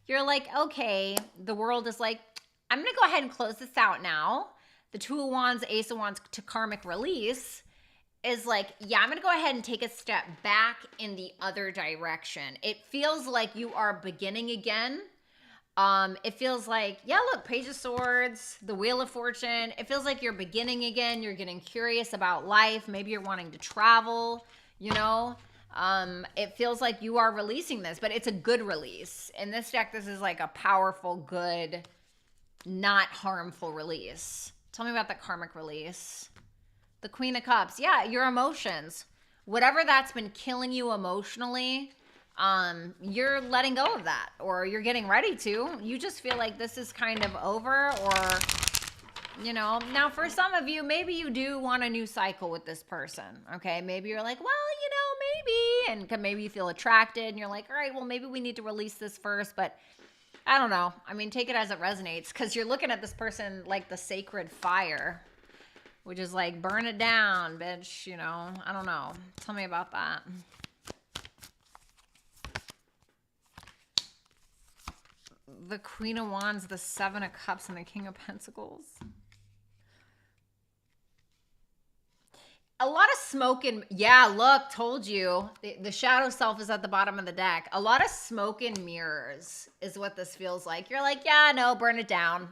S1: You're like, okay, the world is like, I'm going to go ahead and close this out now. The Two of Wands, Ace of Wands to karmic release is like, yeah, I'm going to go ahead and take a step back in the other direction. It feels like you are beginning again. It feels like, yeah, look, Page of Swords, the Wheel of Fortune. It feels like you're beginning again. You're getting curious about life. Maybe you're wanting to travel, you know. It feels like you are releasing this, but it's a good release. In this deck, this is like a powerful, good, not harmful release. Tell me about the karmic release. The Queen of Cups. Yeah, your emotions. Whatever that's been killing you emotionally, you're letting go of that, or you're getting ready to. You just feel like this is kind of over, or, you know. Now, for some of you, maybe you do want a new cycle with this person, okay? Maybe you're like, well, you know, maybe, and maybe you feel attracted, and you're like, all right, well, maybe we need to release this first, but I don't know. I mean, take it as it resonates, because you're looking at this person like the sacred fire, which is like, burn it down, bitch, you know. I don't know. Tell me about that. The Queen of Wands, the Seven of Cups, and the King of Pentacles. A lot of smoke and, yeah, look, told you. The shadow self is at the bottom of the deck. A lot of smoke and mirrors is what this feels like. You're like, yeah, no, burn it down.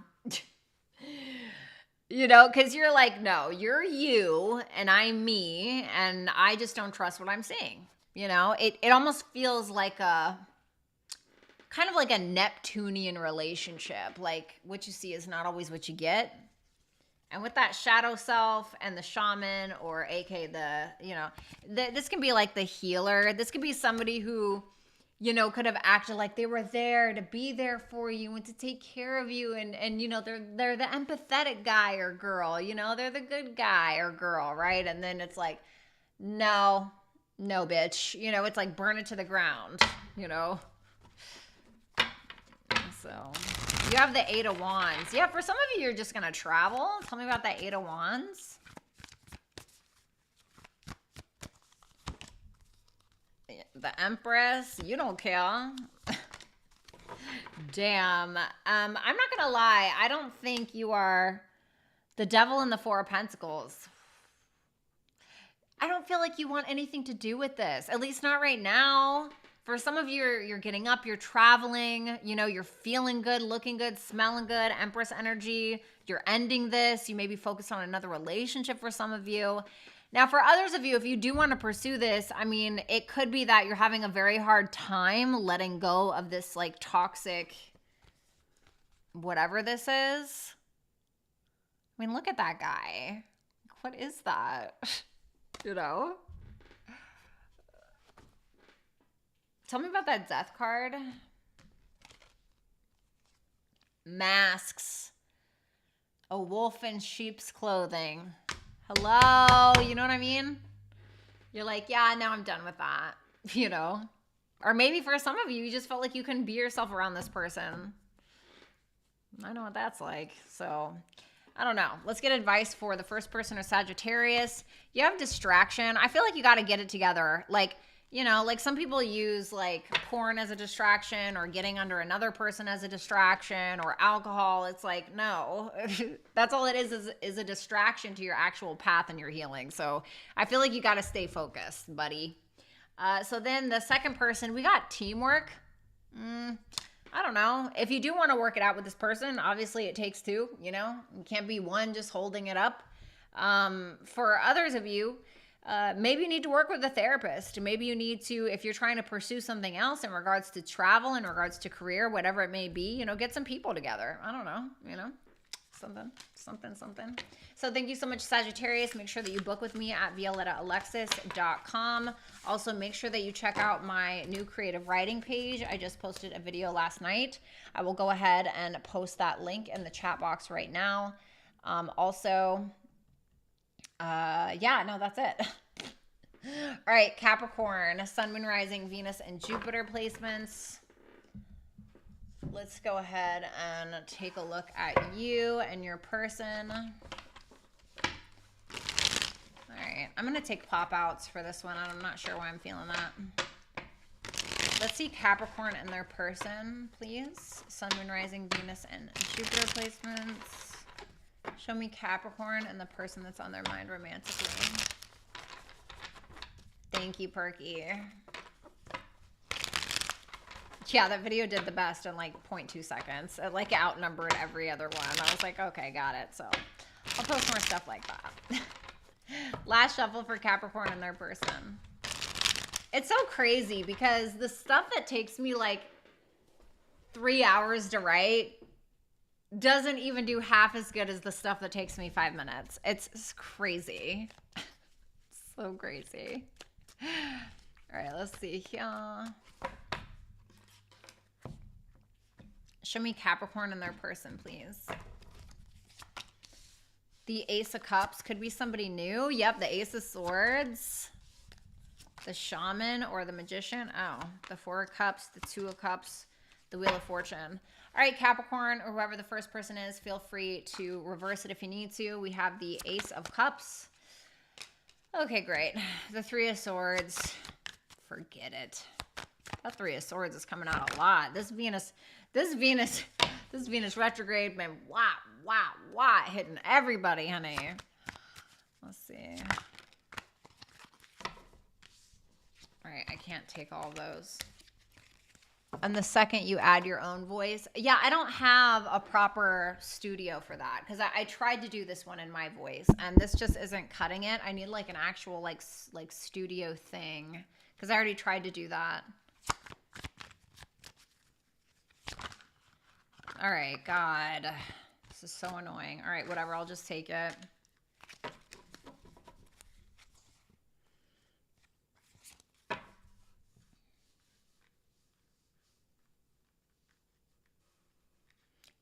S1: You know, because you're like, no, you're you and I'm me, and I just don't trust what I'm seeing. You know, it almost feels like a kind of like a Neptunian relationship. Like, what you see is not always what you get. And with that shadow self and the shaman, or AK this can be like the healer. This could be somebody who, you know, could have acted like they were there to be there for you and to take care of you. And you know, they're the empathetic guy or girl, you know, they're the good guy or girl, right? And then it's like, no, bitch. You know, it's like burn it to the ground, you know? So you have the Eight of Wands. Yeah, for some of you, you're just going to travel. Tell me about that Eight of Wands. The Empress. You don't care. Damn. I'm not going to lie. I don't think you are the Devil and the Four of Pentacles. I don't feel like you want anything to do with this. At least not right now. For some of you, you're getting up, you're traveling, you know, you're feeling good, looking good, smelling good, Empress energy. You're ending this. You may be focused on another relationship for some of you. Now, for others of you, if you do want to pursue this, I mean, it could be that you're having a very hard time letting go of this like toxic, whatever this is. I mean, look at that guy. What is that? You know? Tell me about that death card. Masks. A wolf in sheep's clothing. Hello, you know what I mean? You're like, yeah, now I'm done with that, you know? Or maybe for some of you, you just felt like you couldn't be yourself around this person. I know what that's like, so I don't know. Let's get advice for the first person or Sagittarius. You have distraction. I feel like you got to get it together. Like, you know, like some people use like porn as a distraction or getting under another person as a distraction or alcohol. It's like, no, that's all it is a distraction to your actual path and your healing. So I feel like you got to stay focused, buddy. So then the second person, we got teamwork. I don't know. If you do want to work it out with this person, obviously it takes two, you know, you can't be one just holding it up. For others of you, maybe you need to work with a therapist. Maybe you need to, if you're trying to pursue something else in regards to travel, in regards to career, whatever it may be, you know, get some people together. I don't know, you know, something. So thank you so much, Sagittarius. Make sure that you book with me at violettaalexis.com. Also, make sure that you check out my new creative writing page. I just posted a video last night. I will go ahead and post that link in the chat box right now. Yeah, no, that's it. All right, Capricorn, Sun, Moon, Rising, Venus, and Jupiter placements. Let's go ahead and take a look at you and your person. All right, I'm going to take pop-outs for this one. I'm not sure why I'm feeling that. Let's see Capricorn and their person, please. Sun, Moon, Rising, Venus, and Jupiter placements. Show me Capricorn and the person that's on their mind romantically. Thank you, Perky. Yeah, that video did the best in like 0.2 seconds. It like outnumbered every other one. I was like, okay, got it. So I'll post more stuff like that. Last shuffle for Capricorn and their person. It's so crazy because the stuff that takes me like 3 hours to write doesn't even do half as good as the stuff that takes me 5 minutes. It's crazy. So crazy. All right, let's see here. Show me Capricorn and their person, please. The Ace of Cups could be somebody new. Yep, the Ace of Swords. The Shaman or the Magician. Oh, the Four of Cups, the Two of Cups, the Wheel of Fortune. All right, Capricorn, or whoever the first person is, feel free to reverse it if you need to. We have the Ace of Cups. Okay, great. The Three of Swords. Forget it. That Three of Swords is coming out a lot. This Venus retrograde, man, hitting everybody, honey. Let's see. All right, I can't take all those. And the second you add your own voice. Yeah, I don't have a proper studio for that because I tried to do this one in my voice and this just isn't cutting it. I need like an actual like studio thing because I already tried to do that. All right, God. This is so annoying. All right, whatever. I'll just take it.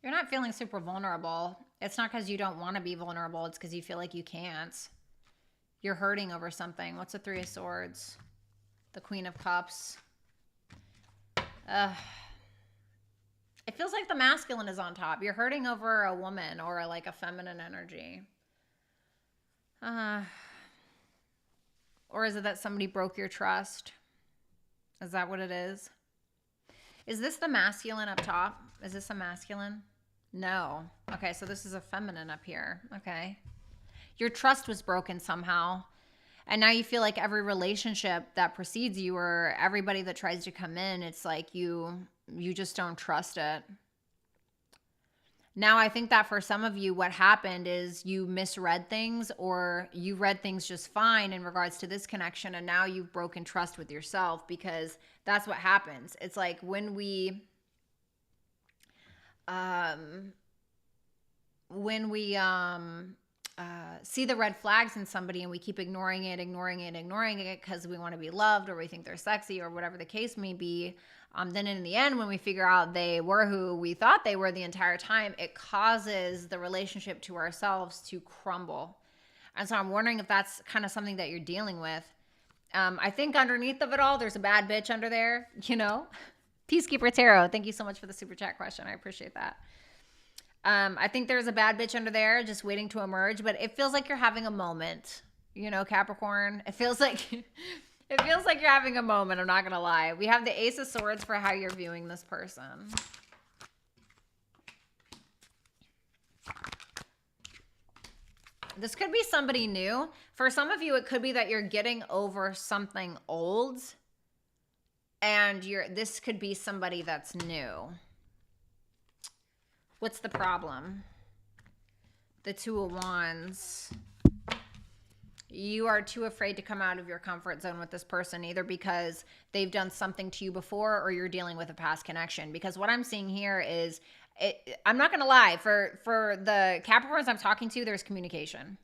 S1: You're not feeling super vulnerable. It's not because you don't want to be vulnerable. It's because you feel like you can't. You're hurting over something. What's the Three of Swords? The Queen of Cups. It feels like the masculine is on top. You're hurting over a woman or like a feminine energy. Or is it that somebody broke your trust? Is that what it is? Is this the masculine up top? Is this a masculine? No. Okay, so this is a feminine up here. Okay. Your trust was broken somehow. And now you feel like every relationship that precedes you or everybody that tries to come in, it's like you just don't trust it. Now, I think that for some of you, what happened is you misread things, or you read things just fine in regards to this connection, and now you've broken trust with yourself, because that's what happens. It's like when we see the red flags in somebody and we keep ignoring it because we want to be loved, or we think they're sexy, or whatever the case may be. Then in the end, when we figure out they were who we thought they were the entire time, it causes the relationship to ourselves to crumble. And so I'm wondering if that's kind of something that you're dealing with. I think underneath of it all, there's a bad bitch under there, you know? Peacekeeper Tarot, thank you so much for the super chat question. I appreciate that. I think there's a bad bitch under there just waiting to emerge, but it feels like you're having a moment, you know, Capricorn. It feels like you're having a moment. I'm not going to lie. We have the Ace of Swords for how you're viewing this person. This could be somebody new. For some of you, it could be that you're getting over something old, and this could be somebody that's new. What's the problem? The Two of Wands. You are too afraid to come out of your comfort zone with this person, either because they've done something to you before, or you're dealing with a past connection. Because what I'm seeing here is, I'm not going to lie, for the Capricorns I'm talking to, there's communication.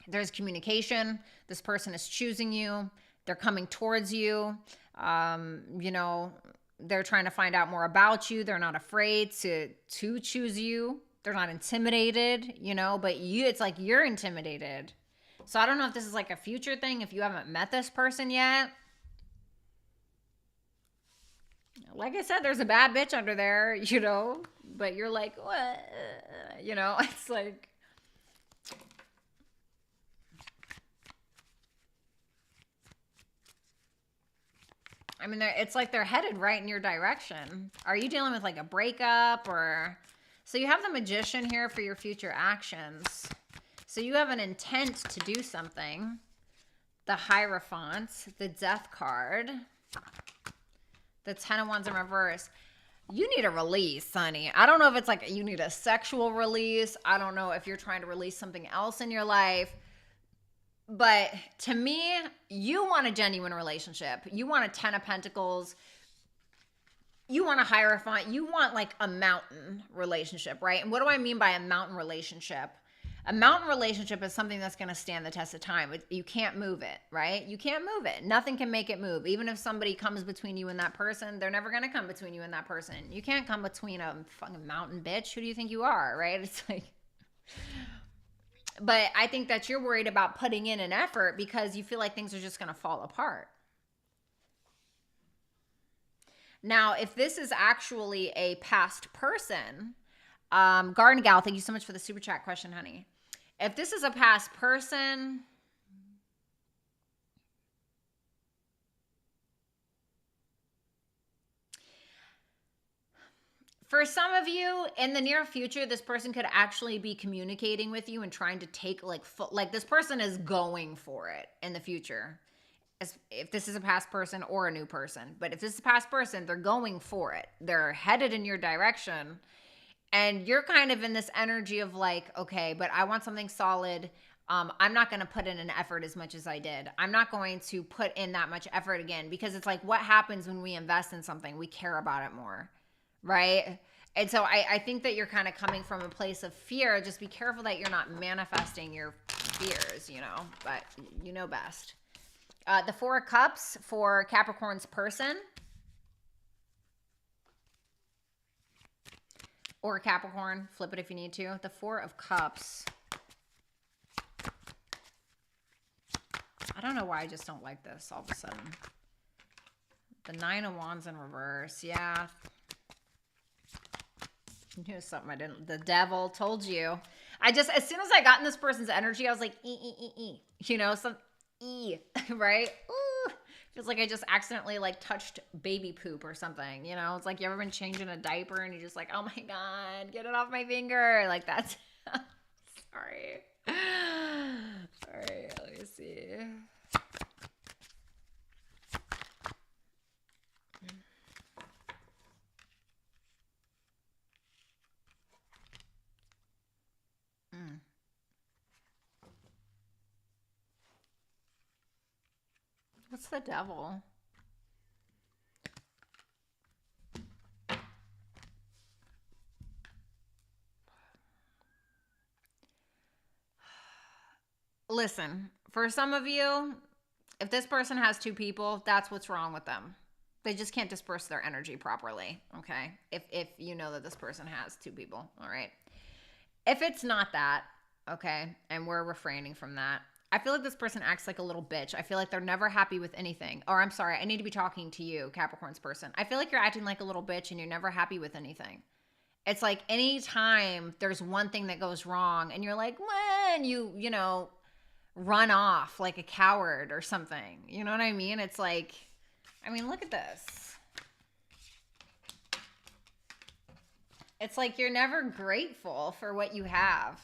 S1: There's communication. This person is choosing you. They're coming towards you. You know, they're trying to find out more about you. They're not afraid to choose you. They're not intimidated, you know, but it's like you're intimidated. So I don't know if this is like a future thing, if you haven't met this person yet. Like I said, there's a bad bitch under there, you know, but you're like, what? You know, it's like, I mean, it's like they're headed right in your direction. Are you dealing with like a breakup, or... So you have the Magician here for your future actions. So you have an intent to do something. The Hierophant, the Death card, the Ten of Wands in reverse. You need a release, honey. I don't know if it's like you need a sexual release. I don't know if you're trying to release something else in your life. But to me, you want a genuine relationship. You want a Ten of Pentacles. You want a Hierophant. You want like a mountain relationship, right? And what do I mean by a mountain relationship? A mountain relationship is something that's going to stand the test of time. You can't move it, right? You can't move it. Nothing can make it move. Even if somebody comes between you and that person, they're never going to come between you and that person. You can't come between a fucking mountain bitch. Who do you think you are, right? It's like... But I think that you're worried about putting in an effort because you feel like things are just going to fall apart. Now, if this is actually a past person, Garden Gal, thank you so much for the super chat question, honey. If this is a past person, for some of you, in the near future, this person could actually be communicating with you and trying to take like this person is going for it in the future. If this is a past person or a new person. But if this is a past person, they're going for it. They're headed in your direction. And you're kind of in this energy of like, okay, but I want something solid. I'm not going to put in an effort as much as I did. I'm not going to put in that much effort again, because it's like, what happens when we invest in something? We care about it more, right? And so I think that you're kind of coming from a place of fear. Just be careful that you're not manifesting your fears, you know, but you know best. The Four of Cups for Capricorn's person. Or Capricorn, flip it if you need to. The Four of Cups. I don't know why I just don't like this all of a sudden. The Nine of Wands in reverse, yeah. Here's something I didn't, the Devil, told you. As soon as I got in this person's energy, I was like, you know, some right? Ooh, feels like I just accidentally like touched baby poop or something, you know? It's like you ever been changing a diaper and you're just like, oh my God, get it off my finger. Like that's, sorry. All right, let me see. What's the devil? Listen, for some of you, if this person has two people, that's what's wrong with them. They just can't disperse their energy properly, okay? If you know that this person has two people, all right? If it's not that, okay, and we're refraining from that, I feel like this person acts like a little bitch. I feel like they're never happy with anything. Or I'm sorry, I need to be talking to you, Capricorn's person. I feel like you're acting like a little bitch and you're never happy with anything. It's like anytime there's one thing that goes wrong and you're like, when you know, run off like a coward or something. You know what I mean? It's like, I mean, look at this. It's like you're never grateful for what you have.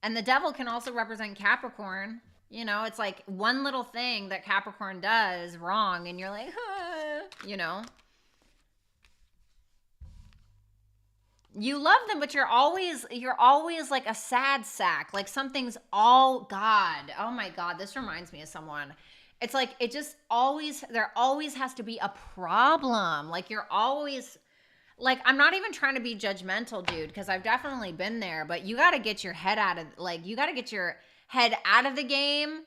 S1: And the devil can also represent Capricorn. You know, it's like one little thing that Capricorn does wrong and you're like, you know. You love them, but you're always like a sad sack. Like something's God. Oh my God, this reminds me of someone. It's like it just always, there always has to be a problem. Like you're always, like, I'm not even trying to be judgmental, dude, because I've definitely been there, but you got to get your head out of, like, you got to get your head out of the game,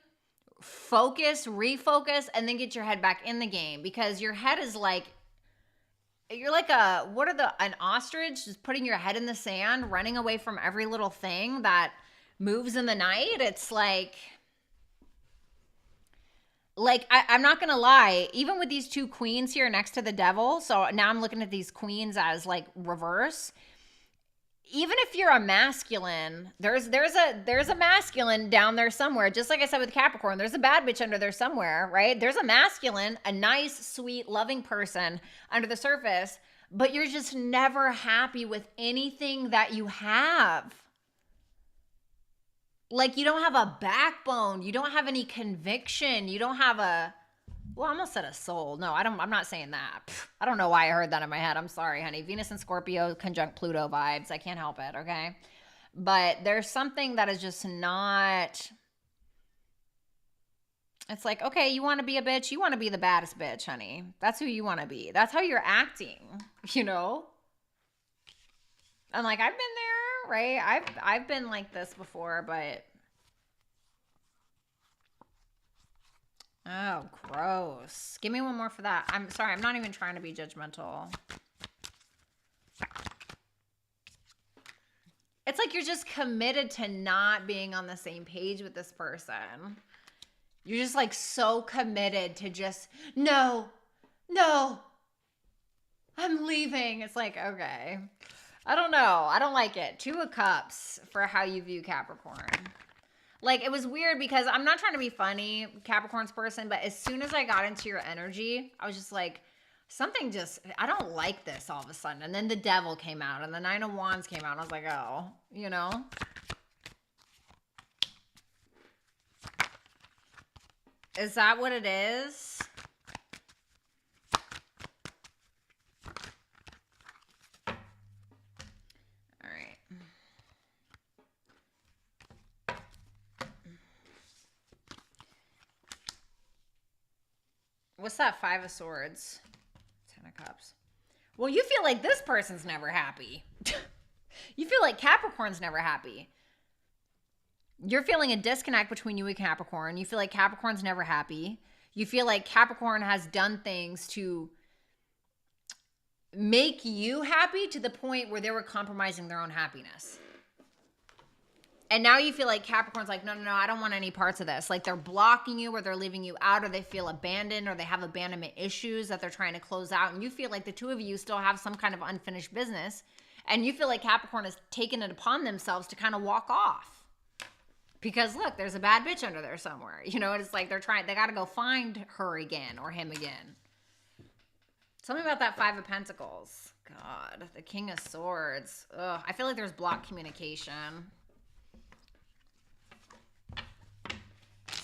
S1: focus, refocus, and then get your head back in the game, because your head is like, you're like an ostrich just putting your head in the sand, running away from every little thing that moves in the night. It's like I'm not going to lie, even with these two queens here next to the devil. So now I'm looking at these queens as like reverse. Even if you're a masculine, there's a masculine down there somewhere. Just like I said with Capricorn, there's a bad bitch under there somewhere, right? There's a masculine, a nice, sweet, loving person under the surface, but you're just never happy with anything that you have. Like you don't have a backbone, you don't have any conviction, you don't have a, well, I almost said a soul. No, I'm not saying that. I don't know why I heard that in my head. I'm sorry, honey. Venus and Scorpio conjunct Pluto vibes. I can't help it, okay? But there's something that is just not, it's like, okay, you want to be a bitch? You want to be the baddest bitch, honey. That's who you want to be. That's how you're acting, you know? And like, I've been there, right? I've been like this before, but oh, gross. Give me one more for that. I'm sorry. I'm not even trying to be judgmental. It's like you're just committed to not being on the same page with this person. You're just like so committed to just, no, I'm leaving. It's like, okay. I don't know. I don't like it. 2 of Cups for how you view Capricorn. Like, it was weird because I'm not trying to be funny, Capricorn's person, but as soon as I got into your energy, I was just like, something just, I don't like this all of a sudden. And then the devil came out and the 9 of Wands came out. And I was like, oh, you know? Is that what it is? What's that 5 of Swords? 10 of Cups. Well, you feel like this person's never happy. You feel like Capricorn's never happy. You're feeling a disconnect between you and Capricorn. You feel like Capricorn's never happy. You feel like Capricorn has done things to make you happy to the point where they were compromising their own happiness. And now you feel like Capricorn's like, no, I don't want any parts of this. Like they're blocking you or they're leaving you out or they feel abandoned or they have abandonment issues that they're trying to close out. And you feel like the 2 of you still have some kind of unfinished business. And you feel like Capricorn has taken it upon themselves to kind of walk off. Because look, there's a bad bitch under there somewhere. You know, it's like they got to go find her again or him again. Tell me about that 5 of Pentacles. God, the King of Swords. Ugh, I feel like there's blocked communication.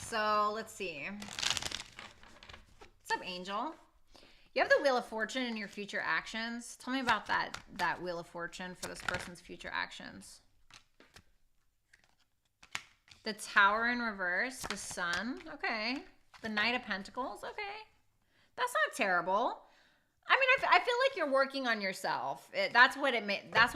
S1: So let's see. What's up, Angel? You have the Wheel of Fortune in your future actions. Tell me about that Wheel of Fortune for this person's future actions. The Tower in reverse, the Sun. Okay. The Knight of Pentacles. Okay. That's not terrible. I mean, I feel like you're working on yourself. That's what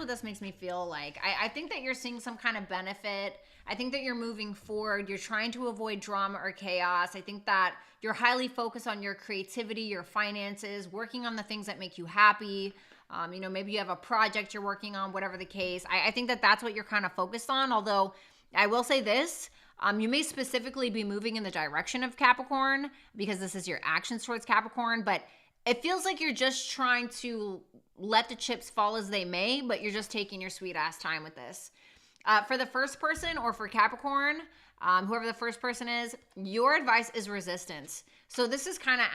S1: this makes me feel like. I think that you're seeing some kind of benefit. I think that you're moving forward. You're trying to avoid drama or chaos. I think that you're highly focused on your creativity, your finances, working on the things that make you happy. You know, maybe you have a project you're working on, whatever the case. I think that that's what you're kind of focused on. Although I will say this, you may specifically be moving in the direction of Capricorn because this is your actions towards Capricorn, but it feels like you're just trying to let the chips fall as they may, but you're just taking your sweet ass time with this. For the first person or for Capricorn, whoever the first person is, your advice is resistance. So this is kind of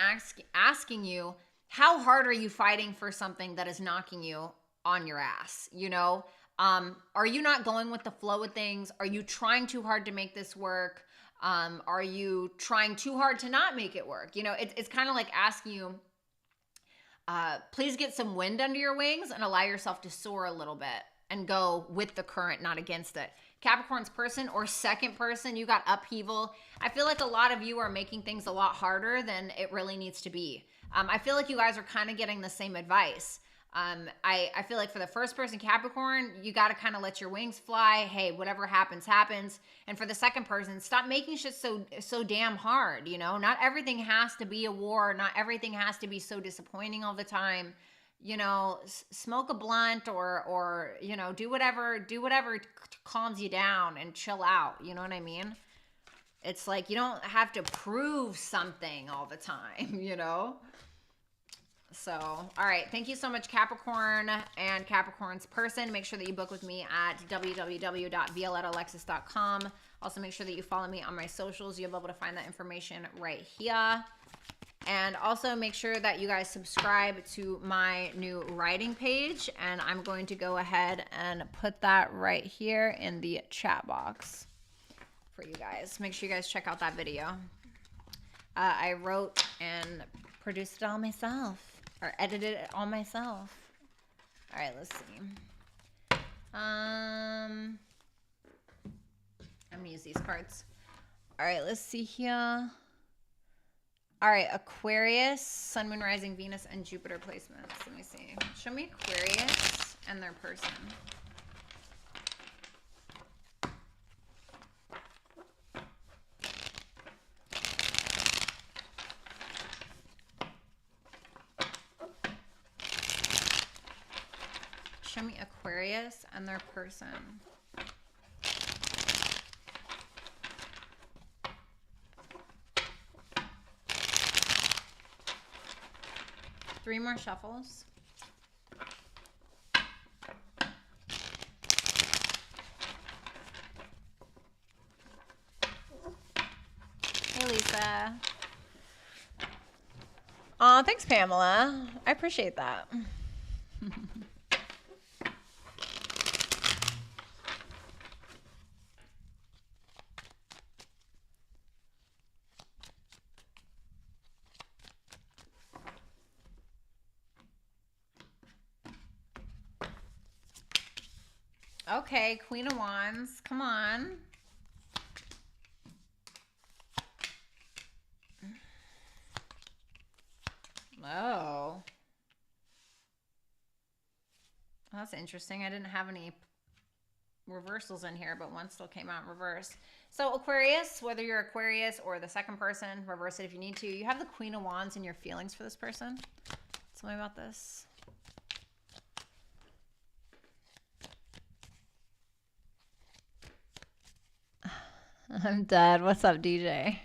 S1: asking you, how hard are you fighting for something that is knocking you on your ass? You know, are you not going with the flow of things? Are you trying too hard to make this work? Are you trying too hard to not make it work? You know, it's kind of like asking you, please get some wind under your wings and allow yourself to soar a little bit and go with the current, not against it. Capricorn's person or second person, you got upheaval. I feel like a lot of you are making things a lot harder than it really needs to be. I feel like you guys are kind of getting the same advice. I feel like for the first person, Capricorn, you got to kind of let your wings fly. Hey, whatever happens, happens. And for the second person, stop making shit so damn hard. You know, not everything has to be a war. Not everything has to be so disappointing all the time. You know, smoke a blunt or you know, do whatever calms you down and chill out. You know what I mean? It's like you don't have to prove something all the time, you know? So, all right. Thank you so much, Capricorn and Capricorn's person. Make sure that you book with me at www.violettalexis.com. Also, make sure that you follow me on my socials. You'll be able to find that information right here. And also make sure that you guys subscribe to my new writing page. And I'm going to go ahead and put that right here in the chat box for you guys. Make sure you guys check out that video. I wrote and produced it all myself. Or edited it all myself. All right, let's see. I'm gonna use these cards. All right, let's see here. All right, Aquarius, Sun, Moon, Rising, Venus, and Jupiter placements. Let me see. Show me Aquarius and their person. Show me Aquarius and their person. Three more shuffles. Hey, Lisa. Aw, thanks, Pamela. I appreciate that. Okay, Queen of Wands, come on. Oh. That's interesting. I didn't have any reversals in here, but one still came out in reverse. So Aquarius, whether you're Aquarius or the second person, reverse it if you need to. You have the Queen of Wands in your feelings for this person. Tell me about this. I'm dead. What's up, DJ?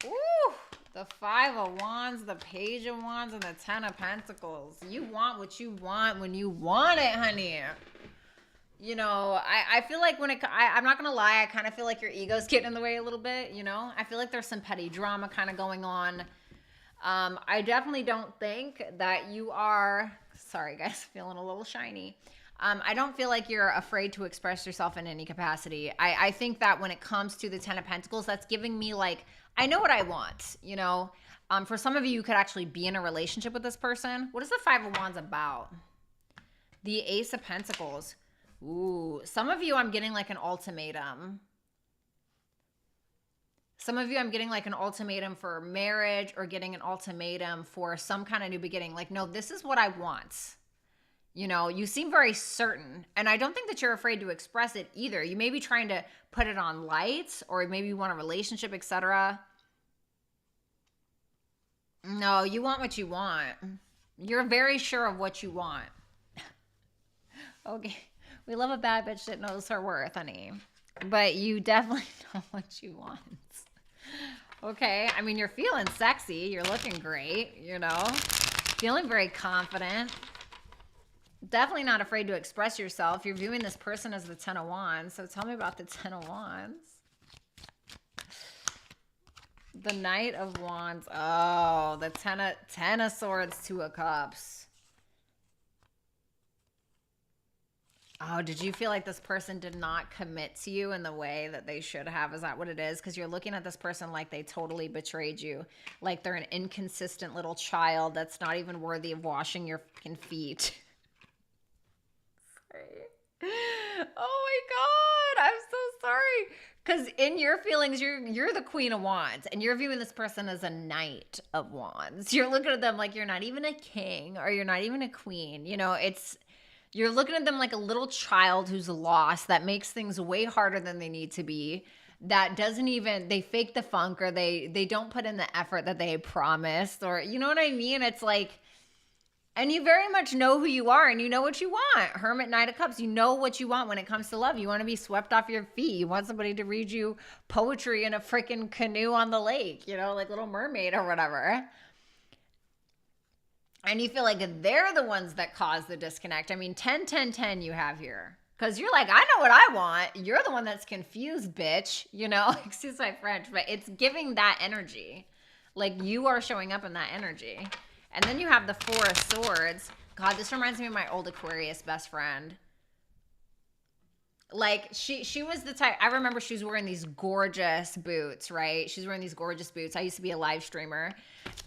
S1: Ooh, the Five of Wands, the Page of Wands, and the Ten of Pentacles. You want what you want when you want it, honey. You know, I feel like when I'm not going to lie, I kind of feel like your ego's getting in the way a little bit, you know? I feel like there's some petty drama kind of going on. I definitely don't think that you are, sorry guys, feeling a little shiny. I don't feel like you're afraid to express yourself in any capacity. I think that when it comes to the Ten of Pentacles, that's giving me like, I know what I want, you know? For some of you, you could actually be in a relationship with this person. What is the Five of Wands about? The Ace of Pentacles. Ooh, some of you, I'm getting like an ultimatum. Some of you, I'm getting like an ultimatum for marriage or getting an ultimatum for some kind of new beginning. Like, no, this is what I want. You know, you seem very certain. And I don't think that you're afraid to express it either. You may be trying to put it on light, or maybe you want a relationship, etc. No, you want what you want. You're very sure of what you want. Okay. We love a bad bitch that knows her worth, honey. But you definitely know what you want. Okay. I mean, you're feeling sexy. You're looking great, you know. Feeling very confident. Definitely not afraid to express yourself. You're viewing this person as the 10 of Wands. So tell me about the 10 of Wands. The Knight of Wands. Oh, the 10 of Swords, 2 of Cups. Oh, did you feel like this person did not commit to you in the way that they should have? Is that what it is? Because you're looking at this person like they totally betrayed you. Like they're an inconsistent little child that's not even worthy of washing your fucking feet. Oh my God, I'm so sorry. Because in your feelings, you're the Queen of Wands, and you're viewing this person as a Knight of Wands. You're looking at them like you're not even a king, or you're not even a queen. You know, you're looking at them like a little child who's lost, that makes things way harder than they need to be. That doesn't even, they fake the funk, or they don't put in the effort that they promised, or you know what I mean? It's like, and you very much know who you are, and you know what you want. Hermit, Knight of Cups. You know what you want when it comes to love. You want to be swept off your feet. You want somebody to read you poetry in a freaking canoe on the lake, you know, like Little Mermaid or whatever. And you feel like they're the ones that cause the disconnect. I mean, 10, 10, 10 you have here. Because you're like, I know what I want. You're the one that's confused, bitch. You know, excuse my French, but it's giving that energy. Like you are showing up in that energy. And then you have the 4 of Swords. God, this reminds me of my old Aquarius best friend. Like, she was the type, I remember she was wearing these gorgeous boots, right? She's wearing these gorgeous boots. I used to be a live streamer,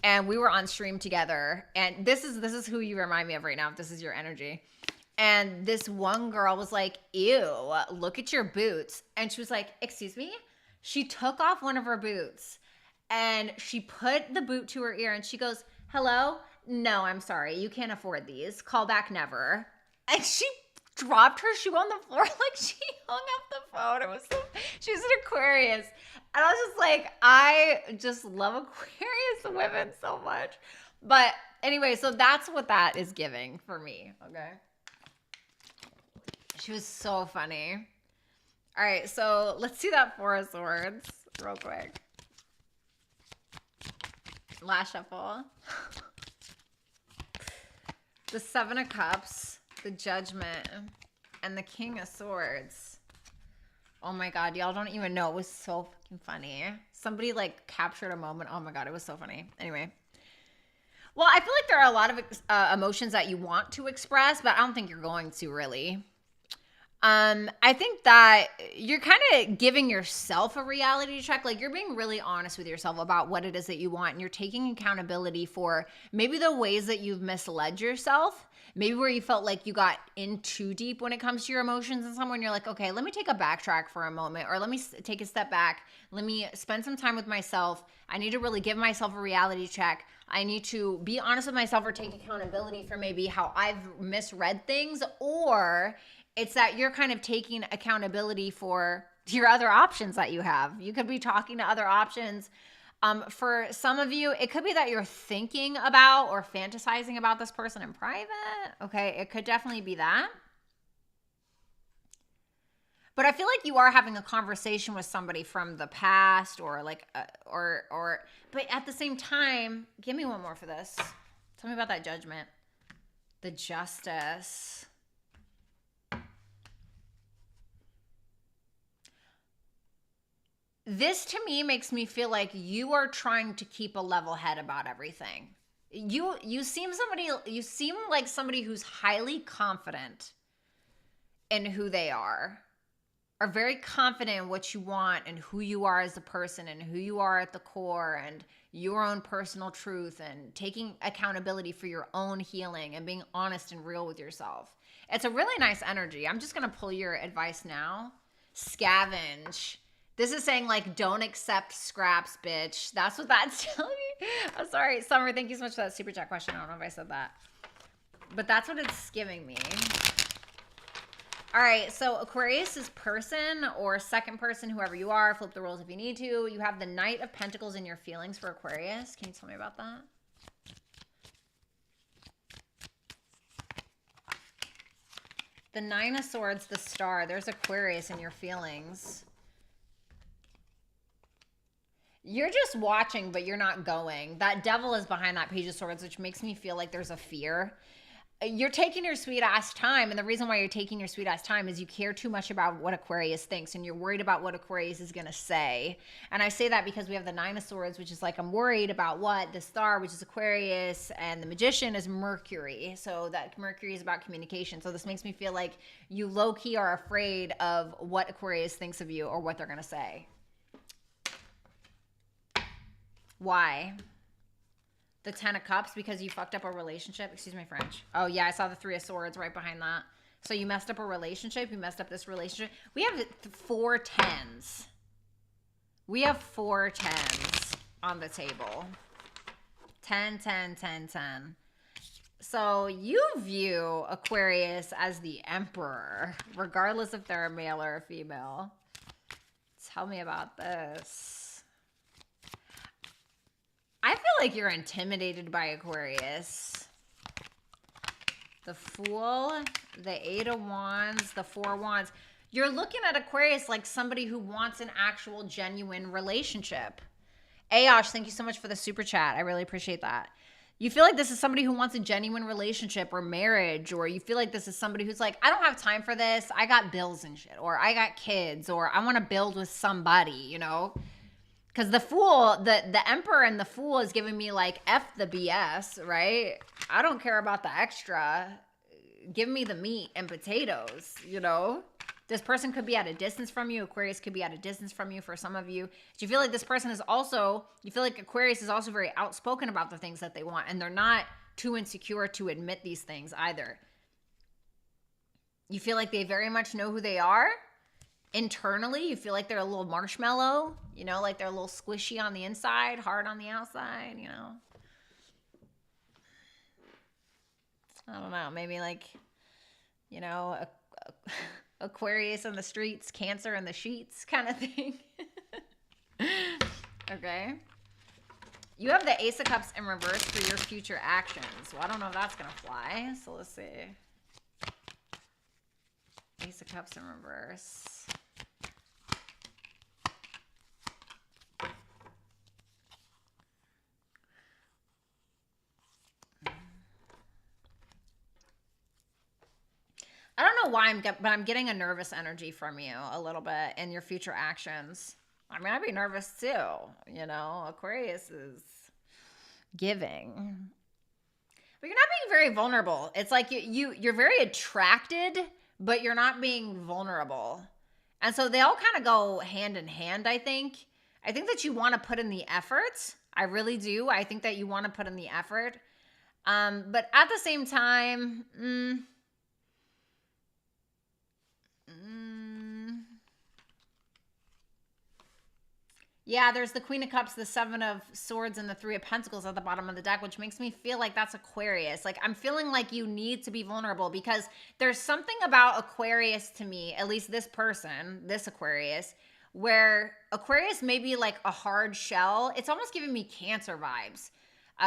S1: and we were on stream together. And this is who you remind me of right now, if this is your energy. And this one girl was like, ew, look at your boots. And she was like, excuse me? She took off one of her boots, and she put the boot to her ear, and she goes, hello? No, I'm sorry. You can't afford these. Call back never. And she dropped her shoe on the floor like she hung up the phone. It was so, she was an Aquarius. And I was just like, I just love Aquarius women so much. But anyway, so that's what that is giving for me, okay? She was so funny. All right, so let's see that 4 of Swords real quick. Last shuffle. The 7 of Cups, the Judgment, and the King of Swords. Oh my God, y'all don't even know. It was so fucking funny. Somebody like captured a moment. Oh my God, it was so funny. Anyway. Well, I feel like there are a lot of emotions that you want to express, but I don't think you're going to really. I think that you're kind of giving yourself a reality check. Like you're being really honest with yourself about what it is that you want. And you're taking accountability for maybe the ways that you've misled yourself. Maybe where you felt like you got in too deep when it comes to your emotions and someone, you're like, okay, let me take a backtrack for a moment, or let me take a step back. Let me spend some time with myself. I need to really give myself a reality check. I need to be honest with myself, or take accountability for maybe how I've misread things, or it's that you're kind of taking accountability for your other options that you have. You could be talking to other options. For some of you, it could be that you're thinking about or fantasizing about this person in private. Okay, it could definitely be that. But I feel like you are having a conversation with somebody from the past, or like, but at the same time, give me one more for this. Tell me about that Judgment. The Justice. This to me makes me feel like you are trying to keep a level head about everything. You seem like somebody who's highly confident in who they are very confident in what you want and who you are as a person and who you are at the core and your own personal truth, and taking accountability for your own healing and being honest and real with yourself. It's a really nice energy. I'm just going to pull your advice now. Scavenge. This is saying, like, don't accept scraps, bitch. That's what that's telling me. I'm sorry. Summer, thank you so much for that super chat question. I don't know if I said that. But that's what it's giving me. All right, so Aquarius is person or second person, whoever you are. Flip the roles if you need to. You have the Knight of Pentacles in your feelings for Aquarius. Can you tell me about that? The Nine of Swords, the Star. There's Aquarius in your feelings. You're just watching, but you're not going. That Devil is behind that Page of Swords, which makes me feel like there's a fear. You're taking your sweet ass time, and the reason why you're taking your sweet ass time is you care too much about what Aquarius thinks, and you're worried about what Aquarius is going to say. And I say that because we have the Nine of Swords, which is like, I'm worried about what the Star, which is Aquarius, and the Magician is Mercury. So that Mercury is about communication. So this makes me feel like you low-key are afraid of what Aquarius thinks of you or what they're going to say. Why? The Ten of Cups, because you fucked up a relationship. Excuse my French. Oh, yeah, I saw the Three of Swords right behind that. So you messed up a relationship. You messed up this relationship. We have 4 tens. We have 4 tens on the table. 10, 10, 10, 10. So you view Aquarius as the emperor, regardless if they're a male or a female. Tell me about this. I feel like you're intimidated by Aquarius. The Fool, the 8 of Wands, the 4 of Wands. You're looking at Aquarius like somebody who wants an actual genuine relationship. Ayosh, thank you so much for the super chat. I really appreciate that. You feel like this is somebody who wants a genuine relationship or marriage, or you feel like this is somebody who's like, I don't have time for this. I got bills and shit, or I got kids, or I want to build with somebody, you know? Because the Fool, the Emperor and the Fool is giving me like, F the BS, right? I don't care about the extra. Give me the meat and potatoes, you know? This person could be at a distance from you. Aquarius could be at a distance from you for some of you. But you feel like this person is also, you feel like Aquarius is also very outspoken about the things that they want. And they're not too insecure to admit these things either. You feel like they very much know who they are. Internally, you feel like they're a little marshmallow, you know, like they're a little squishy on the inside, hard on the outside, you know. I don't know, maybe like, you know, Aquarius in the streets, Cancer in the sheets kind of thing. Okay. You have the Ace of Cups in reverse for your future actions. Well, I don't know if that's going to fly, so let's see. Ace of Cups in reverse. I don't know why but I'm getting a nervous energy from you a little bit in your future actions. I mean, I'd be nervous too, you know. Aquarius is giving. But you're not being very vulnerable. It's like you're very attracted, but you're not being vulnerable. And so they all kind of go hand in hand, I think. I think that you want to put in the effort. I really do. I think that you want to put in the effort. But at the same time, yeah, there's the Queen of Cups, the 7 of Swords, and the 3 of Pentacles at the bottom of the deck, which makes me feel like that's Aquarius. Like, I'm feeling like you need to be vulnerable because there's something about Aquarius to me, at least this person, this Aquarius, where Aquarius may be like a hard shell. It's almost giving me Cancer vibes.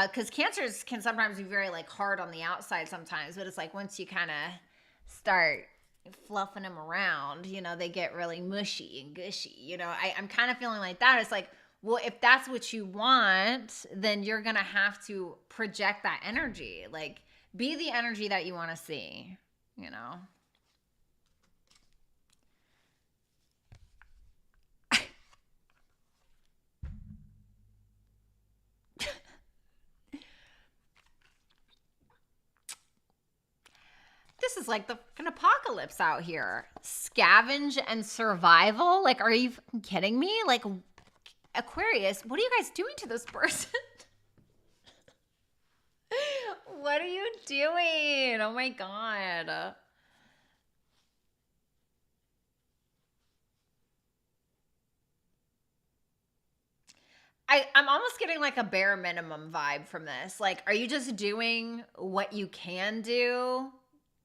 S1: Because Cancers can sometimes be very like hard on the outside sometimes, but it's like once you kind of start fluffing them around, you know, they get really mushy and gushy, you know. I'm kind of feeling like that. It's like, well, if that's what you want, then you're gonna have to project that energy, like be the energy that you want to see, you know. This is like the fucking apocalypse out here. Scavenge and survival? Like, are you kidding me? Like, Aquarius, what are you guys doing to this person? What are you doing? Oh my God. I'm almost getting like a bare minimum vibe from this. Like, are you just doing what you can do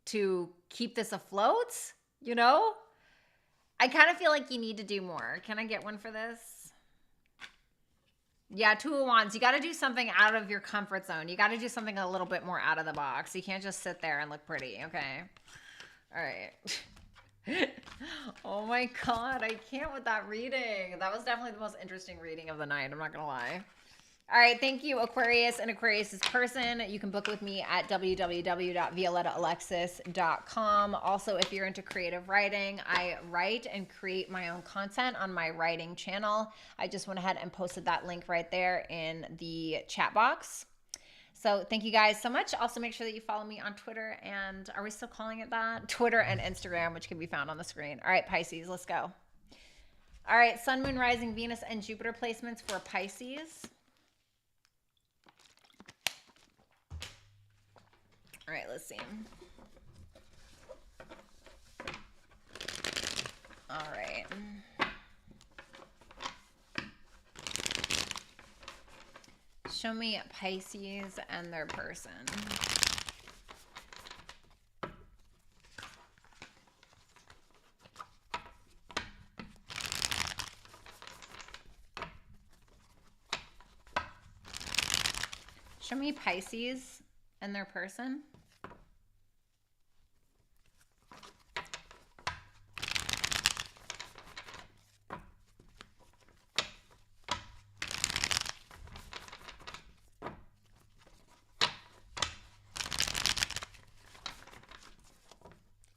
S1: to keep this afloat? You know? I kind of feel like you need to do more. Can I get one for this? Yeah, Two of Wands. You got to do something out of your comfort zone. You got to do something a little bit more out of the box. You can't just sit there and look pretty, okay? All right. Oh my God, I can't with that reading. That was definitely the most interesting reading of the night. I'm not going to lie. All right, thank you, Aquarius and Aquarius's person. You can book with me at www.violettaalexis.com. Also, if you're into creative writing, I write and create my own content on my writing channel. I just went ahead and posted that link right there in the chat box. So thank you guys so much. Also, make sure that you follow me on Twitter and are we still calling it that? Twitter and Instagram, which can be found on the screen. All right, Pisces, let's go. All right, Sun, Moon, Rising, Venus, and Jupiter placements for Pisces. All right, let's see. All right. Show me Pisces and their person. Show me Pisces and their person.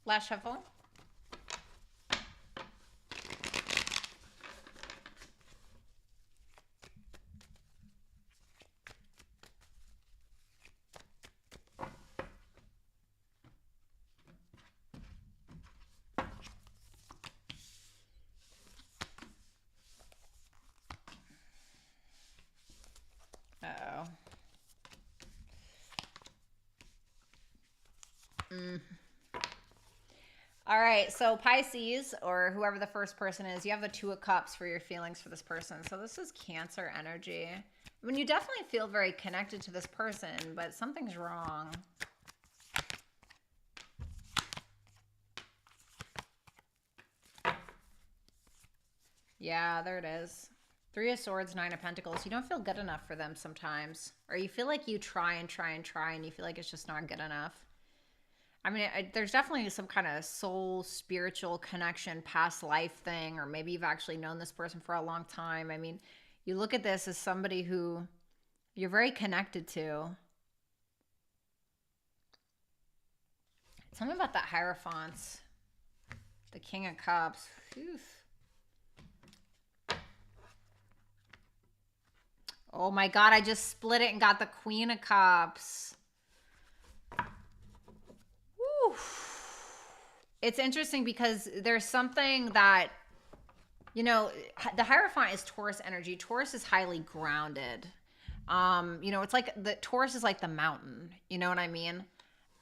S1: Last shuffle. Uh-oh. All right, so Pisces, or whoever the first person is, you have the Two of Cups for your feelings for this person. So this is Cancer energy. I mean, you definitely feel very connected to this person, but something's wrong. Yeah, there it is. Three of Swords, Nine of Pentacles. You don't feel good enough for them sometimes. Or you feel like you try and try and try and you feel like it's just not good enough. I mean, there's definitely some kind of soul, spiritual connection, past life thing, or maybe you've actually known this person for a long time. I mean, you look at this as somebody who you're very connected to. Something about that Hierophant, the King of Cups. Whew. Oh my God, I just split it and got the Queen of Cups. Woo. It's interesting because there's something that, you know, the Hierophant is Taurus energy. Taurus is highly grounded. You know, it's like the Taurus is like the mountain. You know what I mean?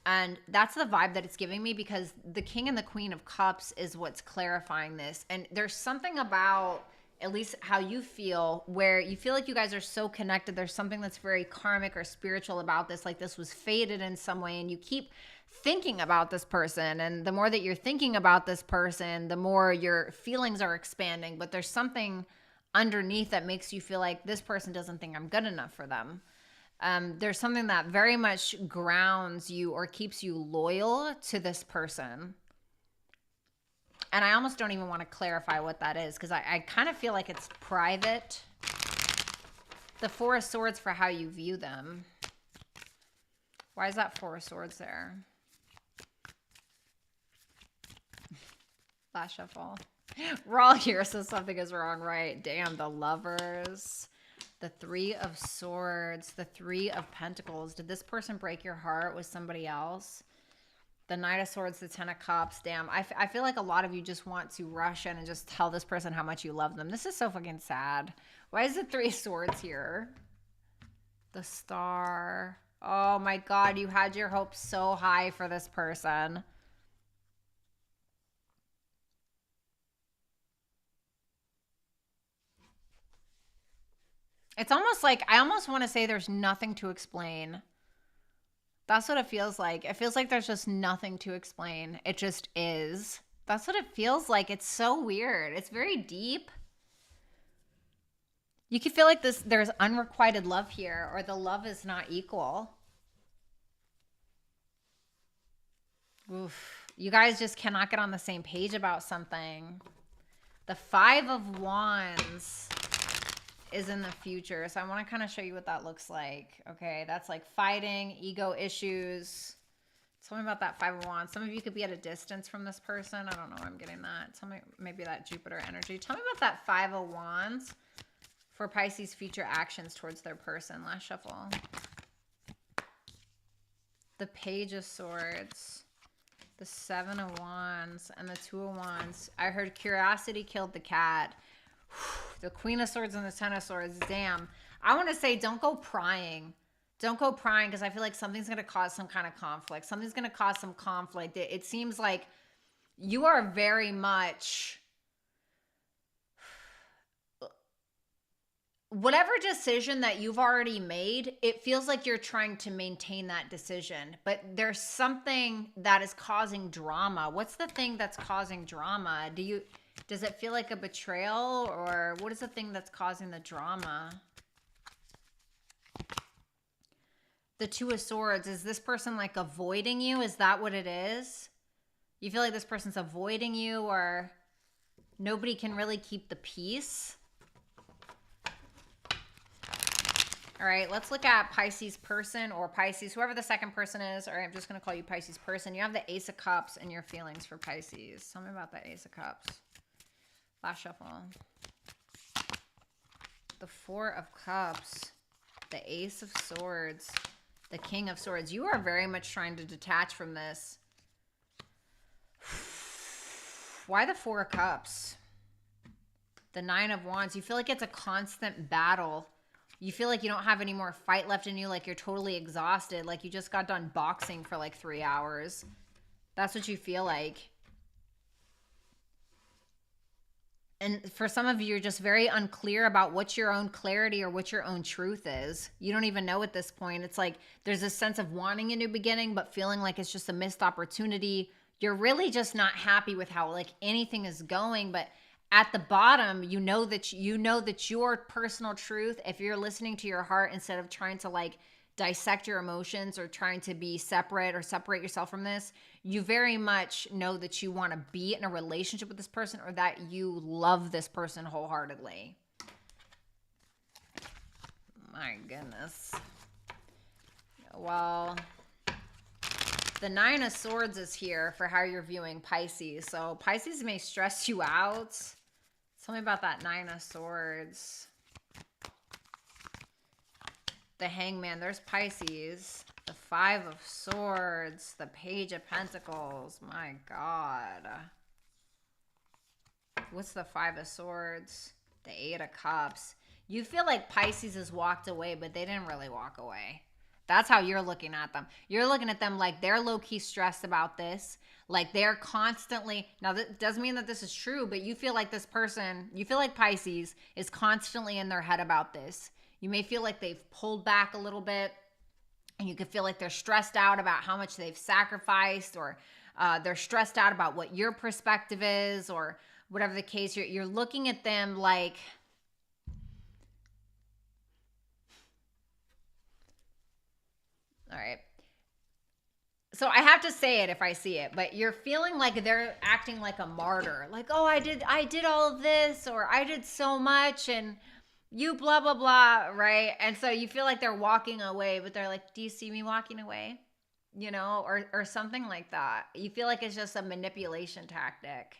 S1: And that's the vibe that it's giving me because the King and the Queen of Cups is what's clarifying this. And there's something about, at least how you feel, where you feel like you guys are so connected. There's something that's very karmic or spiritual about this. Like this was fated in some way and you keep thinking about this person. And the more that you're thinking about this person, the more your feelings are expanding. But there's something underneath that makes you feel like this person doesn't think I'm good enough for them. There's something that very much grounds you or keeps you loyal to this person. And I almost don't even want to clarify what that is because I kind of feel like it's private. The Four of Swords for how you view them. Why is that Four of Swords there? Last shuffle. We're all here, so something is wrong, right? Damn, the Lovers. The Three of Swords. The Three of Pentacles. Did this person break your heart with somebody else? The Knight of Swords, the Ten of Cups. Damn, I feel like a lot of you just want to rush in and just tell this person how much you love them. This is so fucking sad. Why is the Three of Swords here? The Star. Oh my God, you had your hopes so high for this person. It's almost like, I almost want to say there's nothing to explain. That's what it feels like. It feels like there's just nothing to explain. It just is. That's what it feels like. It's so weird. It's very deep. You can feel like there's unrequited love here, or the love is not equal. Oof. You guys just cannot get on the same page about something. The 5 of Wands is in the future. So I want to kind of show you what that looks like. Okay, that's like fighting, ego issues. Tell me about that 5 of Wands. Some of you could be at a distance from this person. I don't know why I'm getting that. Tell me maybe that Jupiter energy. Tell me about that 5 of Wands for Pisces' future actions towards their person. Last shuffle. The Page of Swords. The 7 of Wands and the 2 of Wands. I heard curiosity killed the cat. The Queen of Swords and the 10 of Swords. Damn. I want to say don't go prying. Don't go prying, because I feel like something's going to cause some kind of conflict. Something's going to cause some conflict. It seems like you are very much... Whatever decision that you've already made, it feels like you're trying to maintain that decision. But there's something that is causing drama. What's the thing that's causing drama? Does it feel like a betrayal, or what is the thing that's causing the drama? The 2 of Swords. Is this person like avoiding you? Is that what it is? You feel like this person's avoiding you, or nobody can really keep the peace? All right, let's look at Pisces person, or Pisces, whoever the second person is. All right, I'm just going to call you Pisces person. You have the Ace of Cups and your feelings for Pisces. Tell me about that Ace of Cups. Last shuffle. The 4 of Cups. The Ace of Swords. The King of Swords. You are very much trying to detach from this. Why the 4 of Cups? The 9 of Wands. You feel like it's a constant battle. You feel like you don't have any more fight left in you, like you're totally exhausted, like you just got done boxing for like 3 hours. That's what you feel like. And for some of you, you're just very unclear about what your own clarity or what your own truth is. You don't even know at this point. It's like there's a sense of wanting a new beginning, but feeling like it's just a missed opportunity. You're really just not happy with how like anything is going, but at the bottom, you know that your personal truth, if you're listening to your heart instead of trying to like dissect your emotions or trying to be separate or separate yourself from this, you very much know that you want to be in a relationship with this person, or that you love this person wholeheartedly. My goodness. Well, the 9 of Swords is here for how you're viewing Pisces. So Pisces may stress you out. Tell me about that 9 of Swords. The Hangman. There's Pisces. The 5 of Swords. The Page of Pentacles. My God. What's the 5 of Swords? The 8 of Cups. You feel like Pisces has walked away, but they didn't really walk away. That's how you're looking at them. You're looking at them like they're low-key stressed about this. Like they're constantly, now that doesn't mean that this is true, but you feel like this person, you feel like Pisces is constantly in their head about this. You may feel like they've pulled back a little bit, and you could feel like they're stressed out about how much they've sacrificed, or they're stressed out about what your perspective is, or whatever the case. You're looking at them like, all right. So I have to say it if I see it, but you're feeling like they're acting like a martyr. Like, oh, I did all of this, or I did so much, and you blah, blah, blah, right? And so you feel like they're walking away, but they're like, do you see me walking away? You know, or something like that. You feel like it's just a manipulation tactic.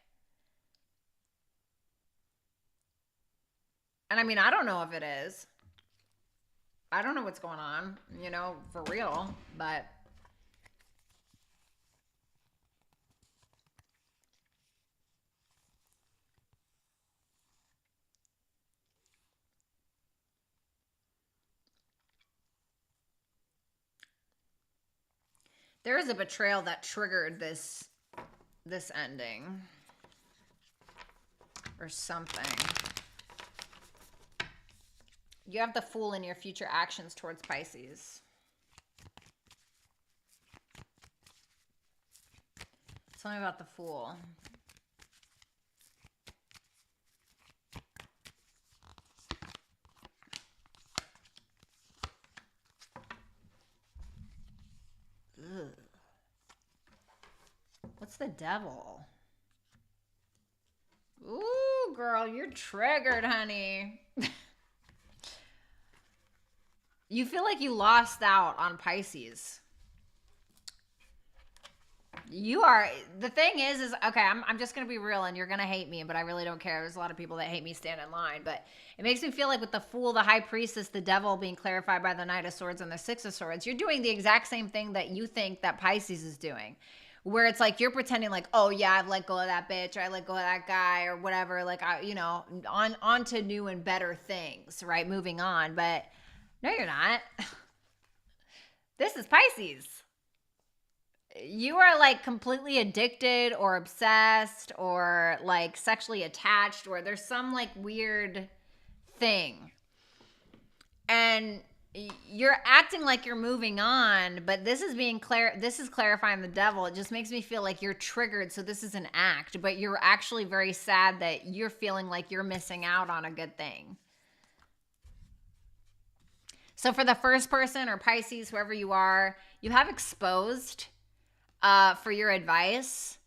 S1: And I mean, I don't know if it is. I don't know what's going on, you know, for real, but there is a betrayal that triggered this ending or something. You have the Fool in your future actions towards Pisces. Tell me about the Fool. Ugh. What's the Devil? Ooh, girl, you're triggered, honey. You feel like you lost out on Pisces. You are, the thing is okay, I'm just going to be real, and you're going to hate me, but I really don't care. There's a lot of people that hate me stand in line, but it makes me feel like with the Fool, the High Priestess, the Devil being clarified by the Knight of Swords and the Six of Swords, you're doing the exact same thing that you think that Pisces is doing, where it's like you're pretending like, oh yeah, I've let go of that bitch, or I let go of that guy, or whatever, like, you know, on to new and better things, right? Moving on, but no, you're not. This is Pisces. You are like completely addicted or obsessed or like sexually attached, or there's some like weird thing. And you're acting like you're moving on, but this is clarifying the Devil. It just makes me feel like you're triggered. So this is an act, but you're actually very sad that you're feeling like you're missing out on a good thing. So for the first person or Pisces, whoever you are, you have exposed for your advice.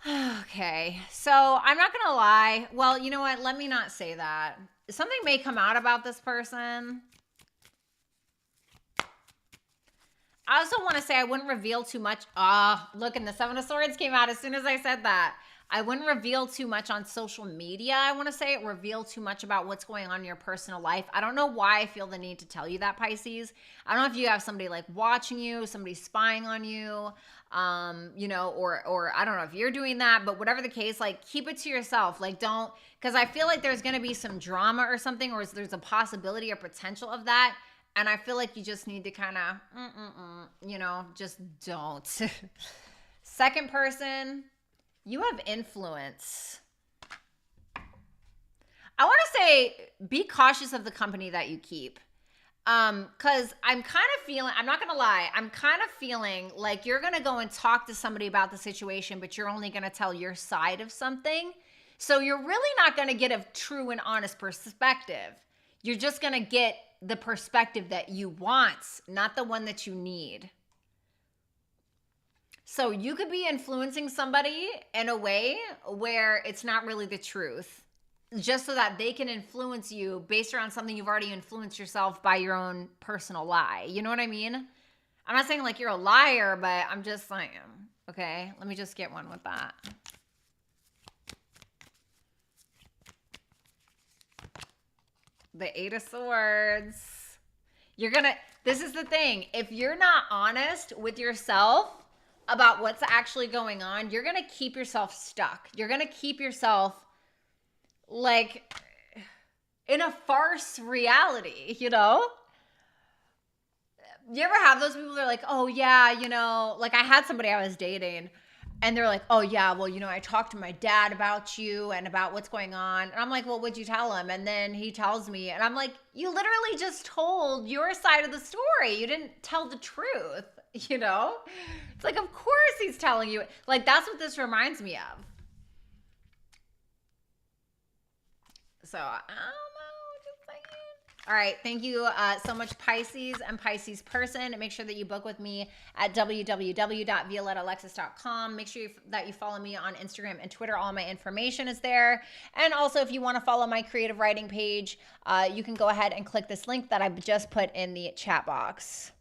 S1: Okay, so I'm not gonna lie. Well, you know what? Let me not say that. Something may come out about this person. I also want to say I wouldn't reveal too much. Look, and the Seven of Swords came out as soon as I said that. I wouldn't reveal too much on social media. I want to say reveal too much about what's going on in your personal life. I don't know why I feel the need to tell you that, Pisces. I don't know if you have somebody like watching you, somebody spying on you, you know, or I don't know if you're doing that, but whatever the case, like keep it to yourself. Like don't, because I feel like there's going to be some drama or something, or there's a possibility or potential of that. And I feel like you just need to kind of, you know, just don't. Second person, you have influence. I want to say be cautious of the company that you keep. Because I'm kind of feeling, I'm not going to lie, I'm kind of feeling like you're going to go and talk to somebody about the situation, but you're only going to tell your side of something. So you're really not going to get a true and honest perspective. You're just going to get the perspective that you want, not the one that you need. So you could be influencing somebody in a way where it's not really the truth, just so that they can influence you based around something you've already influenced yourself by your own personal lie. You know what I mean? I'm not saying like you're a liar, but I'm just saying, okay? Let me just get one with that. The Eight of Swords. This is the thing. If you're not honest with yourself about what's actually going on, you're going to keep yourself stuck. You're going to keep yourself like in a farce reality, you know? You ever have those people that are like, oh yeah, you know, like I had somebody I was dating and they're like, oh yeah, well, you know, I talked to my dad about you and about what's going on. And I'm like, well, what'd you tell him? And then he tells me, and I'm like, you literally just told your side of the story. You didn't tell the truth, you know? It's like, of course he's telling you. Like, that's what this reminds me of. So, I don't know, just saying. All right, thank you so much, Pisces and Pisces person. Make sure that you book with me at www.violettalexis.com. Make sure that you follow me on Instagram and Twitter. All my information is there. And also, if you want to follow my creative writing page, you can go ahead and click this link that I just put in the chat box.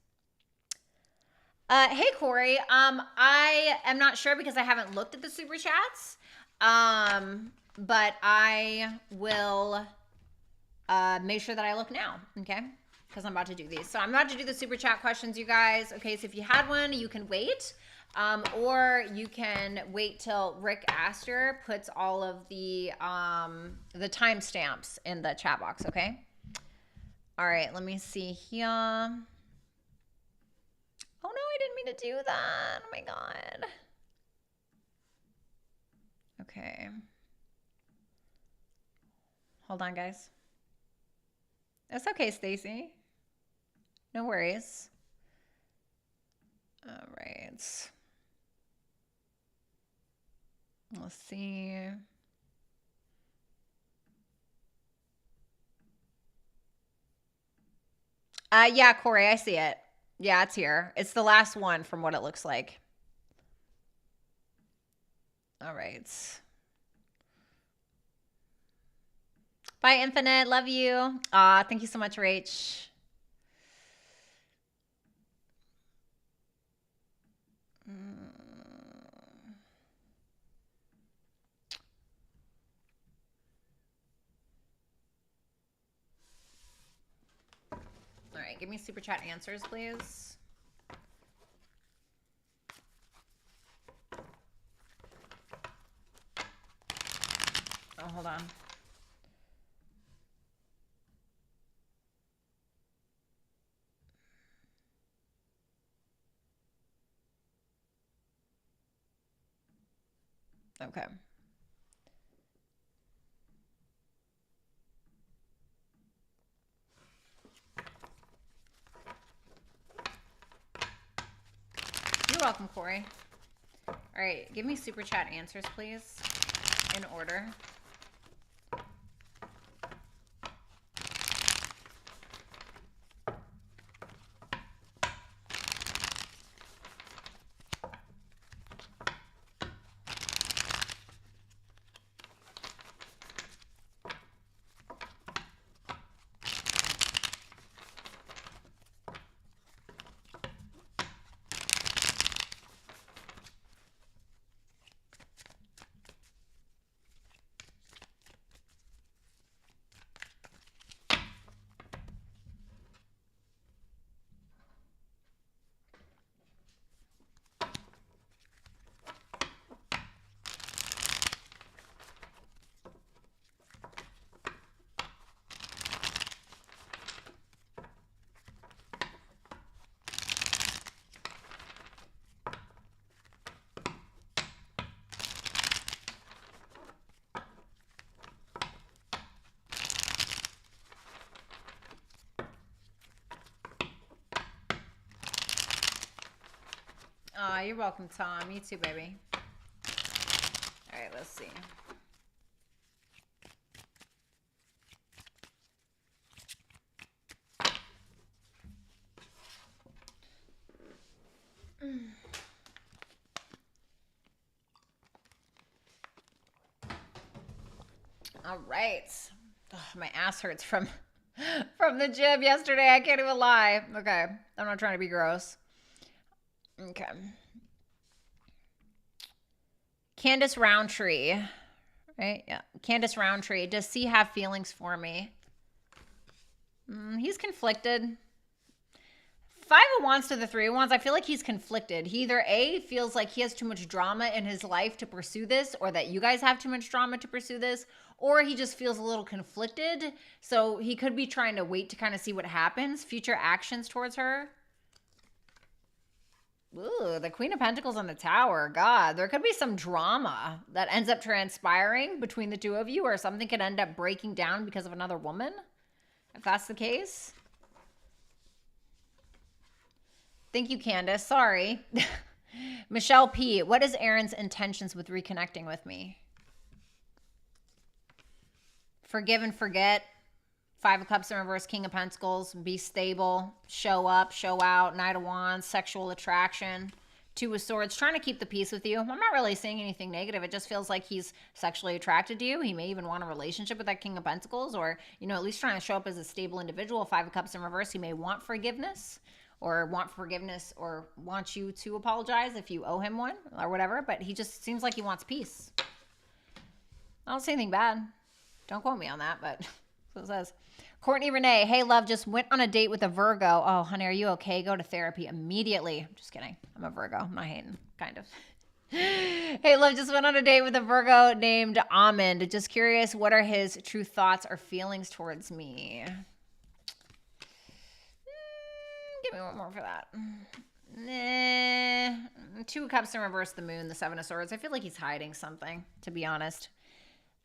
S1: Hey, Corey. I am not sure because I haven't looked at the super chats. But I will make sure that I look now, okay? Because I'm about to do these. So I'm about to do the super chat questions, you guys. Okay, so if you had one, you can wait. Or you can wait till Rick Astor puts all of the timestamps in the chat box, okay? All right, let me see here. Oh, no, I didn't mean to do that. Oh, my God. Okay. Hold on, guys. That's okay, Stacy. No worries. All right. Let's see. Yeah, Corey, I see it. Yeah, it's here. It's the last one from what it looks like. All right. Bye, Infinite. Love you. Thank you so much, Rach. All right, give me super chat answers, please. Oh, hold on. Okay. You're welcome, Corey. All right, give me super chat answers, please, in order. You're welcome, Tom. You too, baby. All right, let's see. All right. Ugh, my ass hurts from the gym yesterday. I can't even lie. Okay. I'm not trying to be gross. Okay. Candace Roundtree. Right? Yeah. Candace Roundtree. Does C have feelings for me? He's conflicted. 5 of Wands to the 3 of Wands, I feel like he's conflicted. He either A, feels like he has too much drama in his life to pursue this, or that you guys have too much drama to pursue this, or he just feels a little conflicted. So he could be trying to wait to kind of see what happens. Future actions towards her. Ooh, the Queen of Pentacles on the Tower. God, there could be some drama that ends up transpiring between the two of you, or something could end up breaking down because of another woman, if that's the case. Thank you, Candace. Sorry. Michelle P. What is Aaron's intentions with reconnecting with me? Forgive and forget. 5 of Cups in reverse, King of Pentacles. Be stable. Show up, show out. Knight of Wands, sexual attraction. 2 of Swords, trying to keep the peace with you. I'm not really saying anything negative. It just feels like he's sexually attracted to you. He may even want a relationship with that King of Pentacles, or, you know, at least trying to show up as a stable individual. 5 of Cups in reverse, he may want forgiveness. Or want you to apologize if you owe him one or whatever. But he just seems like he wants peace. I don't say anything bad. Don't quote me on that, but that's what it says. Courtney Renee, hey, love, just went on a date with a Virgo. Oh, honey, are you okay? Go to therapy immediately. Just kidding. I'm a Virgo. I'm not hating. Kind of. Hey, love, just went on a date with a Virgo named Almond. Just curious, what are his true thoughts or feelings towards me? Give me one more for that. Nah. 2 of Cups in reverse, the Moon, the 7 of Swords. I feel like he's hiding something, to be honest.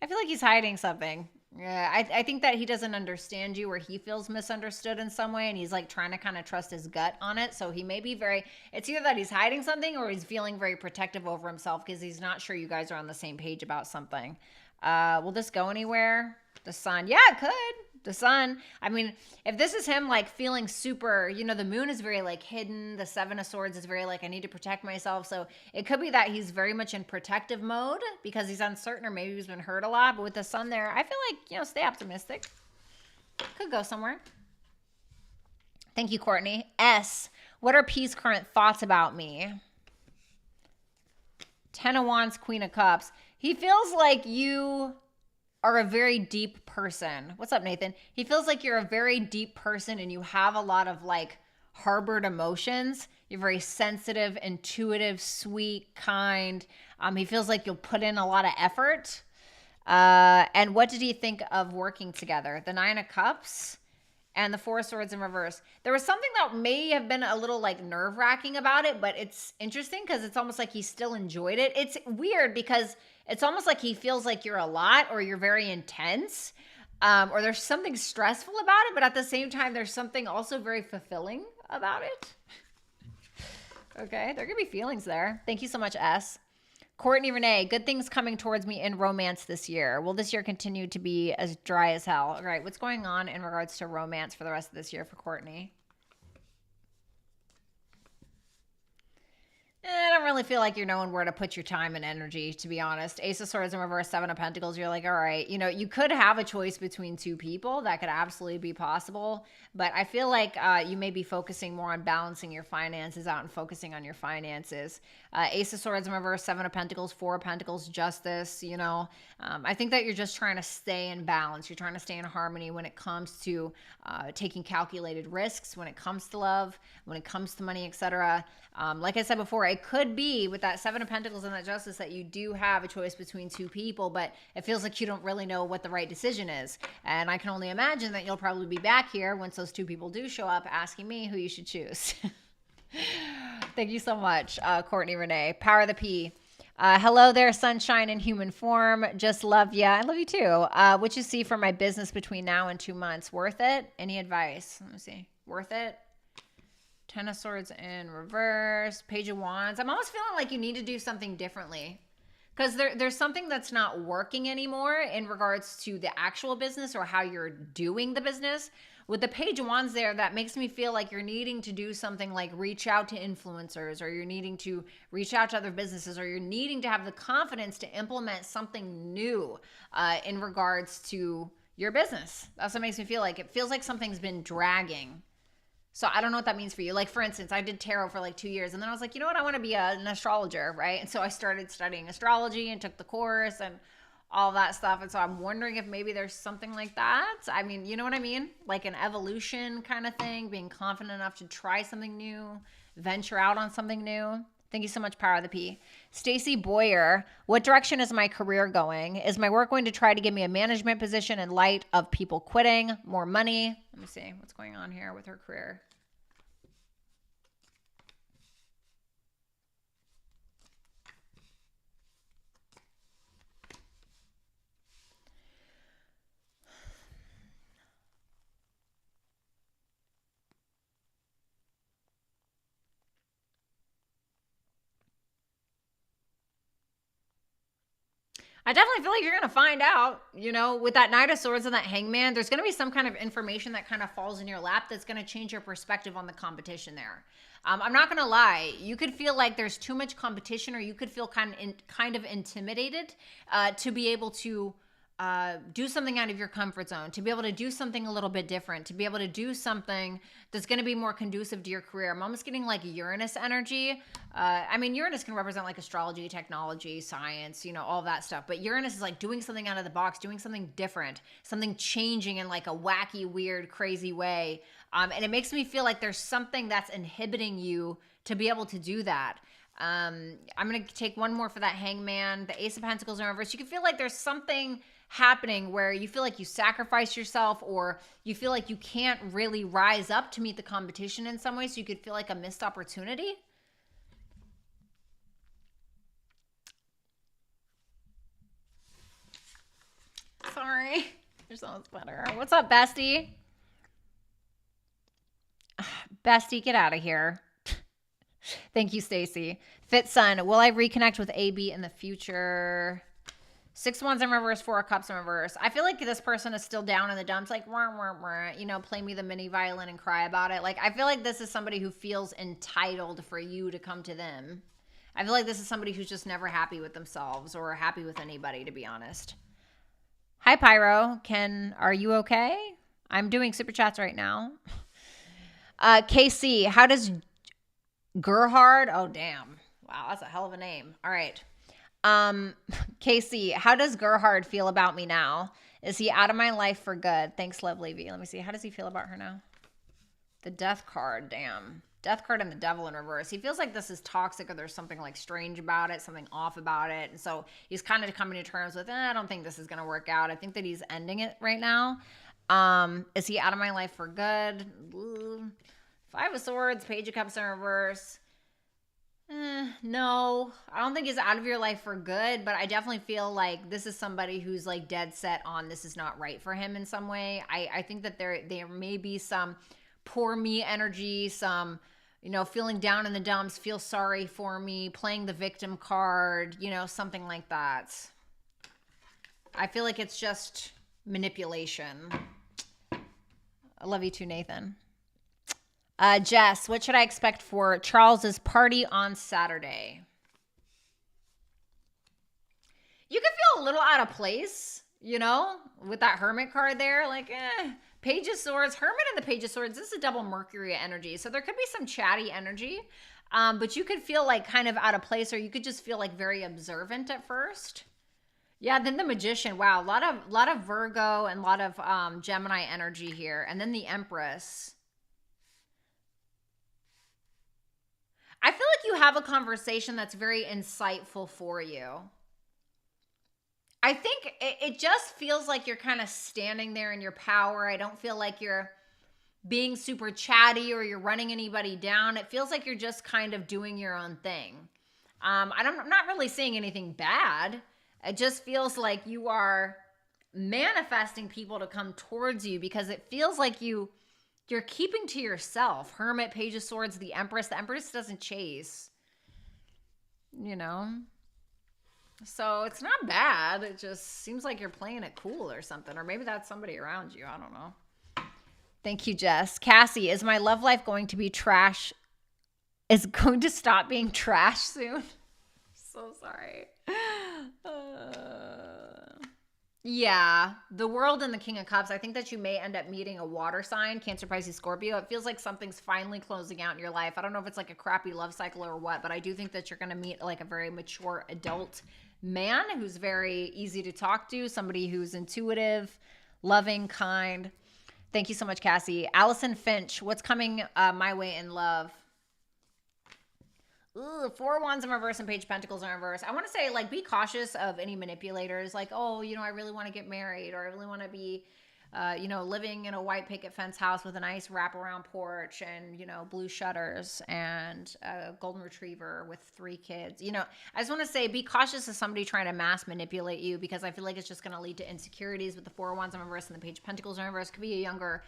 S1: I feel like he's hiding something. Yeah, I think that he doesn't understand you, or he feels misunderstood in some way, and he's like trying to kind of trust his gut on it. So he may be it's either that he's hiding something or he's feeling very protective over himself because he's not sure you guys are on the same page about something. Will this go anywhere? The sun. Yeah, it could. The sun. I mean, if this is him like feeling super, the moon is very like hidden. The Seven of Swords is very like, I need to protect myself. So it could be that he's very much in protective mode because he's uncertain, or maybe he's been hurt a lot. But with the sun there, I feel like, stay optimistic. Could go somewhere. Thank you, Courtney. S. What are P's current thoughts about me? Ten of Wands, Queen of Cups. He feels like you are a very deep person. What's up, Nathan? He feels like you're a very deep person and you have a lot of like harbored emotions. You're very sensitive, intuitive, sweet, kind. He feels like you'll put in a lot of effort. And what did he think of working together? The Nine of Cups and the Four of Swords in reverse. There was something that may have been a little like nerve-wracking about it, but it's interesting because it's almost like he still enjoyed it. It's weird because it's almost like he feels like you're a lot, or you're very intense, or there's something stressful about it, but at the same time, there's something also very fulfilling about it. Okay, there could be feelings there. Thank you so much, S. Courtney Renee, good things coming towards me in romance this year. Will this year continue to be as dry as hell? All right, what's going on in regards to romance for the rest of this year for Courtney? I don't really feel like you're knowing where to put your time and energy, to be honest. Ace of Swords in reverse, Seven of Pentacles. You're like, all right, you could have a choice between two people. That could absolutely be possible. But I feel like you may be focusing more on balancing your finances out and focusing on your finances. Ace of Swords in reverse, Seven of Pentacles, Four of Pentacles, Justice. I think that you're just trying to stay in balance. You're trying to stay in harmony when it comes to taking calculated risks, when it comes to love, when it comes to money, etc. Like I said before, it could be with that Seven of Pentacles and that Justice that you do have a choice between two people, but it feels like you don't really know what the right decision is. And I can only imagine that you'll probably be back here once those two people do show up asking me who you should choose. Thank you so much, Courtney Renee. Power of the P. Hello there, sunshine in human form. Just love ya. I love you too. What you see for my business between now and 2 months? Worth it? Any advice? Let me see. Worth it? Ten of Swords in reverse, Page of Wands. I'm almost feeling like you need to do something differently because there's something that's not working anymore in regards to the actual business or how you're doing the business. With the Page of Wands there, that makes me feel like you're needing to do something like reach out to influencers, or you're needing to reach out to other businesses, or you're needing to have the confidence to implement something new in regards to your business. That's what makes me feel like. It feels like something's been dragging. So I don't know what that means for you. Like, for instance, I did tarot for like 2 years, and then I was like, you know what? I want to be an astrologer, right? And so I started studying astrology and took the course and all that stuff. And so I'm wondering if maybe there's something like that. I mean, you know what I mean? Like an evolution kind of thing, being confident enough to try something new, venture out on something new. Thank you so much, Power of the P. Stacy Boyer, what direction is my career going? Is my work going to try to give me a management position in light of people quitting, more money? Let me see what's going on here with her career. I definitely feel like you're going to find out, with that Knight of Swords and that Hangman, there's going to be some kind of information that kind of falls in your lap that's going to change your perspective on the competition there. I'm not going to lie. You could feel like there's too much competition, or you could feel kind of intimidated to be able to do something out of your comfort zone, to be able to do something a little bit different, to be able to do something that's going to be more conducive to your career. I'm almost getting like Uranus energy. I mean, Uranus can represent like astrology, technology, science, all that stuff. But Uranus is like doing something out of the box, doing something different, something changing in like a wacky, weird, crazy way. And it makes me feel like there's something that's inhibiting you to be able to do that. I'm going to take one more for that Hangman, the Ace of Pentacles in reverse. You can feel like there's something happening where you feel like you sacrifice yourself, or you feel like you can't really rise up to meet the competition in some way, so you could feel like a missed opportunity. Sorry. You're so much better. What's up, bestie? Bestie, get out of here. Thank you, Stacy. Fit Sun, will I reconnect with AB in the future? 6 wands in reverse, 4 of cups in reverse. I feel like this person is still down in the dumps, like, wah, wah, wah, you know, play me the mini violin and cry about it. Like, I feel like this is somebody who feels entitled for you to come to them. I feel like this is somebody who's just never happy with themselves or happy with anybody, to be honest. Hi, Pyro. Are you okay? I'm doing super chats right now. KC, how does Gerhard? Oh, damn. Wow, that's a hell of a name. All right. Casey, how does Gerhard feel about me now? Is he out of my life for good? Thanks, Lovely V. Let me see. How does he feel about her now? The Death card. Damn. Death card and the Devil in reverse. He feels like this is toxic or there's something like strange about it, something off about it. And so he's kind of coming to terms with, I don't think this is going to work out. I think that he's ending it right now. Is he out of my life for good? Ooh. 5 of Swords, Page of Cups in reverse. No, I don't think he's out of your life for good, but I definitely feel like this is somebody who's like dead set on this is not right for him in some way. I think that there may be some poor me energy, some, you know, feeling down in the dumps, feel sorry for me, playing the victim card, you know, something like that. I feel like it's just manipulation. I love you too, Nathan. Jess, what should I expect for Charles's party on Saturday? You can feel a little out of place, you know, with that Hermit card there. Like, Page of Swords, Hermit and the Page of Swords, this is a double Mercury energy. So there could be some chatty energy, but you could feel like kind of out of place, or you could just feel like very observant at first. Yeah, then the Magician. Wow, a lot of Virgo and a lot of Gemini energy here. And then the Empress. I feel like you have a conversation that's very insightful for you. I think it just feels like you're kind of standing there in your power. I don't feel like you're being super chatty or you're running anybody down. It feels like you're just kind of doing your own thing. I'm not really seeing anything bad. It just feels like you are manifesting people to come towards you because it feels like you're keeping to yourself. Hermit, Page of Swords, the Empress. The Empress doesn't chase, you know? So it's not bad. It just seems like you're playing it cool or something. Or maybe that's somebody around you. I don't know. Thank you, Jess. Cassie, is my love life going to be trash? Is going to stop being trash soon? So sorry. Yeah, the World and the King of Cups. I think that you may end up meeting a water sign, Cancer, Pisces, Scorpio. It feels like something's finally closing out in your life. I don't know if it's like a crappy love cycle or what, but I do think that you're going to meet like a very mature adult man who's very easy to talk to, somebody who's intuitive, loving, kind. Thank you so much, Cassie. Allison Finch, what's coming my way in love? Ooh, 4 wands in reverse and Page of Pentacles in reverse. I want to say, like, be cautious of any manipulators. Like, oh, you know, I really want to get married, or I really want to be, you know, living in a white picket fence house with a nice wraparound porch and, you know, blue shutters and a golden retriever with 3 kids. You know, I just want to say, be cautious of somebody trying to mass manipulate you, because I feel like it's just going to lead to insecurities with the 4 wands in reverse and the Page of Pentacles in reverse. Could be a younger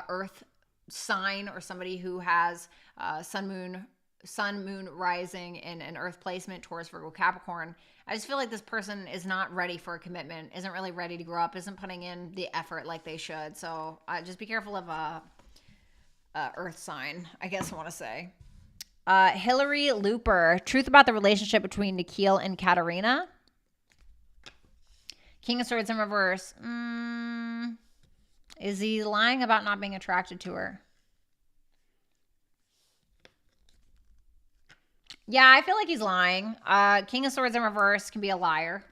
S1: earth sign or somebody who has sun, moon rising in an earth placement, Taurus, Virgo, Capricorn. I just feel like this person is not ready for a commitment, isn't really ready to grow up, isn't putting in the effort like they should. So just be careful of a earth sign, I guess I want to say. Hillary Looper, truth about the relationship between Nikhil and Katarina. King of Swords in reverse. Is he lying about not being attracted to her? Yeah, I feel like he's lying. King of Swords in reverse can be a liar.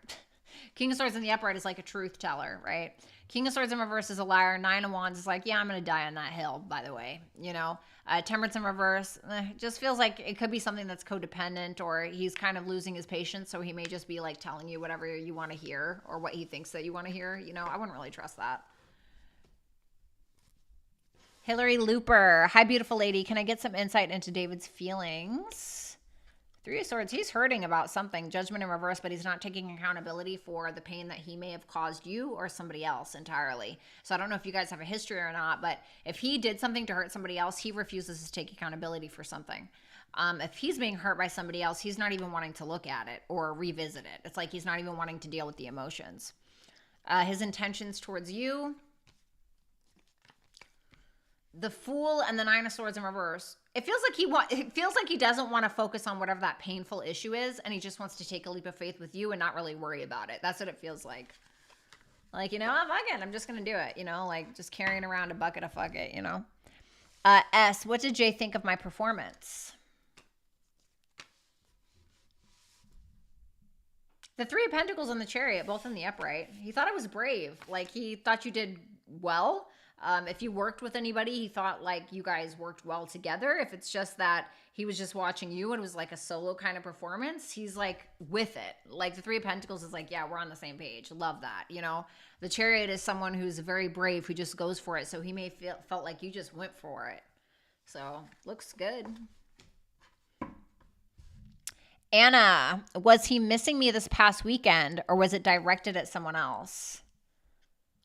S1: King of Swords in the upright is like a truth teller, right? King of Swords in reverse is a liar. 9 of Wands is like, yeah, I'm going to die on that hill, by the way. You know, Temperance in reverse just feels like it could be something that's codependent, or he's kind of losing his patience. So he may just be like telling you whatever you want to hear or what he thinks that you want to hear. You know, I wouldn't really trust that. Hillary Looper. Hi, beautiful lady. Can I get some insight into David's feelings? Three of Swords, he's hurting about something. Judgment in reverse, but he's not taking accountability for the pain that he may have caused you or somebody else entirely. So I don't know if you guys have a history or not, but if he did something to hurt somebody else, he refuses to take accountability for something. If he's being hurt by somebody else, he's not even wanting to look at it or revisit it. It's like he's not even wanting to deal with the emotions. His intentions towards you, the Fool and the Nine of Swords in reverse. It feels like he doesn't want to focus on whatever that painful issue is, and he just wants to take a leap of faith with you and not really worry about it. That's what it feels like. Like, you know, I'm just going to do it, you know, like just carrying around a bucket of fuck it, you know. S, what did Jay think of my performance? The Three of Pentacles and the Chariot, both in the upright. He thought it was brave. Like, he thought you did well. If you worked with anybody, he thought like you guys worked well together. If it's just that he was just watching you and it was like a solo kind of performance, he's like with it. Like the Three of Pentacles is like, yeah, we're on the same page. Love that, you know. The Chariot is someone who's very brave, who just goes for it. So he may felt like you just went for it. So looks good. Anna, was he missing me this past weekend, or was it directed at someone else?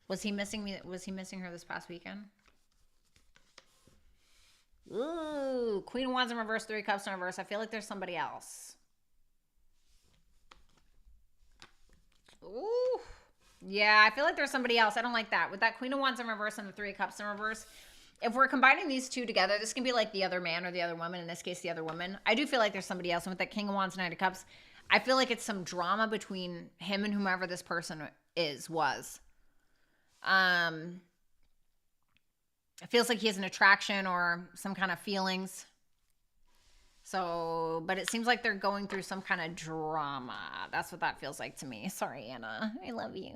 S1: Was he missing me? Was he missing her this past weekend? Ooh, Queen of Wands in reverse, Three of Cups in reverse. I feel like there's somebody else. Ooh. Yeah, I feel like there's somebody else. I don't like that. With that Queen of Wands in reverse and the Three of Cups in reverse, if we're combining these two together, this can be like the other man or the other woman. In this case, the other woman. I do feel like there's somebody else. And with that King of Wands, Knight of Cups, I feel like it's some drama between him and whomever this person was. It feels like he has an attraction or some kind of feelings. So, but it seems like they're going through some kind of drama. That's what that feels like to me. Sorry, Anna. I love you.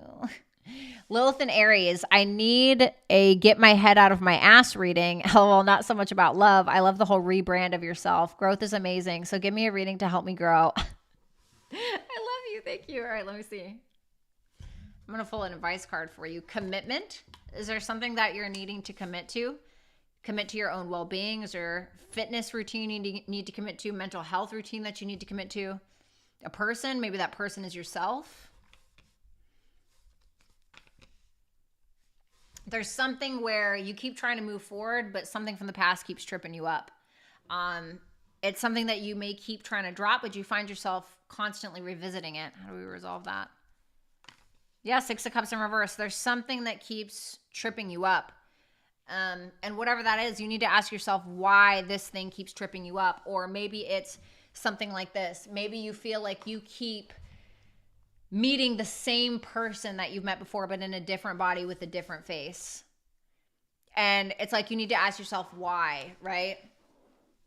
S1: Lilith and Aries, I need a get my head out of my ass reading. Oh, not so much about love. I love the whole rebrand of yourself. Growth is amazing. So give me a reading to help me grow. I love you. Thank you. All right, let me see. I'm going to pull an advice card for you. Commitment. Is there something that you're needing to commit to? Commit to your own well-being. Is there fitness routine you need to commit to? Mental health routine that you need to commit to? A person? Maybe that person is yourself. There's something where you keep trying to move forward, but something from the past keeps tripping you up. It's something that you may keep trying to drop, but you find yourself constantly revisiting it. How do we resolve that? Yeah, Six of Cups in reverse. There's something that keeps tripping you up. And whatever that is, you need to ask yourself why this thing keeps tripping you up. Or maybe it's something like this. Maybe you feel like you keep meeting the same person that you've met before, but in a different body with a different face. And it's like you need to ask yourself why, right?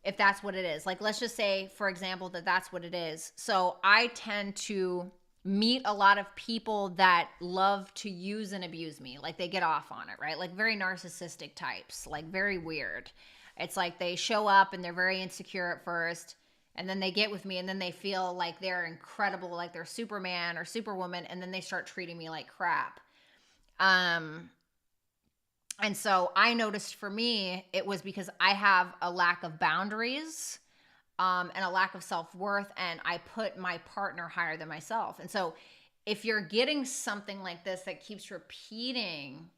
S1: If that's what it is. Like, let's just say, for example, that that's what it is. So I tend to meet a lot of people that love to use and abuse me. Like they get off on it, right? Like very narcissistic types, like very weird. It's like they show up and they're very insecure at first, and then they get with me and then they feel like they're incredible, like they're Superman or Superwoman, and then they start treating me like crap. And so I noticed for me, it was because I have a lack of boundaries and a lack of self-worth, and I put my partner higher than myself. And so if you're getting something like this that keeps repeating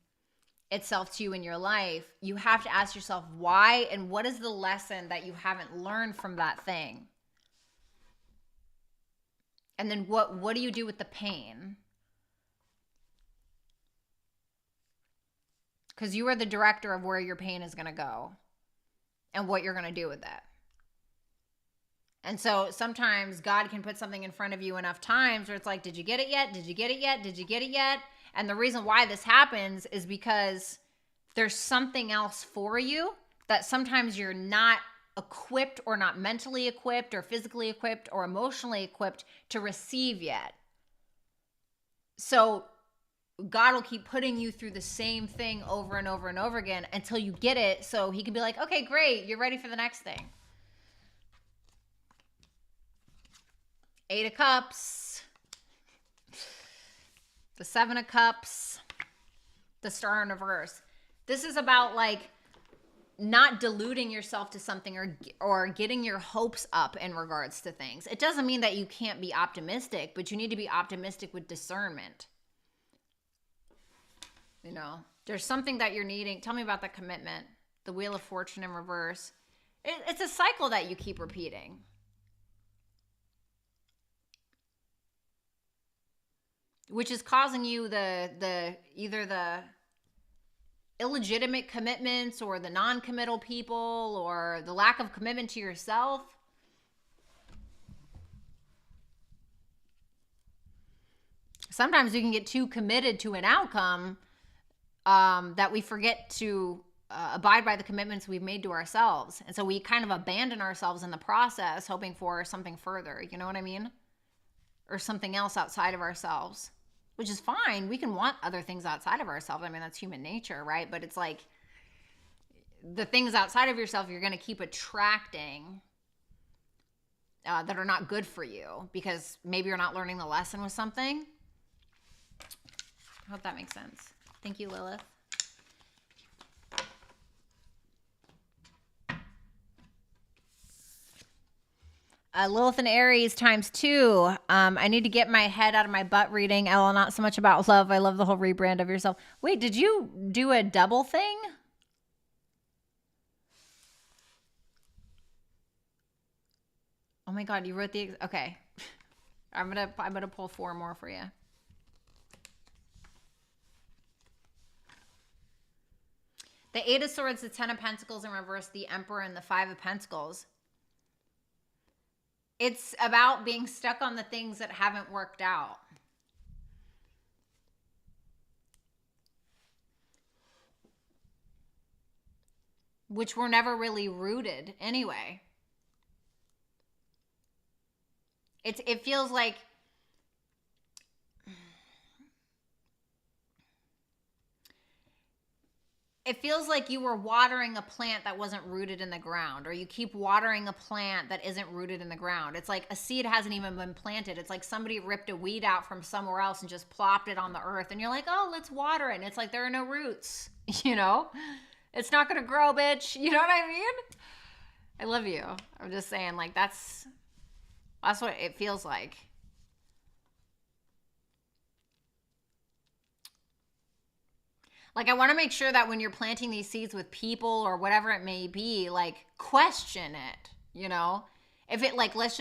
S1: itself to you in your life, you have to ask yourself why, and what is the lesson that you haven't learned from that thing? And then what do you do with the pain? Because you are the director of where your pain is going to go and what you're going to do with it. And so sometimes God can put something in front of you enough times where it's like, did you get it yet? Did you get it yet? Did you get it yet? And the reason why this happens is because there's something else for you that sometimes you're not equipped or not mentally equipped or physically equipped or emotionally equipped to receive yet. So God will keep putting you through the same thing over and over and over again until you get it. So he can be like, okay, great. You're ready for the next thing. Eight of Cups, the Seven of Cups, the Star in reverse. This is about like not deluding yourself to something or getting your hopes up in regards to things. It doesn't mean that you can't be optimistic, but you need to be optimistic with discernment. You know, there's something that you're needing. Tell me about the commitment. The Wheel of Fortune in reverse. It's a cycle that you keep repeating. Which is causing you either the illegitimate commitments or the non-committal people or the lack of commitment to yourself. Sometimes we can get too committed to an outcome that we forget to abide by the commitments we've made to ourselves. And so we kind of abandon ourselves in the process, hoping for something further. You know what I mean? Or something else outside of ourselves, which is fine. We can want other things outside of ourselves. I mean, that's human nature, right? But it's like the things outside of yourself, you're going to keep attracting that are not good for you because maybe you're not learning the lesson with something. I hope that makes sense. Thank you, Lilith. Lilith and Aries ×2. I need to get my head out of my butt reading. Oh, not so much about love. I love the whole rebrand of yourself. Wait, did you do a double thing? Oh my God, you wrote the, okay. I'm gonna pull 4 more for you. The 8 of Swords, the 10 of Pentacles in reverse, the Emperor, and the 5 of Pentacles. It's about being stuck on the things that haven't worked out. Which were never really rooted anyway. It feels like you were watering a plant that wasn't rooted in the ground, or you keep watering a plant that isn't rooted in the ground. It's like a seed hasn't even been planted. It's like somebody ripped a weed out from somewhere else and just plopped it on the earth. And you're like, oh, let's water it. And it's like, there are no roots, you know? It's not going to grow, bitch. You know what I mean? I love you. I'm just saying, like, that's what it feels like. Like, I want to make sure that when you're planting these seeds with people or whatever it may be, like, question it, you know? If it, like, let's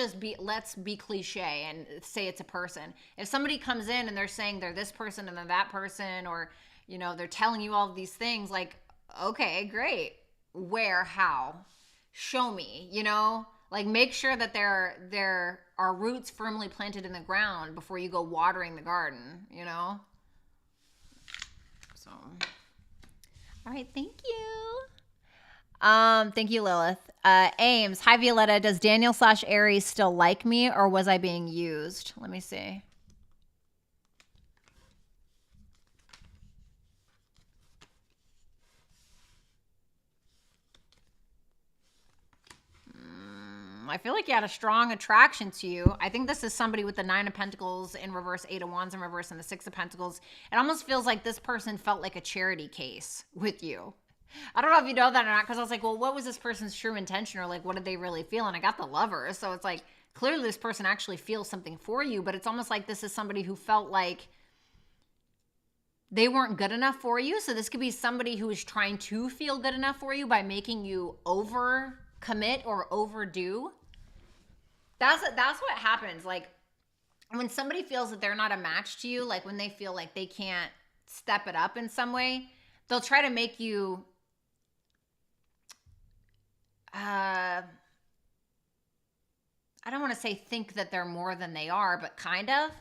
S1: be cliche and say it's a person. If somebody comes in and they're saying they're this person and they're that person, or, you know, they're telling you all of these things, like, okay, great. Where, how? Show me, you know? Like, make sure that there are roots firmly planted in the ground before you go watering the garden, you know? So, all right, thank you. Thank you, Lilith. Ames, hi Violetta. Does Daniel/Aries still like me, or was I being used? Let me see. I feel like you had a strong attraction to you. I think this is somebody with the 9 of Pentacles in reverse, 8 of Wands in reverse, and the 6 of Pentacles. It almost feels like this person felt like a charity case with you. I don't know if you know that or not, because I was like, well, what was this person's true intention, or like, what did they really feel? And I got the Lovers, so it's like, clearly this person actually feels something for you, but it's almost like this is somebody who felt like they weren't good enough for you. So this could be somebody who is trying to feel good enough for you by making you over commit or overdo. That's what happens. Like, when somebody feels that they're not a match to you, like when they feel like they can't step it up in some way, they'll try to make you I don't want to say think that they're more than they are, but kind of.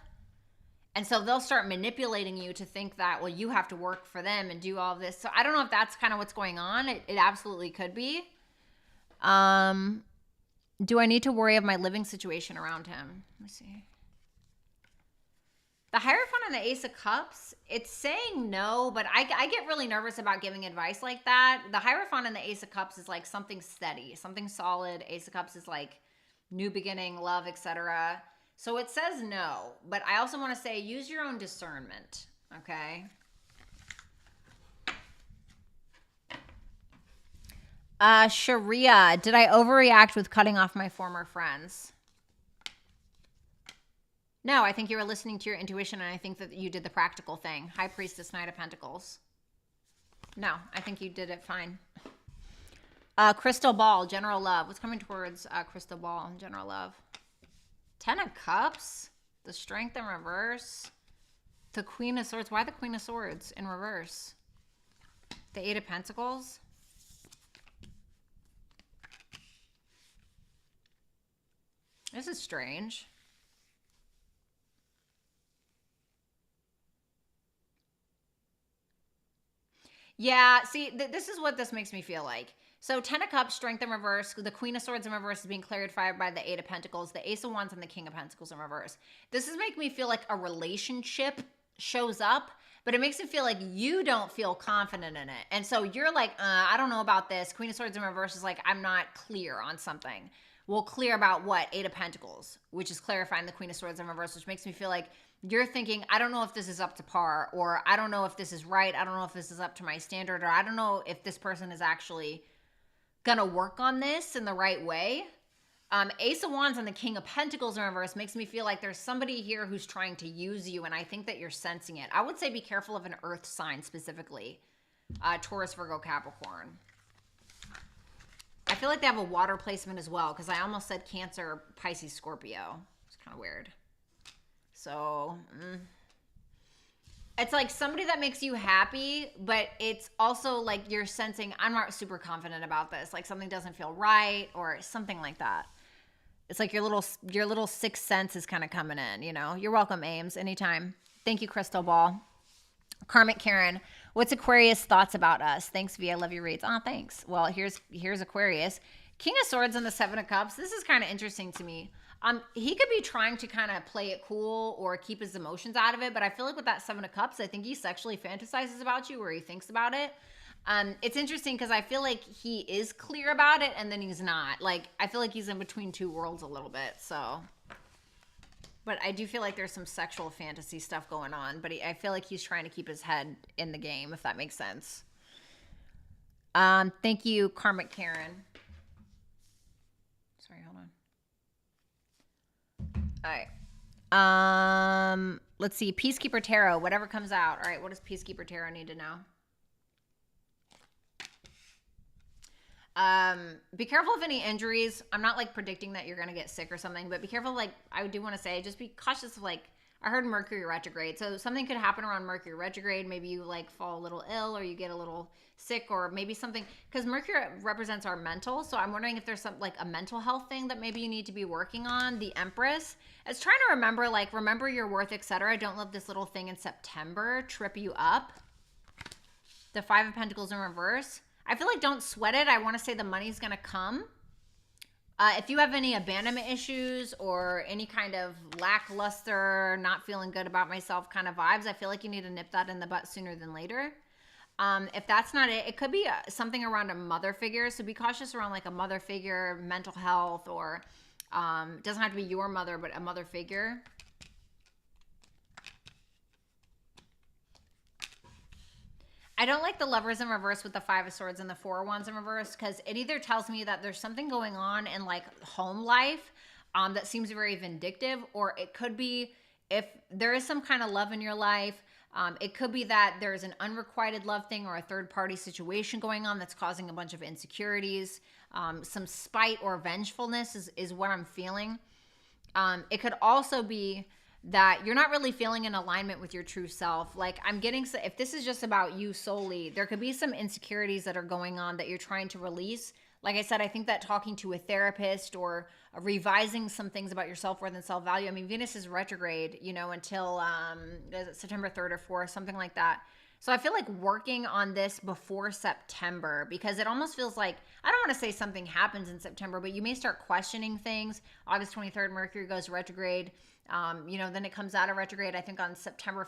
S1: And so they'll start manipulating you to think that, well, you have to work for them and do all this. So I don't know if that's kind of what's going on. It absolutely could be. Do I need to worry of my living situation around him? Let me see. The Hierophant and the Ace of Cups, it's saying no, but I get really nervous about giving advice like that. The Hierophant and the Ace of Cups is like something steady, something solid. Ace of Cups is like new beginning, love, etc. So it says no, but I also want to say use your own discernment, okay? Sharia, did I overreact with cutting off my former friends? No, I think you were listening to your intuition, and I think that you did the practical thing. High Priestess, Knight of Pentacles. No, I think you did it fine. Crystal Ball, general love. What's coming towards Crystal Ball, general love? 10 of Cups, the Strength in reverse, the Queen of Swords. Why the Queen of Swords in reverse? The Eight of Pentacles. This is strange. Yeah, see, this is what this makes me feel like. So 10 of Cups, Strength in reverse. The Queen of Swords in reverse is being clarified by the Eight of Pentacles, the Ace of Wands, and the King of Pentacles in reverse. This is making me feel like a relationship shows up, but it makes me feel like you don't feel confident in it. And so you're like, I don't know about this. Queen of Swords in reverse is like, I'm not clear on something. Well, clear about what? Eight of Pentacles, which is clarifying the Queen of Swords in reverse, which makes me feel like you're thinking, I don't know if this is up to par, or I don't know if this is right. I don't know if this is up to my standard, or I don't know if this person is actually going to work on this in the right way. Ace of Wands and the King of Pentacles in reverse makes me feel like there's somebody here who's trying to use you, and I think that you're sensing it. I would say be careful of an earth sign specifically. Taurus, Virgo, Capricorn. I feel like they have a water placement as well, because I almost said Cancer, Pisces, Scorpio. It's kind of weird. So, it's like somebody that makes you happy, but it's also like you're sensing, I'm not super confident about this. Like something doesn't feel right or something like that. It's like your little sixth sense is kind of coming in, you know? You're welcome, Ames, anytime. Thank you, Crystal Ball. Karmic Karen, what's Aquarius thoughts about us? Thanks, V. I love your reads. Oh, thanks. Well, here's Aquarius. King of Swords and the Seven of Cups. This is kind of interesting to me. He could be trying to kind of play it cool or keep his emotions out of it, but I feel like with that Seven of Cups, I think he sexually fantasizes about you or he thinks about it. It's interesting because I feel like he is clear about it and then he's not. Like, I feel like he's in between two worlds a little bit, so. But I do feel like there's some sexual fantasy stuff going on, but I feel like he's trying to keep his head in the game, if that makes sense. Thank you, Karmic Karen. Sorry, hold on. All right. Let's see. Peacekeeper Tarot, whatever comes out. All right, what does Peacekeeper Tarot need to know? Be careful of any injuries. I'm not like predicting that you're going to get sick or something, but be careful. Like I do want to say, just be cautious of like, I heard Mercury retrograde. So something could happen around Mercury retrograde. Maybe you like fall a little ill or you get a little sick or maybe something, because Mercury represents our mental. So I'm wondering if there's some like a mental health thing that maybe you need to be working on. The Empress is trying to remember, like, remember your worth, etc. Don't let this little thing in September trip you up. The Five of Pentacles in reverse. I feel like don't sweat it. I want to say the money's going to come. If you have any abandonment issues or any kind of lackluster, not feeling good about myself kind of vibes, I feel like you need to nip that in the butt sooner than later. If that's not it, it could be something around a mother figure. So be cautious around like a mother figure, mental health, or it doesn't have to be your mother, but a mother figure. I don't like the Lovers in reverse with the Five of Swords and the Four of Wands in reverse, because it either tells me that there's something going on in like home life that seems very vindictive, or it could be if there is some kind of love in your life, it could be that there's an unrequited love thing or a third party situation going on that's causing a bunch of insecurities. Some spite or vengefulness is what I'm feeling. It could also be that you're not really feeling in alignment with your true self. Like I'm getting, if this is just about you solely, there could be some insecurities that are going on that you're trying to release. Like I said, I think that talking to a therapist or revising some things about your self-worth and self-value. I mean, Venus is retrograde, you know, until is it September 3rd or 4th, something like that. So I feel like working on this before September, because it almost feels like, I don't want to say something happens in September, but you may start questioning things. August 23rd, Mercury goes retrograde. You know, then it comes out of retrograde, I think on September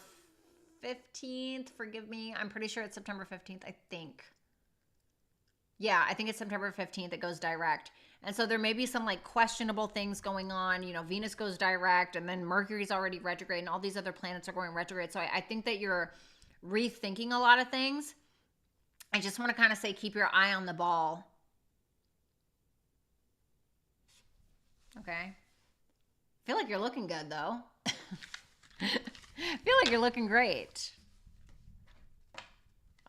S1: 15th, forgive me. I'm pretty sure it's September 15th, I think. Yeah, I think it's September 15th, it goes direct. And so there may be some like questionable things going on. You know, Venus goes direct and then Mercury's already retrograde and all these other planets are going retrograde. So I think that you're rethinking a lot of things. I just want to kind of say, keep your eye on the ball Okay. Feel like you're looking good, though. Feel like you're looking great.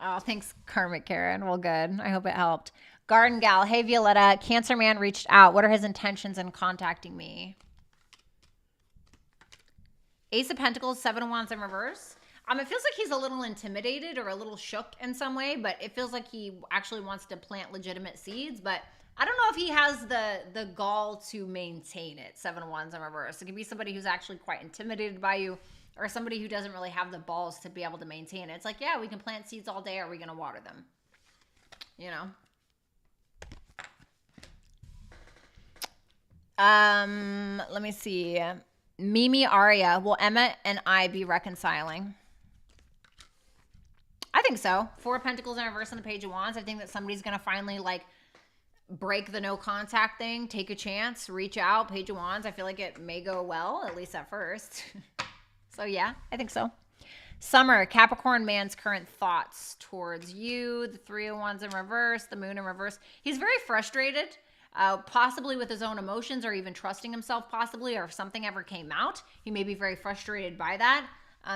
S1: Oh, thanks, Karmic Karen. Well, good. I hope it helped. Garden Gal. Hey, Violetta. Cancer man reached out. What are his intentions in contacting me? Ace of Pentacles, Seven of Wands in reverse. It feels like he's a little intimidated or a little shook in some way, but it feels like he actually wants to plant legitimate seeds. But I don't know if he has the gall to maintain it. Seven of Wands in reverse. It could be somebody who's actually quite intimidated by you, or somebody who doesn't really have the balls to be able to maintain it. It's like, yeah, we can plant seeds all day. Are we going to water them? You know? Let me see. Mimi Aria, will Emma and I be reconciling? I think so. Four of Pentacles in reverse and the Page of Wands. I think that somebody's going to finally, like, break the no contact thing, take a chance, reach out. Page of Wands, I feel like it may go well, at least at first. So, yeah, I think so. Summer, Capricorn man's current thoughts towards you. The Three of Wands in reverse, the Moon in reverse. He's very frustrated, possibly with his own emotions or even trusting himself possibly, or if something ever came out. He may be very frustrated by that.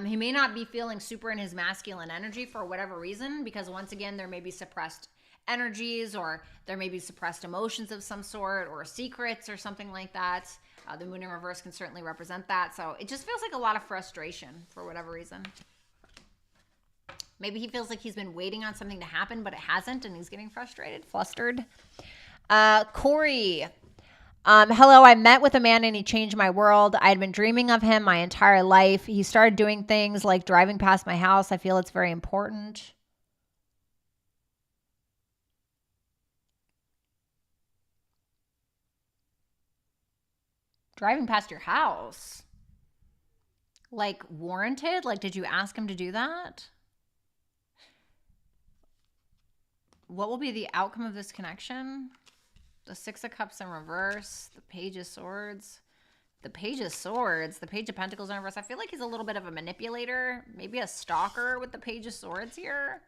S1: He may not be feeling super in his masculine energy for whatever reason, because once again, there may be suppressed energies, or there may be suppressed emotions of some sort, or secrets or something like that. The Moon in reverse can certainly represent that. So it just feels like a lot of frustration for whatever reason. Maybe he feels like he's been waiting on something to happen, but it hasn't, and he's getting frustrated, flustered. Corey. Hello, I met with a man and he changed my world. I had been dreaming of him my entire life. He started doing things like driving past my house. I feel it's very important. Driving past your house? Like, warranted? Like, did you ask him to do that? What will be the outcome of this connection? The Six of Cups in reverse, the Page of Swords, the Page of Swords, the Page of Pentacles in reverse. I feel like he's a little bit of a manipulator, maybe a stalker with the Page of Swords here.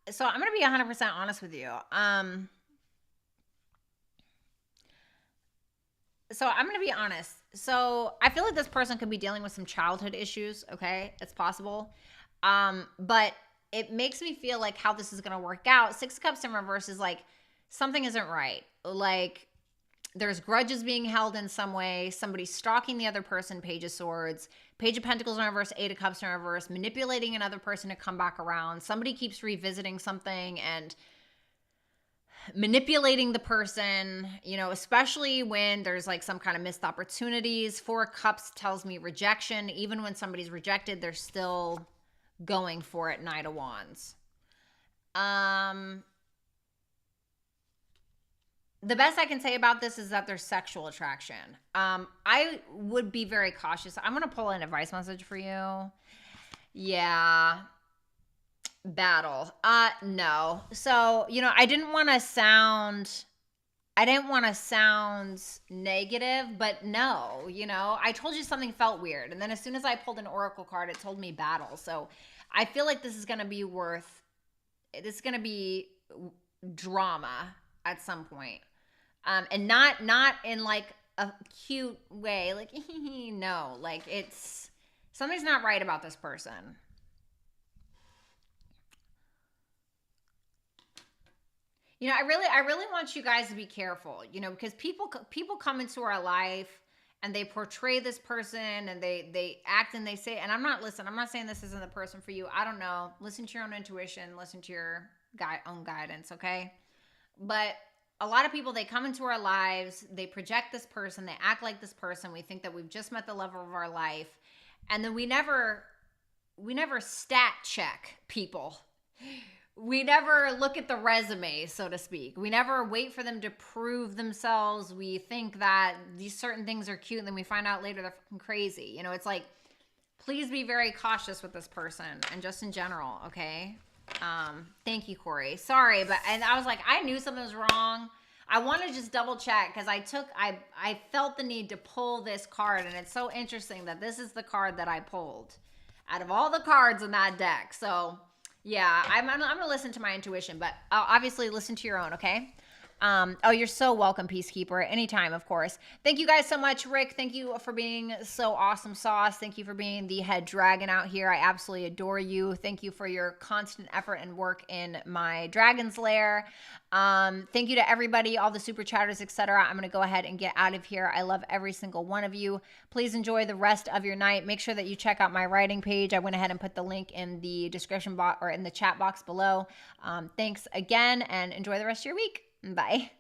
S1: So I'm going to be 100% honest with you. So I'm going to be honest. So I feel like this person could be dealing with some childhood issues. Okay. It's possible. But it makes me feel like how this is going to work out. Six of Cups in reverse is like, something isn't right. Like, there's grudges being held in some way. Somebody's stalking the other person, Page of Swords. Page of Pentacles in reverse, Eight of Cups in reverse, manipulating another person to come back around. Somebody keeps revisiting something and manipulating the person, you know, especially when there's like some kind of missed opportunities. Four of Cups tells me rejection. Even when somebody's rejected, they're still going for it, Knight of Wands. The best I can say about this is that there's sexual attraction. I would be very cautious. I'm going to pull an advice message for you. Yeah. Battle. No. So, you know, I didn't want to sound negative, but no, you know, I told you something felt weird. And then as soon as I pulled an oracle card, it told me battle. So I feel like this is going to be drama at some point. And not in like a cute way, like, no, like something's not right about this person. You know, I really want you guys to be careful, you know, because people come into our life and they portray this person and they act and they say, and I'm not saying this isn't the person for you. I don't know. Listen to your own intuition, listen to your own guidance, okay? But a lot of people, they come into our lives, they project this person, they act like this person. We think that we've just met the love of our life. And then we never stat check people. We never look at the resume, so to speak. We never wait for them to prove themselves. We think that these certain things are cute, and then we find out later they're fucking crazy. You know, it's like, please be very cautious with this person and just in general, okay? Thank you, Corey. Sorry, but and I was like, I knew something was wrong. I want to just double check because I felt the need to pull this card, and it's so interesting that this is the card that I pulled out of all the cards in that deck. So yeah, I'm gonna listen to my intuition, but obviously listen to your own, okay? Oh, you're so welcome, Peacekeeper. Anytime, of course. Thank you guys so much, Rick. Thank you for being so awesome, Sauce. Thank you for being the head dragon out here. I absolutely adore you. Thank you for your constant effort and work in my dragon's lair. Thank you to everybody, all the super chatters, etc. I'm going to go ahead and get out of here. I love every single one of you. Please enjoy the rest of your night. Make sure that you check out my writing page. I went ahead and put the link in the description box or in the chat box below. Thanks again and enjoy the rest of your week. Bye.